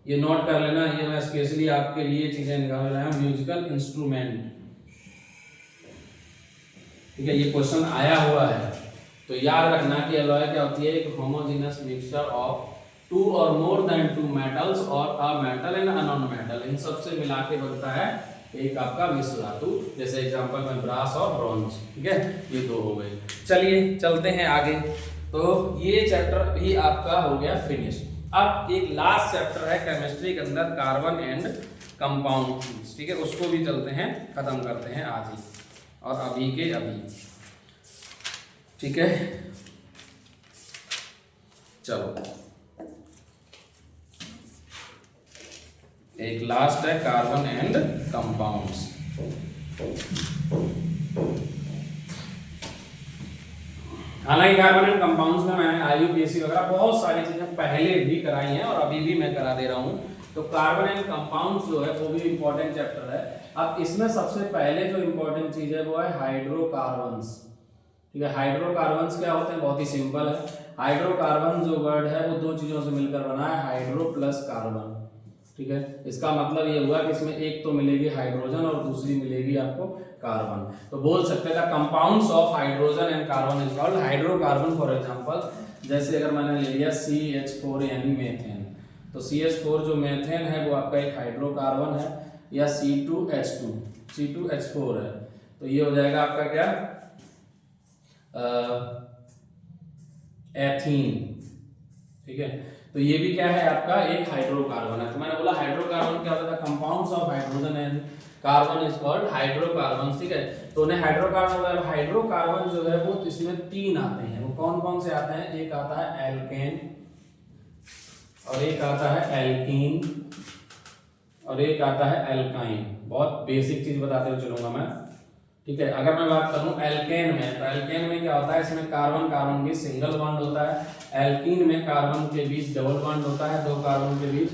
ये नोट कर लेना, ये मैं स्पेशली आपके लिए चीज़ें निकाल रहा हूँ, म्यूजिकल इंस्ट्रूमेंट, ठीक है, ये क्वेश्चन आया हुआ है। तो याद रखना कि एलॉय क्या होती है, एक होमोजेनस मिक्सचर ऑफ 2 और more than 2 metals or a metal and a non metal, इन सब से मिला के बनता है एक आपका मिश्र धातु, जैसे एग्जांपल में ब्रास और ब्रॉन्ज, ठीक है, ये दो हो गए। चलिए चलते हैं आगे। तो ये चैप्टर भी आपका हो गया फिनिश। अब एक लास्ट चैप्टर है केमिस्ट्री के अंदर, कार्बन एंड कंपाउंड, ठीक है, उसको भी चलते हैं खत्म करते हैं आज ही और अभी के अभी, ठीक है। चलो एक लास्ट है कार्बन एंड कंपाउंड्स। हालांकि कार्बन एंड कंपाउंड्स में मैंने IUPAC वगैरह बहुत सारी चीजें पहले भी कराई हैं और अभी भी मैं करा दे रहा हूं। तो कार्बन एंड कंपाउंड्स जो है वो भी इंपॉर्टेंट चैप्टर है। अब इसमें सबसे पहले जो इंपॉर्टेंट चीज है वो है हाइड्रोकार्बन्स, ठीक है। हाइड्रोकार्बन्स क्या होते हैं, बहुत ही सिंपल है। हाइड्रोकार्बन जो वर्ड है वो दो चीजों से मिलकर बना है, हाइड्रो प्लस कार्बन, ठीक है। इसका मतलब ये हुआ कि इसमें एक तो मिलेगी हाइड्रोजन और दूसरी मिलेगी आपको कार्बन। तो बोल सकते हैं compounds of hydrogen and carbon is called hydrocarbon. For example जैसे अगर मैंने ले लिया CH4 यानी मीथेन, तो CH4 जो मेथेन है वो आपका एक हाइड्रोकार्बन है, या C2H2 C2H4 है, तो ये हो जाएगा आपका क्या, एथीन। ठीक है, तो ये भी क्या है आपका एक हाइड्रोकार्बन है। तो मैंने बोला हाइड्रोकार्बन क्या होता था, compounds of hydrogen and carbon is called hydrocarbon. ठीक है, तो उन्हें हाइड्रोकार्बन मतलब हाइड्रोकार्बन जो है वो इसमें 3 आते हैं। वो कौन कौन से आते हैं, एक आता है एल्केन, और एक आता है एल्कीन, और एक आता है एल्काइन। बहुत बेसिक चीज बताते हुए चलूंगा मैं। ठीक है, अगर मैं बात करूं एल्केन में, तो एल्केन में क्या होता है, इसमें कार्बन कार्बन के सिंगल बॉन्ड होता है। एल्कीन में कार्बन के बीच डबल बॉन्ड होता है, 2 कार्बन के बीच।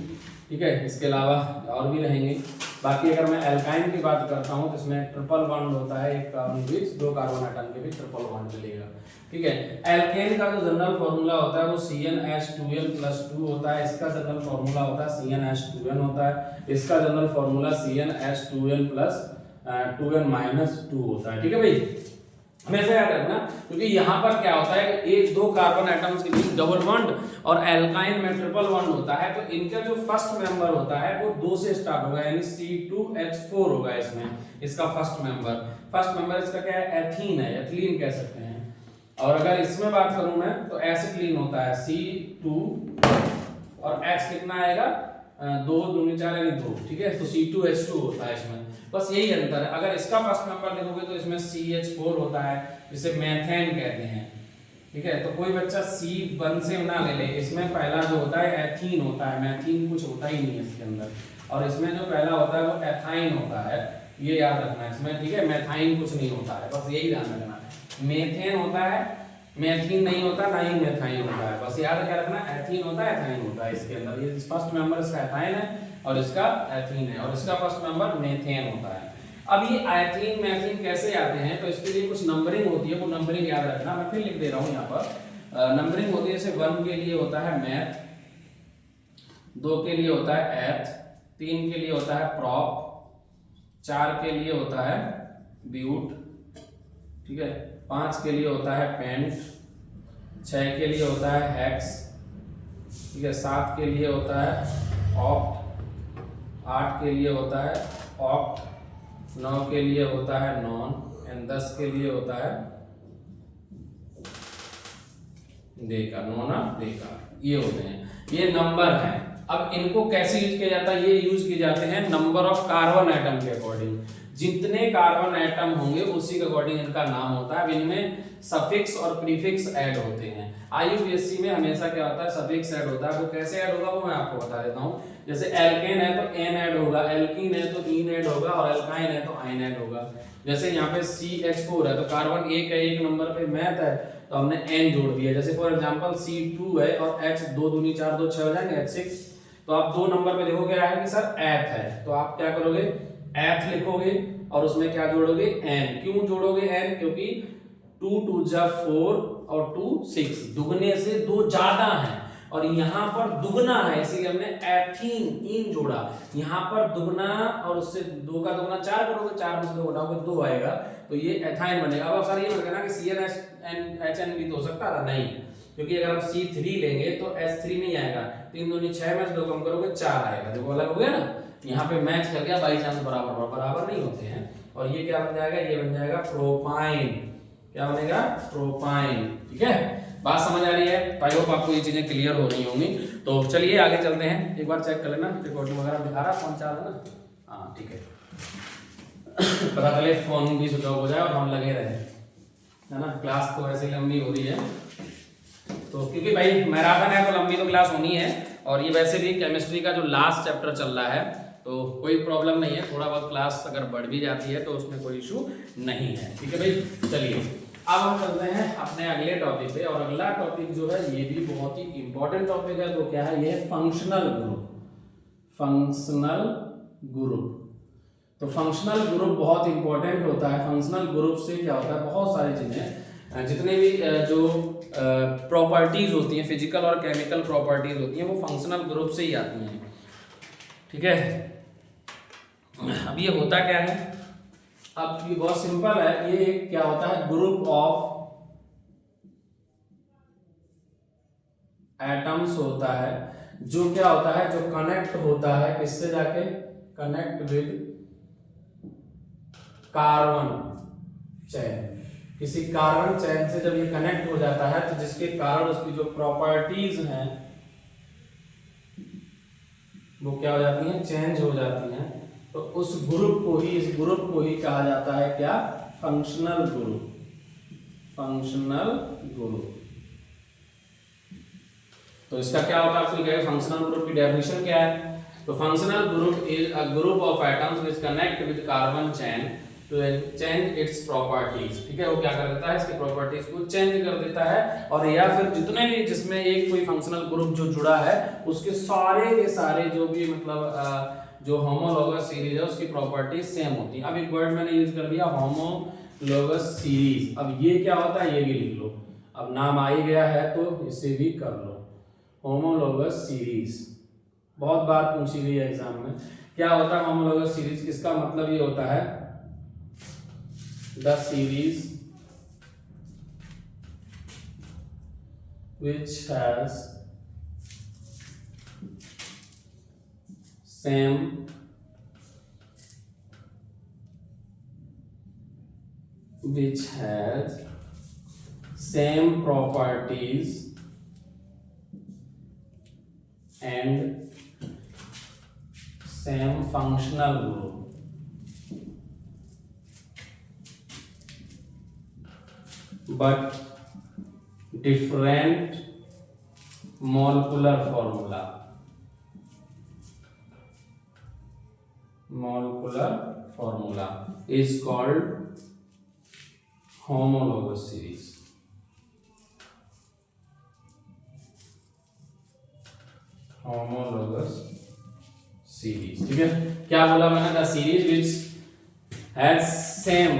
ठीक है, इसके अलावा और भी रहेंगे। बाकी अगर मैं एल्काइन की बात करता हूं तो इसमें ट्रिपल बॉन्ड होता है, एक कार्बन के बीच 2 कार्बन एटम के बीच ट्रिपल बॉन्ड मिलेगा। ठीक है, एल्केन का जो जनरल फॉर्मूला होता है वो CnH2n+2 होता है। इसका जनरल फॉर्मूला होता है CnH2n होता है। इसका जनरल फॉर्मूला CnH2n+2n-2 होता है। ठीक है भाई, हमेशा याद रखना, क्योंकि यहाँ पर क्या होता है, एक 2 कार्बन एटम्स के बीच डबल बॉन्ड और एल्काइन में ट्रिपल बॉन्ड होता है, तो इनका जो फर्स्ट मेंबर होता है वो 2 से स्टार्ट होगा, यानी C2H4 होगा इसमें, इसका फर्स्ट मेंबर इसका क्या है, एथीन है, एथिलीन कह सकते हैं। और अगर इसमें बात करूं मैं तो एसिटिलीन होता है C2, और H कितना आएगा, 2 दूनी 4 यानी 2। ठीक है, तो C2H2 होता है इसमें, बस यही अंतर है। अगर इसका फर्स्ट नंबर देखोगे तो इसमें CH4 होता है, जिसे मेथेन कहते हैं। ठीक है, तो कोई बच्चा C1 से ना ले ले, इसमें पहला जो होता है एथीन होता है, मेथीन कुछ होता ही नहीं है इसके अंदर, और इसमें जो पहला होता है वो एथाइन होता है, ये याद रखना है इसमें। ठीक है, मेथाइन कुछ नहीं होता है, बस यही ध्यान रखना है। मेथेन होता है, मेथीन नहीं होता, ना ही मेथाइन होता है, बस याद क्या रखना, एथीन होता है, एथाइन होता है इसके अंदर। ये फर्स्ट मेंबर इसका एथाइन है और इसका एथीन है, और इसका फर्स्ट मेंबर मेथेन होता है। अब ये एथीन मेथीन कैसे आते हैं, तो इसके लिए कुछ नंबरिंग होती है, वो नंबरिंग याद रखना। मैं फिर लिख दे रहा हूं यहाँ पर, नंबरिंग होती है, जैसे 1 के लिए होता है मैथ, 2 के लिए होता है एथ, 3 के लिए होता है प्रॉप, 4 के लिए होता है ब्यूट। ठीक है, 5 के लिए होता है पेंट, 6 के लिए होता है हेक्स। ठीक है, 7 के लिए होता है ऑक्ट, 8 के लिए होता है ऑक्ट, 9 के लिए होता है नॉन, एंड 10 के लिए होता है डेका, नोना डेका। ये होते हैं, ये नंबर हैं। अब इनको कैसे यूज किया जाता है, ये यूज किए जाते हैं नंबर ऑफ कार्बन एटम के अकॉर्डिंग। जितने कार्बन एटम होंगे उसी के अकॉर्डिंग इनका नाम होता है। अब इनमें सफिक्स और प्रीफिक्स ऐड होते हैं। IUPAC में हमेशा क्या होता है, सफिक्स ऐड होता है। वो कैसे ऐड होगा वो मैं आपको बता देता हूँ। जैसे एल्केन है तो एन ऐड होगा, एल्कीन है तो इन ऐड होगा, और एल्काइन है तो आइन ऐड होगा। जैसे यहाँ पे CH4 है तो कार्बन 1 है, 1 नंबर पे मैथ है तो हमने N जोड़ दिया। जैसे फॉर एग्जांपल C2 है और H 2 दूनी 4 2 6 हो जाएंगे, H6, तो आप 2 नंबर पे देखोगे क्या है कि सर एथ है, तो आप क्या करोगे, एथ लिखोगे और उसमें क्या जोड़ोगे, N। क्यों जोड़ोगे N, क्योंकि 2 2 जा 4 और 2 6, दुगने से 2 ज्यादा है और यहाँ पर दुगना है, इसीलिए हमने एथीन इन जोड़ा। यहाँ पर दुगना और उससे 2 का दुगना 4 करोगे, 4 में से 2 घटाओगे 2 आएगा, तो ये एथाइन बनेगा। अब सर ये मत कहना कि CnHn भी तो हो सकता था, नहीं, क्योंकि अगर हम C3 लेंगे तो H3 नहीं आएगा, 3 दूनी 6 में से 2 कम करोगे 4 आएगा, देखो अलग हो गया ना। यहाँ पे मैच कर गया, बाई चांस बराबर नहीं होते हैं। और ये क्या बन जाएगा, ये बन जाएगा प्रोपाइन। क्या बनेगा, प्रोपाइन। ठीक है, बात समझ आ रही है? आई होप आपको ये चीजें क्लियर हो रही होंगी। तो चलिए आगे चलते हैं, एक बार चेक कर लेना रिकॉर्डिंग वगैरह दिखा रहा, फोन चार्ज है ना, हाँ ठीक है। पता चले फोन भी स्विच ऑफ हो जाए और हम लगे रहे, है ना। क्लास तो ऐसे लंबी हो रही है, तो क्योंकि भाई मैराथन है तो लंबी तो क्लास होनी है। और ये वैसे भी केमिस्ट्री का जो लास्ट चैप्टर चल रहा है, तो कोई प्रॉब्लम नहीं है, थोड़ा बहुत क्लास अगर बढ़ भी जाती है तो उसमें कोई इशू नहीं है। ठीक है भाई, चलिए अब हम चलते हैं अपने अगले टॉपिक पे। और अगला टॉपिक जो है ये भी बहुत ही इंपॉर्टेंट टॉपिक है। तो क्या है, ये है फंक्शनल ग्रुप। फंक्शनल ग्रुप, तो फंक्शनल ग्रुप बहुत इंपॉर्टेंट होता है। फंक्शनल ग्रुप से क्या होता है, बहुत सारी चीजें, जितने भी जो प्रॉपर्टीज होती हैं, फिजिकल और केमिकल प्रॉपर्टीज होती हैं, वो फंक्शनल ग्रुप से ही आती हैं। ठीक है, अब ये होता क्या है, अब ये बहुत सिंपल है। ये क्या होता है, ग्रुप ऑफ एटम्स होता है जो क्या होता है, जो कनेक्ट होता है किससे जाके, कनेक्ट विद कार्बन चेन। किसी कार्बन चेन से जब ये कनेक्ट हो जाता है तो जिसके कारण उसकी जो प्रॉपर्टीज हैं वो क्या हो जाती हैं, चेंज हो जाती हैं। तो उस ग्रुप को ही, इस ग्रुप को ही कहा जाता है क्या, फंक्शनल ग्रुप। Functional group. तो इसका क्या होगा, आपको क्या है, फंक्शनल ग्रुप की डेफिनेशन क्या है। तो functional group is a group of atoms which connect with carbon chain to change its properties. ठीक है, वो क्या कर देता है, इसकी प्रॉपर्टीज को चेंज कर देता है, और या फिर जितने भी जिसमें एक कोई फंक्शनल ग्रुप जो जुड़ा है उसके सारे के सारे जो भी मतलब जो होमोलॉगस सीरीज है उसकी प्रॉपर्टीज सेम होती है। अब एक वर्ड मैंने यूज कर दिया होमोलॉगस सीरीज। अब ये क्या होता है ये भी लिख लो, अब नाम आ ही गया है तो इसे भी कर लो, होमोलॉगस सीरीज। बहुत बार पूछी गई है एग्जाम में, क्या होता है होमोलॉगस सीरीज। इसका मतलब ये होता है the series which has same properties and same functional group, but different molecular formula is called homologous series। homologous series, ठीक है। क्या बोला मैंने, the series which has same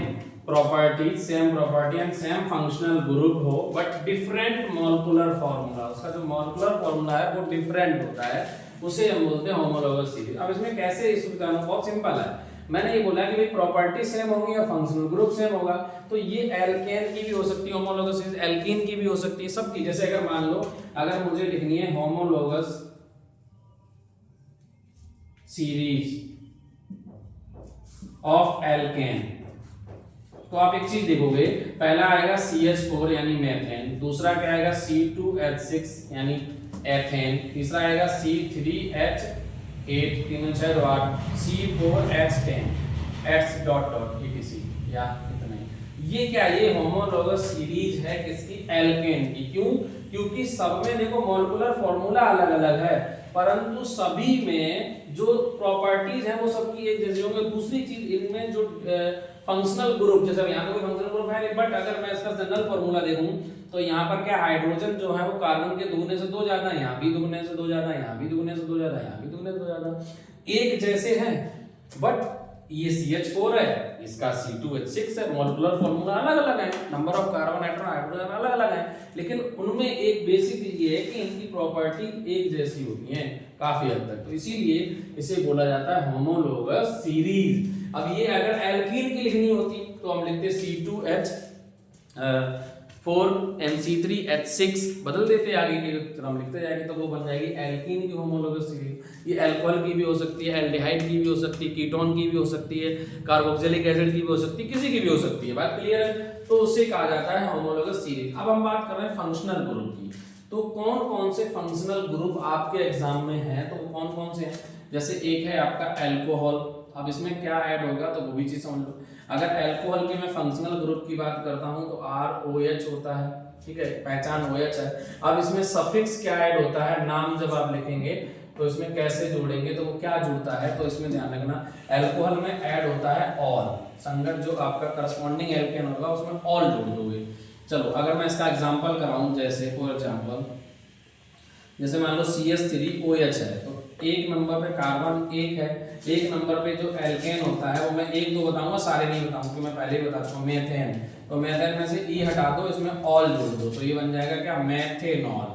property and same functional group हो बट डिफरेंट मॉलिक्यूलर फार्मूला, उसका जो molecular formula है वो डिफरेंट होता है, उसे हम बोलते हैं होमोलॉगस सीरीज। अब इसमें कैसे इसको बताना, बहुत सिंपल है। मैंने ये बोला कि भाई प्रॉपर्टी सेम होंगी या फंक्शनल ग्रुप सेम होगा, तो ये एल्केन की भी हो सकती है होमोलॉगस सीरीज, एल्कीन की भी हो सकती है, सबकी। जैसे अगर मान लो अगर मुझे लिखनी है होमोलॉगस सीरीज ऑफ एल्केन, तो आप एक चीज देखोगे, पहला आएगा CH4 यानी मेथेन, दूसरा क्या आएगा C2H6 यानी एथेन, तीसरा आएगा C3H8 3 6 8 C4H10 H dot dot etc या इतना ही। ये क्या, ये होमोलॉगस सीरीज है किसकी, एल्केन की। क्यों, क्योंकि सब में देखो मॉलिक्यूलर फार्मूला अलग अलग है परंतु सभी में जो प्रॉपर्टीज है वो सबकी एक जैसी होंगी। दूसरी चीज इनमें जो फंक्शनल ग्रुप, जैसे यहाँ पे कोई फंक्शनल ग्रुप है नहीं, बट अगर मैं इसका जनरल फार्मूला देखूं तो यहाँ पर क्या हाइड्रोजन जो है वो कार्बन के दुगने से 2 ज्यादा, यहाँ भी दुगने से 2 ज्यादा, यहाँ भी दुगने से 2 ज्यादा, यहाँ भी दुगने से 2 ज्यादा, एक जैसे हैं। बट ये CH4 है, इसका C2H6 है, मॉलिक्यूलर फार्मूला अलग अलग है, number of carbon atom hydrogen अलग अलग है, लेकिन उनमें एक बेसिक चीज ये है कि इनकी प्रॉपर्टी एक जैसी होती है काफी हद तक, तो इसीलिए इसे बोला जाता है होमोलॉगस सीरीज। अब ये अगर एल्कीन की लिखनी होती तो हम लिखते C2H4MC3H6 बदल देते आगे की तरह लिखते जाएंगे तो वो बन जाएगी एल्कीन की होमोलॉगस सीरीज। ये अल्कोहल की भी हो सकती है, एल्डिहाइड की भी हो सकती है, कीटोन की भी हो सकती है, कार्बोक्सिलिक एसिड की भी हो सकती है, किसी की भी हो सकती है। बात क्लियर है, तो उससे कहा जाता है होमोलॉगस सीरीज। अब हम बात कर रहे हैं फंक्शनल ग्रुप की, तो कौन कौन से फंक्शनल ग्रुप आपके एग्जाम में हैं, तो कौन कौन से हैं। जैसे एक है आपका अल्कोहल, अब इसमें क्या ऐड होगा तो वो भी चीज समझ लो। अगर अल्कोहल के मैं फंक्शनल ग्रुप की बात करता हूं तो ROH होता है, ठीक है, पहचान OH है। अब इसमें सफिक्स क्या ऐड होता है, नाम जब आप लिखेंगे तो इसमें कैसे जोड़ेंगे तो वो क्या जुड़ता है, तो इसमें ध्यान रखना अल्कोहल में ऐड होता है ऑल, संगत जो आपका करस्पॉन्डिंग एल्केन होगा उसमें ऑल जोड़ दोगे। चलो अगर मैं इसका एग्जांपल कराऊं, जैसे फॉर एग्जांपल जैसे मान लो CH3OH है, तो एक नंबर पे कार्बन एक है, एक नंबर पे जो एल्केन होता है वो मैं एक दो बताऊंगा, सारे नहीं बताऊंगा कि मैं पहले ही बताता हूँ। मेथेन, तो मेथेन में से E हटा दो, इसमें ऑल जोड़ दो, तो ये बन जाएगा क्या, मेथेनॉल।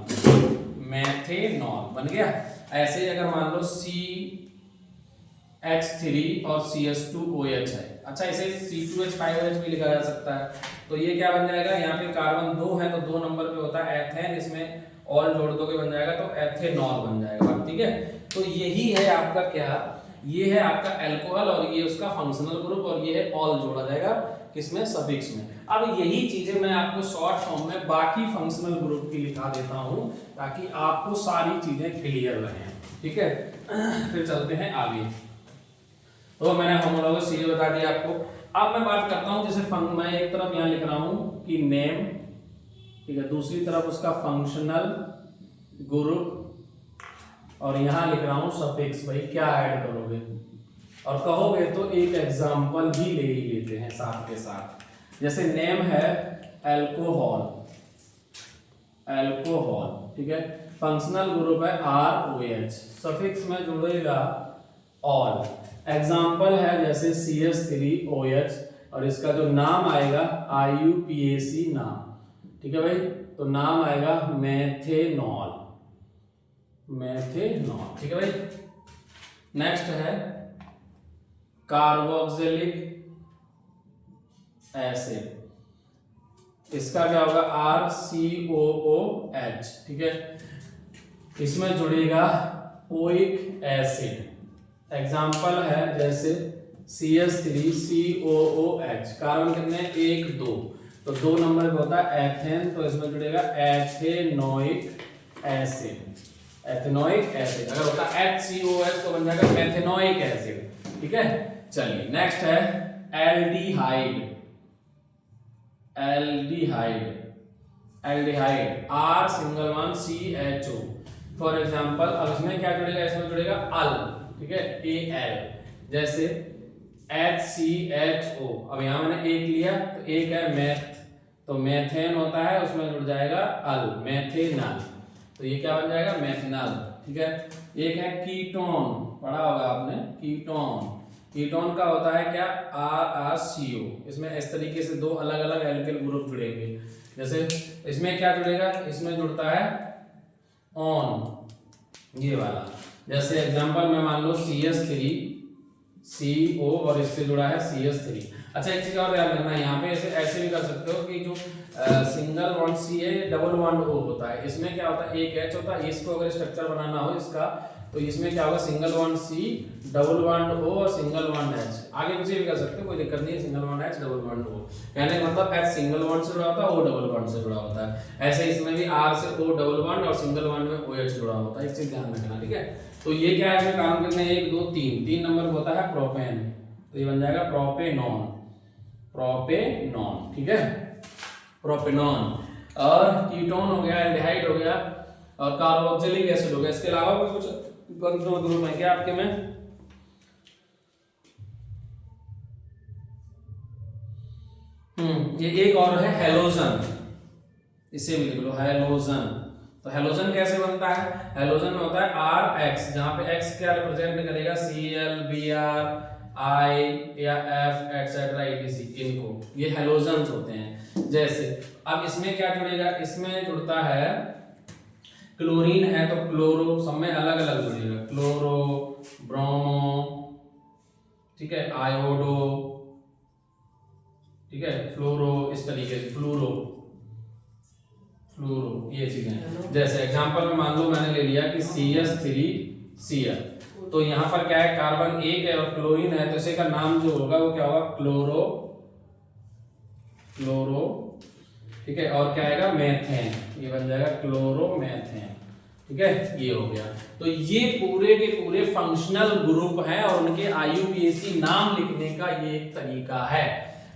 मेथेनॉल बन गया। ऐसे ही अगर मान लो CH3 और CH2OH है, अच्छा इसे C2H5OH भी लिखा जा सकता है, तो ये क्या बन जाएगा, यहाँ पे कार्बन 2 है तो 2 नंबर पे होता है एथेन, इसमें ऑल जोड़ दोगे बन जाएगा तो एथेनॉल बन जाएगा, ठीक है। तो यही है आपका क्या, ये है आपका अल्कोहल और ये उसका फंक्शनल ग्रुप और ये है ऑल जोड़ा जाएगा किसमें, सफिक्स में। अब यही चीजें मैं आपको शॉर्ट फॉर्म में बाकी फंक्शनल ग्रुप की लिखा देता हूं ताकि आपको सारी चीजें क्लियर रहें, ठीक है। फिर चलते हैं आगे। तो मैंने होमोलॉगस सीरीज बता दिया आपको। अब मैं बात करता हूं जैसे मैं एक तरफ यहां लिख रहा हूं कि नेम, ठीक है, दूसरी तरफ उसका फंक्शनल ग्रुप और यहां लिख रहा हूं सफिक्स। भाई क्या ऐड करोगे और कहोगे तो एक एग्जांपल भी ले ही लेते हैं साथ के साथ। जैसे नेम है अल्कोहल, अल्कोहल, ठीक है, फंक्शनल ग्रुप है ROH, सफिक्स में जुड़ेगा ऑल। एग्जांपल है जैसे CH3OH और इसका जो नाम आएगा IUPAC नाम, ठीक है भाई, तो नाम आएगा मेथेनॉल, मेथेनॉल, ठीक है भाई। नेक्स्ट है कार्बोक्सिलिक एसिड, इसका क्या होगा RCOOH, ठीक है, इसमें जुड़ेगा ओइक एसिड। एग्जाम्पल है जैसे CH3COOH, कार्बन कितने 1 2, तो 2 नंबर पे होता है एथेन, तो इसमें जुड़ेगा एथेनोइक एसिड, एथेनोइक एसिड। अगर होता HCOH तो बन जाएगा मेथेनोइक एसिड, ठीक है। चलिए नेक्स्ट है aldehyde, aldehyde, aldehyde R∠CHO, for example. अब इसमें क्या जुड़ेगा, इसमें जुड़ेगा अल, ठीक है, AL, जैसे HCHO। अब यहां मैंने एक लिया तो एक है मेथ, तो मेथेन होता है, उसमें जुड़ जाएगा अल, मेथेनॉल, तो ये क्या बन जाएगा मेथेनॉल, ठीक है। एक है कीटोन, पढ़ा होगा आपने कीटोन, कीटोन का होता है क्या RRCO, इसमें इस तरीके से 2 अलग अलग एल्किल ग्रुप जुड़ेंगे। जैसे इसमें क्या जुड़ेगा, इसमें जुड़ता है ऑन, ये वाला। जैसे एग्जांपल में मान लो CH3CO और इससे जुड़ा है CH3। अच्छा एक चीज और याद रखना है, यहाँ पे ऐसे भी कर सकते हो कि जो सिंगल बॉन्ड C है डबल बॉन्ड O होता है, इसमें क्या होता है एक H होता है, इसको अगर स्ट्रक्चर बनाना हो इसका तो इसमें क्या होगा single bond C, double bond O और सिंगल बॉन्ड H। आगे पीछे भी कर सकते हो, कोई दिक्कत नहीं है, single bond H double bond O, कहने का मतलब H सिंगल बॉन्ड से जुड़ा होता है, O डबल बॉन्ड से जुड़ा होता है। ऐसे इसमें भी R से O डबल बॉन्ड और सिंगल बॉन्ड में OH जुड़ा होता है, इस चीज ध्यान रखना, ठीक है। तो ये क्या है, इसमें काम कितने 1 2 3 नंबर पे होता है प्रोपेन, तो ये बन जाएगा प्रोपेनॉन, प्रोपेनॉन, ठीक है, प्रोपेनॉन। और कीटोन हो गया, एल्डिहाइड हो गया और कार्बोक्सिलिक एसिड हो गया। इसके अलावा भी कुछ फंक्शनल ग्रुप है क्या आपके में? ये एक और है हेलोजन, इसे भी लिख लो हेलोजन। तो हेलोजन कैसे बनता है, हेलोजन में होता है RX, जहां पे X क्या रिप्रेजेंट करेगा Cl, Br, I या F etc etc, इनको ये हेलोजन्स होते हैं। जैसे अब इसमें क्या जुड़ेगा, इसमें जुड़ता है क्लोरीन है तो क्लोरो, सब में अलग अलग जुड़ेगा, क्लोरो, ब्रोमो, ठीक है, आयोडो, ठीक है, फ्लोरो, इस तरीके से फ्लोरो, फ्लोरो, ये चीजें। जैसे एग्जांपल में मान लो मैंने ले लिया कि CH3Cl, तो यहाँ पर क्या है कार्बन 1 है और क्लोरीन है, तो इसे का नाम जो होगा वो क्या होगा क्लोरो, क्लोरो, ठीक है, और क्या आएगा मेथेन, ये बन जाएगा क्लोरोमेथेन, ठीक है, ये हो गया। तो ये पूरे के पूरे फंक्शनल ग्रुप हैं और उनके IUPAC नाम लिखने का ये एक तरीका है।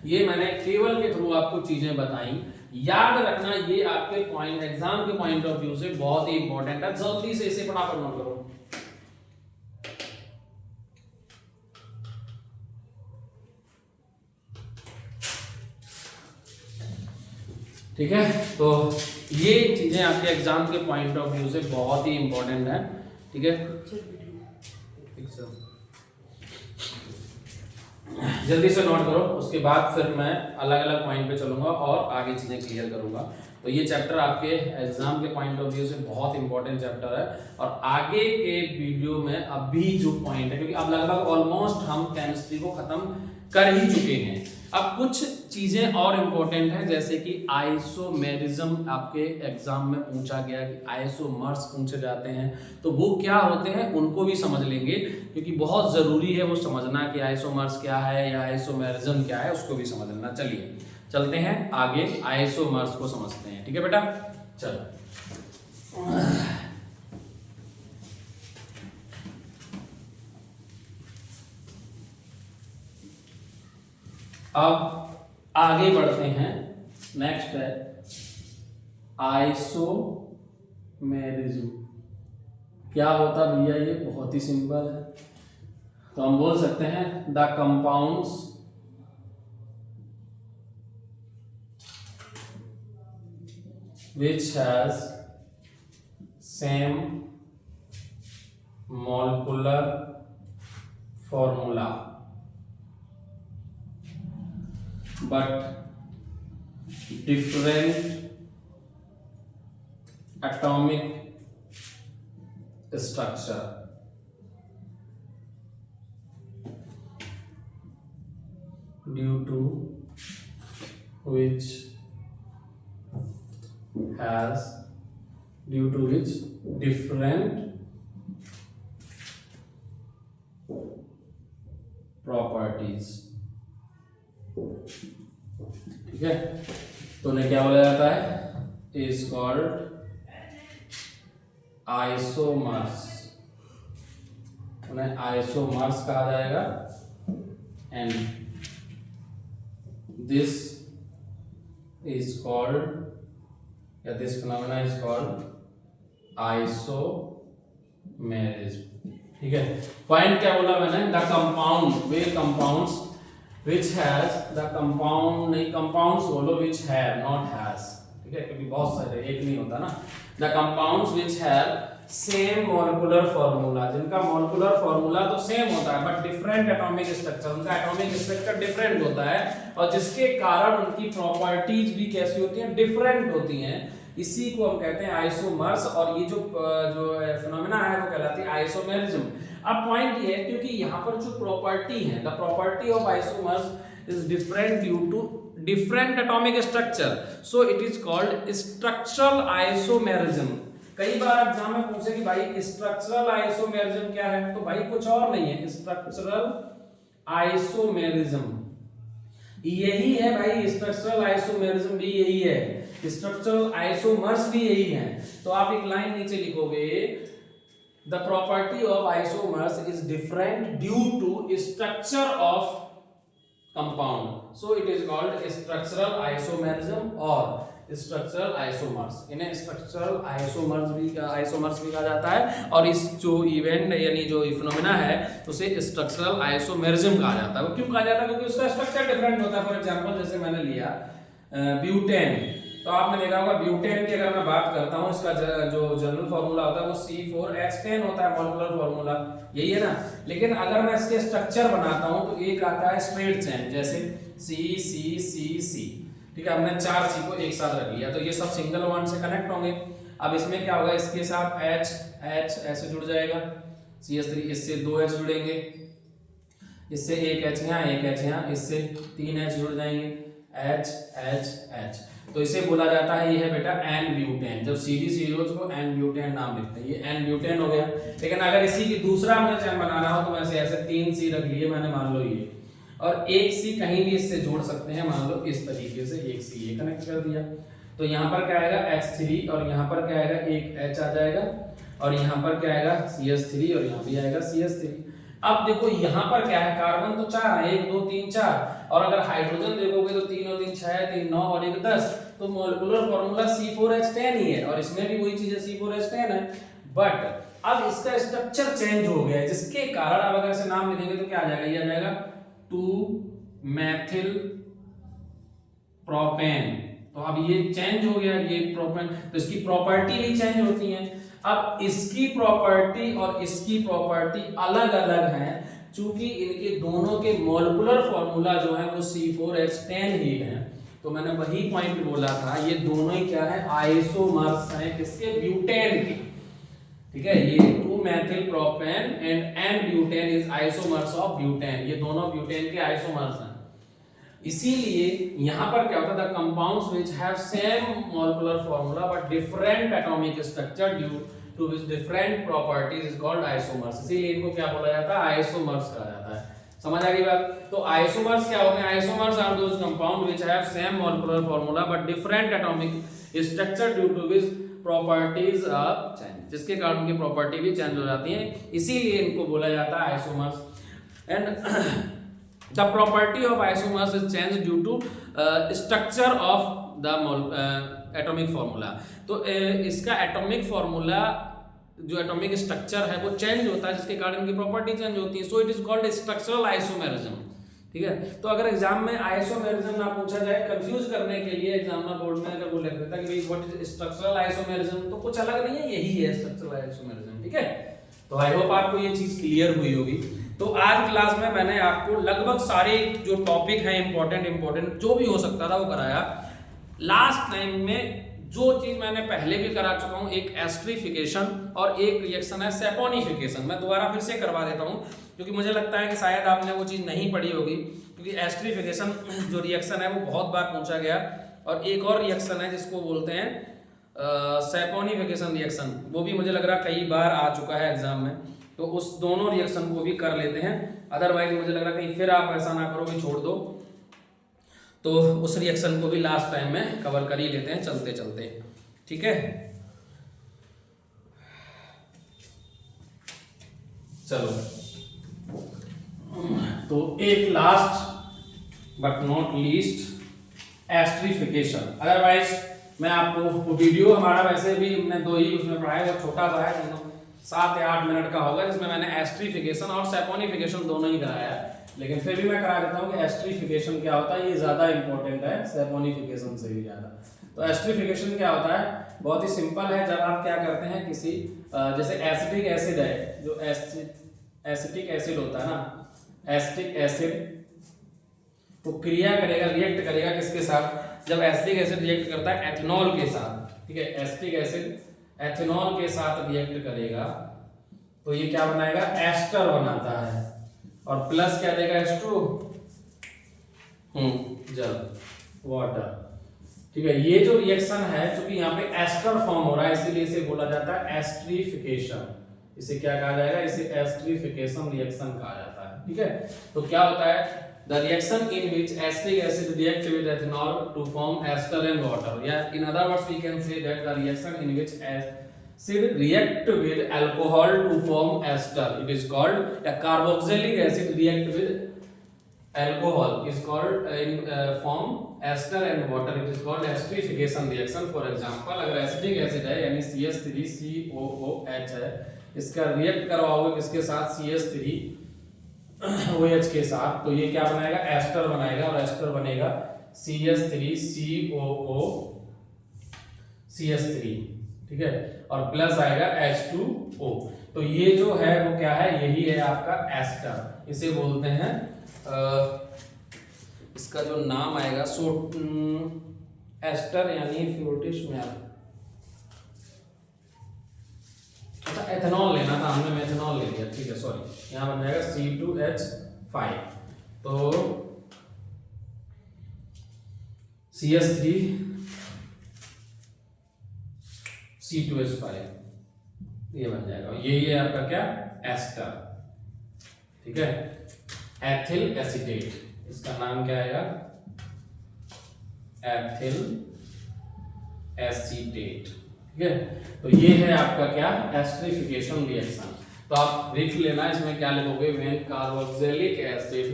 ये मैंने टेबल के थ्रू आपको चीजें बताई, याद रखना ये आपके पॉइंट एग्जाम के पॉइंट ऑफ व्यू से बहुत ही इंपॉर्टेंट है, जल्दी से इसे फटाफट नोट करो। ठीक है, तो ये चीजें आपके एग्जाम के पॉइंट ऑफ व्यू से बहुत ही इंपॉर्टेंट है, ठीक है। जल्दी से नोट करो, उसके बाद फिर मैं अलग अलग पॉइंट पे चलूंगा और आगे चीजें क्लियर करूंगा। तो ये चैप्टर आपके एग्जाम के पॉइंट ऑफ व्यू से बहुत इंपॉर्टेंट चैप्टर है और आगे के वीडियो में अभी जो पॉइंट है, क्योंकि अब लगभग ऑलमोस्ट हम केमिस्ट्री को खत्म कर ही चुके हैं, अब कुछ चीजें और इंपॉर्टेंट हैं, जैसे कि आइसोमेरिज्म आपके एग्जाम में पूछा गया कि आइसोमर्स पूछे जाते हैं, तो वो क्या होते हैं उनको भी समझ लेंगे, क्योंकि बहुत जरूरी है वो समझना कि आइसोमर्स क्या है या आइसोमेरिज्म क्या है, उसको भी समझ लेना। चलिए चलते हैं आगे, आइसोमर्स को समझते हैं। ठीक है बेटा, चलो। अब आगे बढ़ते हैं, नेक्स्ट है आइसोमेरिज्म। क्या होता भैया ये? बहुत ही सिंपल है, तो हम बोल सकते हैं the compounds which has same molecular formula but different atomic structure due to which different properties। ठीक है, तो उन्हें क्या बोला जाता है? Is called isomers. उन्हें आइसोमर्स कहा जाएगा, एंड दिस इज कॉल्ड, या this phenomena is called isomerism. ठीक है, पॉइंट क्या बोला मैंने? The compound, way compounds which has, the compound नहीं, compounds बोलो which have, not has। ठीक है, क्योंकि बहुत सारे, एक नहीं होता ना। the compounds which have same molecular formula, जिनका molecular formula तो सेम होता है बट डिफरेंट एटॉमिक स्ट्रक्चर, उनका एटॉमिक स्ट्रक्चर डिफरेंट होता है, और जिसके कारण उनकी प्रॉपर्टीज भी कैसी होती हैं? डिफरेंट होती हैं। इसी को हम कहते हैं आइसोमर्स, और ये जो फिनोमेना है वो कहलाती है आइसोमेरिज्म। अब पॉइंट ये है, क्योंकि यहाँ पर जो प्रॉपर्टी है, the property of isomers is different due to different atomic structure, so it is called structural isomerism. कई बार एग्जाम में पूछे कि भाई स्ट्रक्चरल आइसोमेरिज्म क्या है, तो भाई कुछ और नहीं है, स्ट्रक्चरल आइसोमेरिज्म यही है भाई। स्ट्रक्चरल आइसोमेरिज्म भी यही है, स्ट्रक्चरल आइसोमर्स भी यही है। तो आप एक लाइन नीचे लिखोगे, the property of isomers is different due to structure of compound, so it is called structural isomerism और स्ट्रक्चरल आइसोमर्स। इन्हें स्ट्रक्चरल आइसोमर्स भी कहा जाता है, और इस जो इवेंट यानी जो फिनोमेना है उसे स्ट्रक्चरल आइसोमेरिज्म कहा जाता है। वो क्यों कहा जाता है? क्योंकि उसका स्ट्रक्चर डिफरेंट होता है। फॉर एग्जांपल जैसे मैंने लिया ब्यूटेन, तो आपने देखा होगा ब्यूटेन की अगर मैं बात करता हूँ, इसका जो जनरल फार्मूला होता है वो C4H10 होता है, मॉलिक्यूलर फार्मूला यही है ना। लेकिन अगर मैं इसके स्ट्रक्चर बनाता हूँ तो एक आता है स्ट्रेट चेन, जैसे C। ठीक है, हमने 4 C को एक साथ रख लिया, तो ये सब सिंगल बॉन्ड से कनेक्ट होंगे। अब इसमें क्या होगा? इसके साथ H ऐसे जुड़ जाएगा, CH3, इससे 2H जुड़ेंगे, इससे एक H यहाँ, एक H यहाँ, इससे 3H जुड़ जाएंगे, H। तो इसे बोला जाता है, ये है बेटा एन ब्यूटेन। जब CDCOs को एन ब्यूटेन नाम लिखते हैं, ये एन ब्यूटेन हो गया। लेकिन अगर इसी की दूसरा हमने चेन बनाना हो तो ऐसे 3 C रख लिए मैंने, मान लो ये, और एक C कहीं भी इससे जोड़ सकते हैं, मान लो इस तरीके से एक C ये कनेक्ट कर दिया, तो यहाँ पर क्या आएगा? H3, और यहाँ पर क्या आएगा? एक H आ जाएगा, और यहाँ पर क्या आएगा? CH3, और यहाँ भी आएगा CH3। अब देखो यहाँ पर क्या है? कार्बन तो 4 है, 1 2 3 4, और अगर हाइड्रोजन देखोगे तो 3 और 3 6, 3 9 और 1 10, तो मॉलिक्यूलर फार्मूला C4H10 ही है, और इसमें भी वही चीज है, C4H10 है। बट अब इसका स्ट्रक्चर चेंज हो गया है, जिसके कारण अब अगर इसे नाम लिखेंगे तो क्या आ जाएगा? ये आ जाएगा 2-मेथिल प्रोपेन। तो अब ये चेंज हो गया, ये प्रोपेन, तो इसकी प्रॉपर्टी भी चेंज होती है। अब इसकी प्रॉपर्टी और इसकी प्रॉपर्टी अलग अलग है, चूंकि इनके दोनों के मॉलिक्यूलर फार्मूला जो है वो C4H10 ही है। तो मैंने वही पॉइंट बोला था, ये दोनों ही क्या है? आइसोमर्स हैं, किसके? ब्यूटेन के। ठीक है, ये 2-मेथिल प्रोपेन एंड N-ब्यूटेन इज आइसोमर्स ऑफ ब्यूटेन, ये दोनों ब्यूटेन के आइसोमर्स हैं। इसीलिए यहाँ पर क्या होता है, the compounds which have same molecular formula but different atomic structure due to which different properties is called isomers. इसीलिए इनको क्या बोला जाता है, आइसोमर्स कहा जाता है। समझ आ गई बात? तो आइसोमर्स क्या होते हैं? Isomers are those compound which have same molecular formula but different atomic structure due to which properties are change, जिसके कारण उनकी प्रॉपर्टी भी चेंज हो जाती है, इसीलिए इनको बोला जाता है isomers. And the property of isomers is changed due to structure of the atomic formula। तो इसका एटॉमिक फार्मूला जो एटॉमिक स्ट्रक्चर है वो चेंज होता है, जिसके कारण इनकी प्रॉपर्टी चेंज होती है। So it is called structural isomerism. ठीक है, तो अगर एग्जाम में आइसोमेरिज्म ना पूछा जाए, कंफ्यूज करने के लिए एग्जामिनर बोर्ड में अगर वो लिख देता कि व्हाट इज स्ट्रक्चरल आइसोमेरिज्म, तो कुछ अलग नहीं है, यही है स्ट्रक्चरल आइसोमेरिज्म। ठीक है, तो आई होप आपको ये चीज क्लियर हुई होगी। तो आज क्लास में मैंने आपको लगभग सारे जो टॉपिक हैं इंपॉर्टेंट जो भी हो सकता था वो कराया। लास्ट टाइम में जो चीज मैंने पहले भी करा चुका हूं, एक एस्ट्रिफिकेशन और एक रिएक्शन है सैपोनिफिकेशन, मैं दोबारा फिर से करवा देता हूं क्योंकि मुझे लगता है कि शायद आपने वो चीज नहीं पढ़ी होगी, क्योंकि एस्ट्रिफिकेशन जो रिएक्शन है वो बहुत बार पूछा गया। और एक और रिएक्शन है जिसको बोलते हैं सैपोनिफिकेशन रिएक्शन, वो भी मुझे लग रहा कई बार आ चुका है एग्जाम में, तो उस दोनों रिएक्शन को भी कर लेते हैं। अदरवाइज मुझे लग रहा कहीं फिर आप ऐसा ना करो कि छोड़ दो, तो उस रिएक्शन को भी लास्ट टाइम में कवर कर ही लेते हैं चलते चलते। ठीक है, चलो तो एक last but not least esterification. Otherwise मैं आपको वीडियो हमारा वैसे भी हमने दो ही उसमें पढ़ाया, वो छोटा सा है, 7 या 8 मिनट का होगा, जिसमें मैंने एस्ट्रिफिकेशन और सैपोनिफिकेशन दोनों ही कराया है, लेकिन फिर भी मैं करा देता हूँ कि एस्ट्रिफिकेशन क्या होता है, ये ज्यादा इंपॉर्टेंट है सैपोनिफिकेशन से भी ज्यादा। तो एस्ट्रिफिकेशन क्या होता है, बहुत ही सिंपल है। जब आप क्या करते हैं किसी जैसे एसिटिक एसिड है, जो एसिटिक एसिड होता है ना, एसिटिक एसिड तो क्रिया करेगा, रिएक्ट करेगा किसके साथ, जब एसिटिक एसिड रिएक्ट करता है एथेनॉल के साथ। ठीक है, एसिटिक एसिड एथेनॉल के साथ रिएक्ट करेगा तो ये क्या बनाएगा, एस्टर बनाता है, और प्लस क्या देगा, H2 जल, वाटर। ठीक है, ये जो रिएक्शन है चूंकि यहाँ पे एस्टर फॉर्म हो रहा है, इसीलिए इसे बोला जाता है एस्ट्रिफिकेशन। इसे क्या कहा जाएगा, इसे एस्ट्रिफिकेशन रिएक्शन कहा जाता है। ठीक है, तो क्या होता है, the reaction in which acetic acid react with ethanol to form ester and water, yeah, in other words we can say that the reaction in which acid react with alcohol to form ester, it is called a carboxylic acid react with alcohol is called in form ester and water, it is called esterification reaction। for example अगर acetic acid है यानी CH3COOH है, इसका react करवाओगे किसके साथ, CH3 OH के साथ, तो ये क्या बनाएगा, एस्टर बनाएगा, और एस्टर बनेगा CH3COO CH3। ठीक है, और प्लस आएगा H2O। तो ये जो है वो क्या है, यही है आपका एस्टर। इसे बोलते हैं इसका जो नाम आएगा एस्टर यानी फ्लोटिश में। अच्छा, एथेनॉल लेना था हमने, मेथेनॉल ले लिया। ठीक है, सॉरी, यहाँ बन जाएगा C2H5, तो CH3 C2H5 ये बन जाएगा, ये आपका क्या, एस्टर। ठीक है, एथिल एसीटेट, इसका नाम क्या आएगा, एथिल एसीटेट। ठीक है, तो ये है आपका क्या, एस्ट्रिफिकेशन रिएक्शन। तो आप लिख लेना, इसमें क्या लिखोगे, when carboxylic acid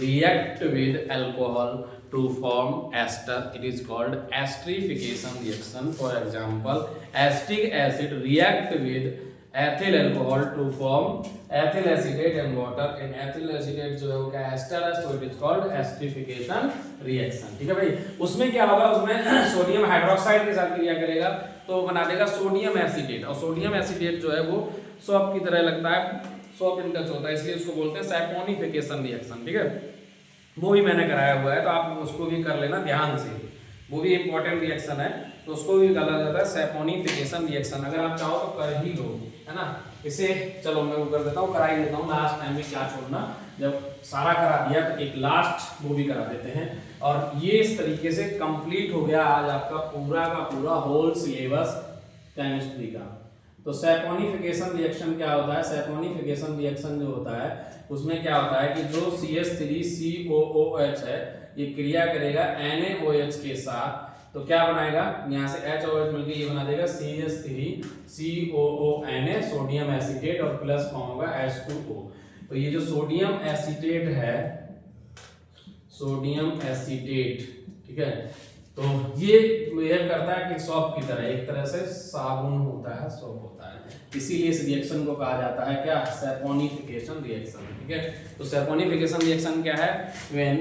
react with alcohol to form ester, it is called esterification reaction. For example acetic acid react with ethyl alcohol to form ethyl acetate and water, and ethyl acetate जो है वो क्या, ester है, so it is called esterification reaction. ठीक है भाई, उसमें क्या होगा, उसमें सोडियम हाइड्रोक्साइड के साथ क्रिया करेगा तो बना देगा सोडियम एसीटेट, और सोडियम एसीटेट जो है वो सॉप की तरह लगता है, सॉप इन टच होता है, इसलिए उसको बोलते हैं सैपोनिफिकेशन रिएक्शन। ठीक है, वो भी मैंने कराया हुआ है, तो आप उसको भी कर लेना ध्यान से, वो भी इंपॉर्टेंट रिएक्शन है, तो उसको भी कहा जाता है सैपोनिफिकेशन रिएक्शन। अगर आप चाहो तो कर ही लो, है ना। इसे चलो मैं वो कर देता हूँ, करा ही देता हूँ, लास्ट टाइम में क्या छोड़ना जब सारा करा दिया तो एक लास्ट वो भी करा देते हैं। और ये इस तरीके से कंप्लीट हो गया आज आपका पूरा का पूरा होल सिलेबस केमिस्ट्री का। तो सैपोनिफिकेशन रिएक्शन क्या होता है? सैपोनिफिकेशन रिएक्शन जो होता है उसमें क्या होता है कि जो CH3COOH है ये क्रिया करेगा NaOH के साथ, तो क्या बनाएगा, यहाँ से HOH मिलकर ये बना देगा CH3COONA सोडियम एसीटेट और प्लस फॉर्म होगा H2O। तो ये जो सोडियम एसीटेट है, सोडियम एसीटेट, ठीक है, तो ये बिहेव करता है कि सॉप की तरह, एक तरह से साबुन होता है, सॉप होता है, इसीलिए इस रिएक्शन को कहा जाता है क्या, सैपोनिफिकेशन रिएक्शन। ठीक है, तो सैपोनिफिकेशन रिएक्शन क्या है, when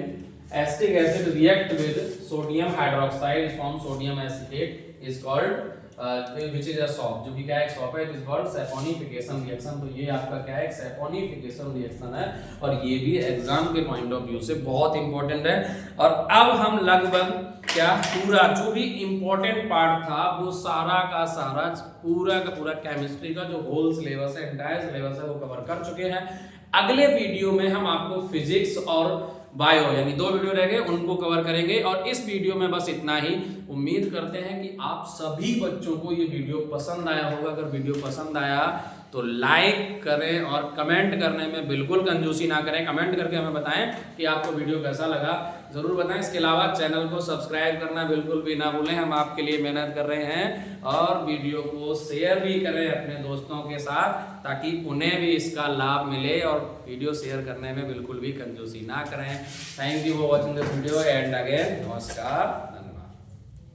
acetic acid react with sodium hydroxide form sodium acetate is called which is a shop, जो भी क्या है, सॉप है, it is called saponification reaction. तो ये आपका क्या है, सैपोनिफिकेशन रिएक्शन है, और ये भी एग्जाम के पॉइंट ऑफ व्यू से बहुत इंपॉर्टेंट है। और अब हम लगभग क्या पूरा जो भी इंपॉर्टेंट पार्ट था वो सारा का सारा पूरा का पूरा केमिस्ट्री का जो होल सिलेबस है, एंटायर सिलेबस है, वो कवर कर चुके हैं। अगले वीडियो में हम आपको फिजिक्स और बायो यानी 2 वीडियो रह गए उनको कवर करेंगे, और इस वीडियो में बस इतना ही। उम्मीद करते हैं कि आप सभी बच्चों को ये वीडियो पसंद आया होगा। अगर वीडियो पसंद आया तो लाइक करें और कमेंट करने में बिल्कुल कंजूसी ना करें, कमेंट करके हमें बताएं कि आपको वीडियो कैसा लगा, ज़रूर बताएं। इसके अलावा चैनल को सब्सक्राइब करना बिल्कुल भी ना भूलें, हम आपके लिए मेहनत कर रहे हैं। और वीडियो को शेयर भी करें अपने दोस्तों के साथ ताकि उन्हें भी इसका लाभ मिले, और वीडियो शेयर करने में बिल्कुल भी कंजूसी ना करें। Thank you for watching this video and again नमस्कार।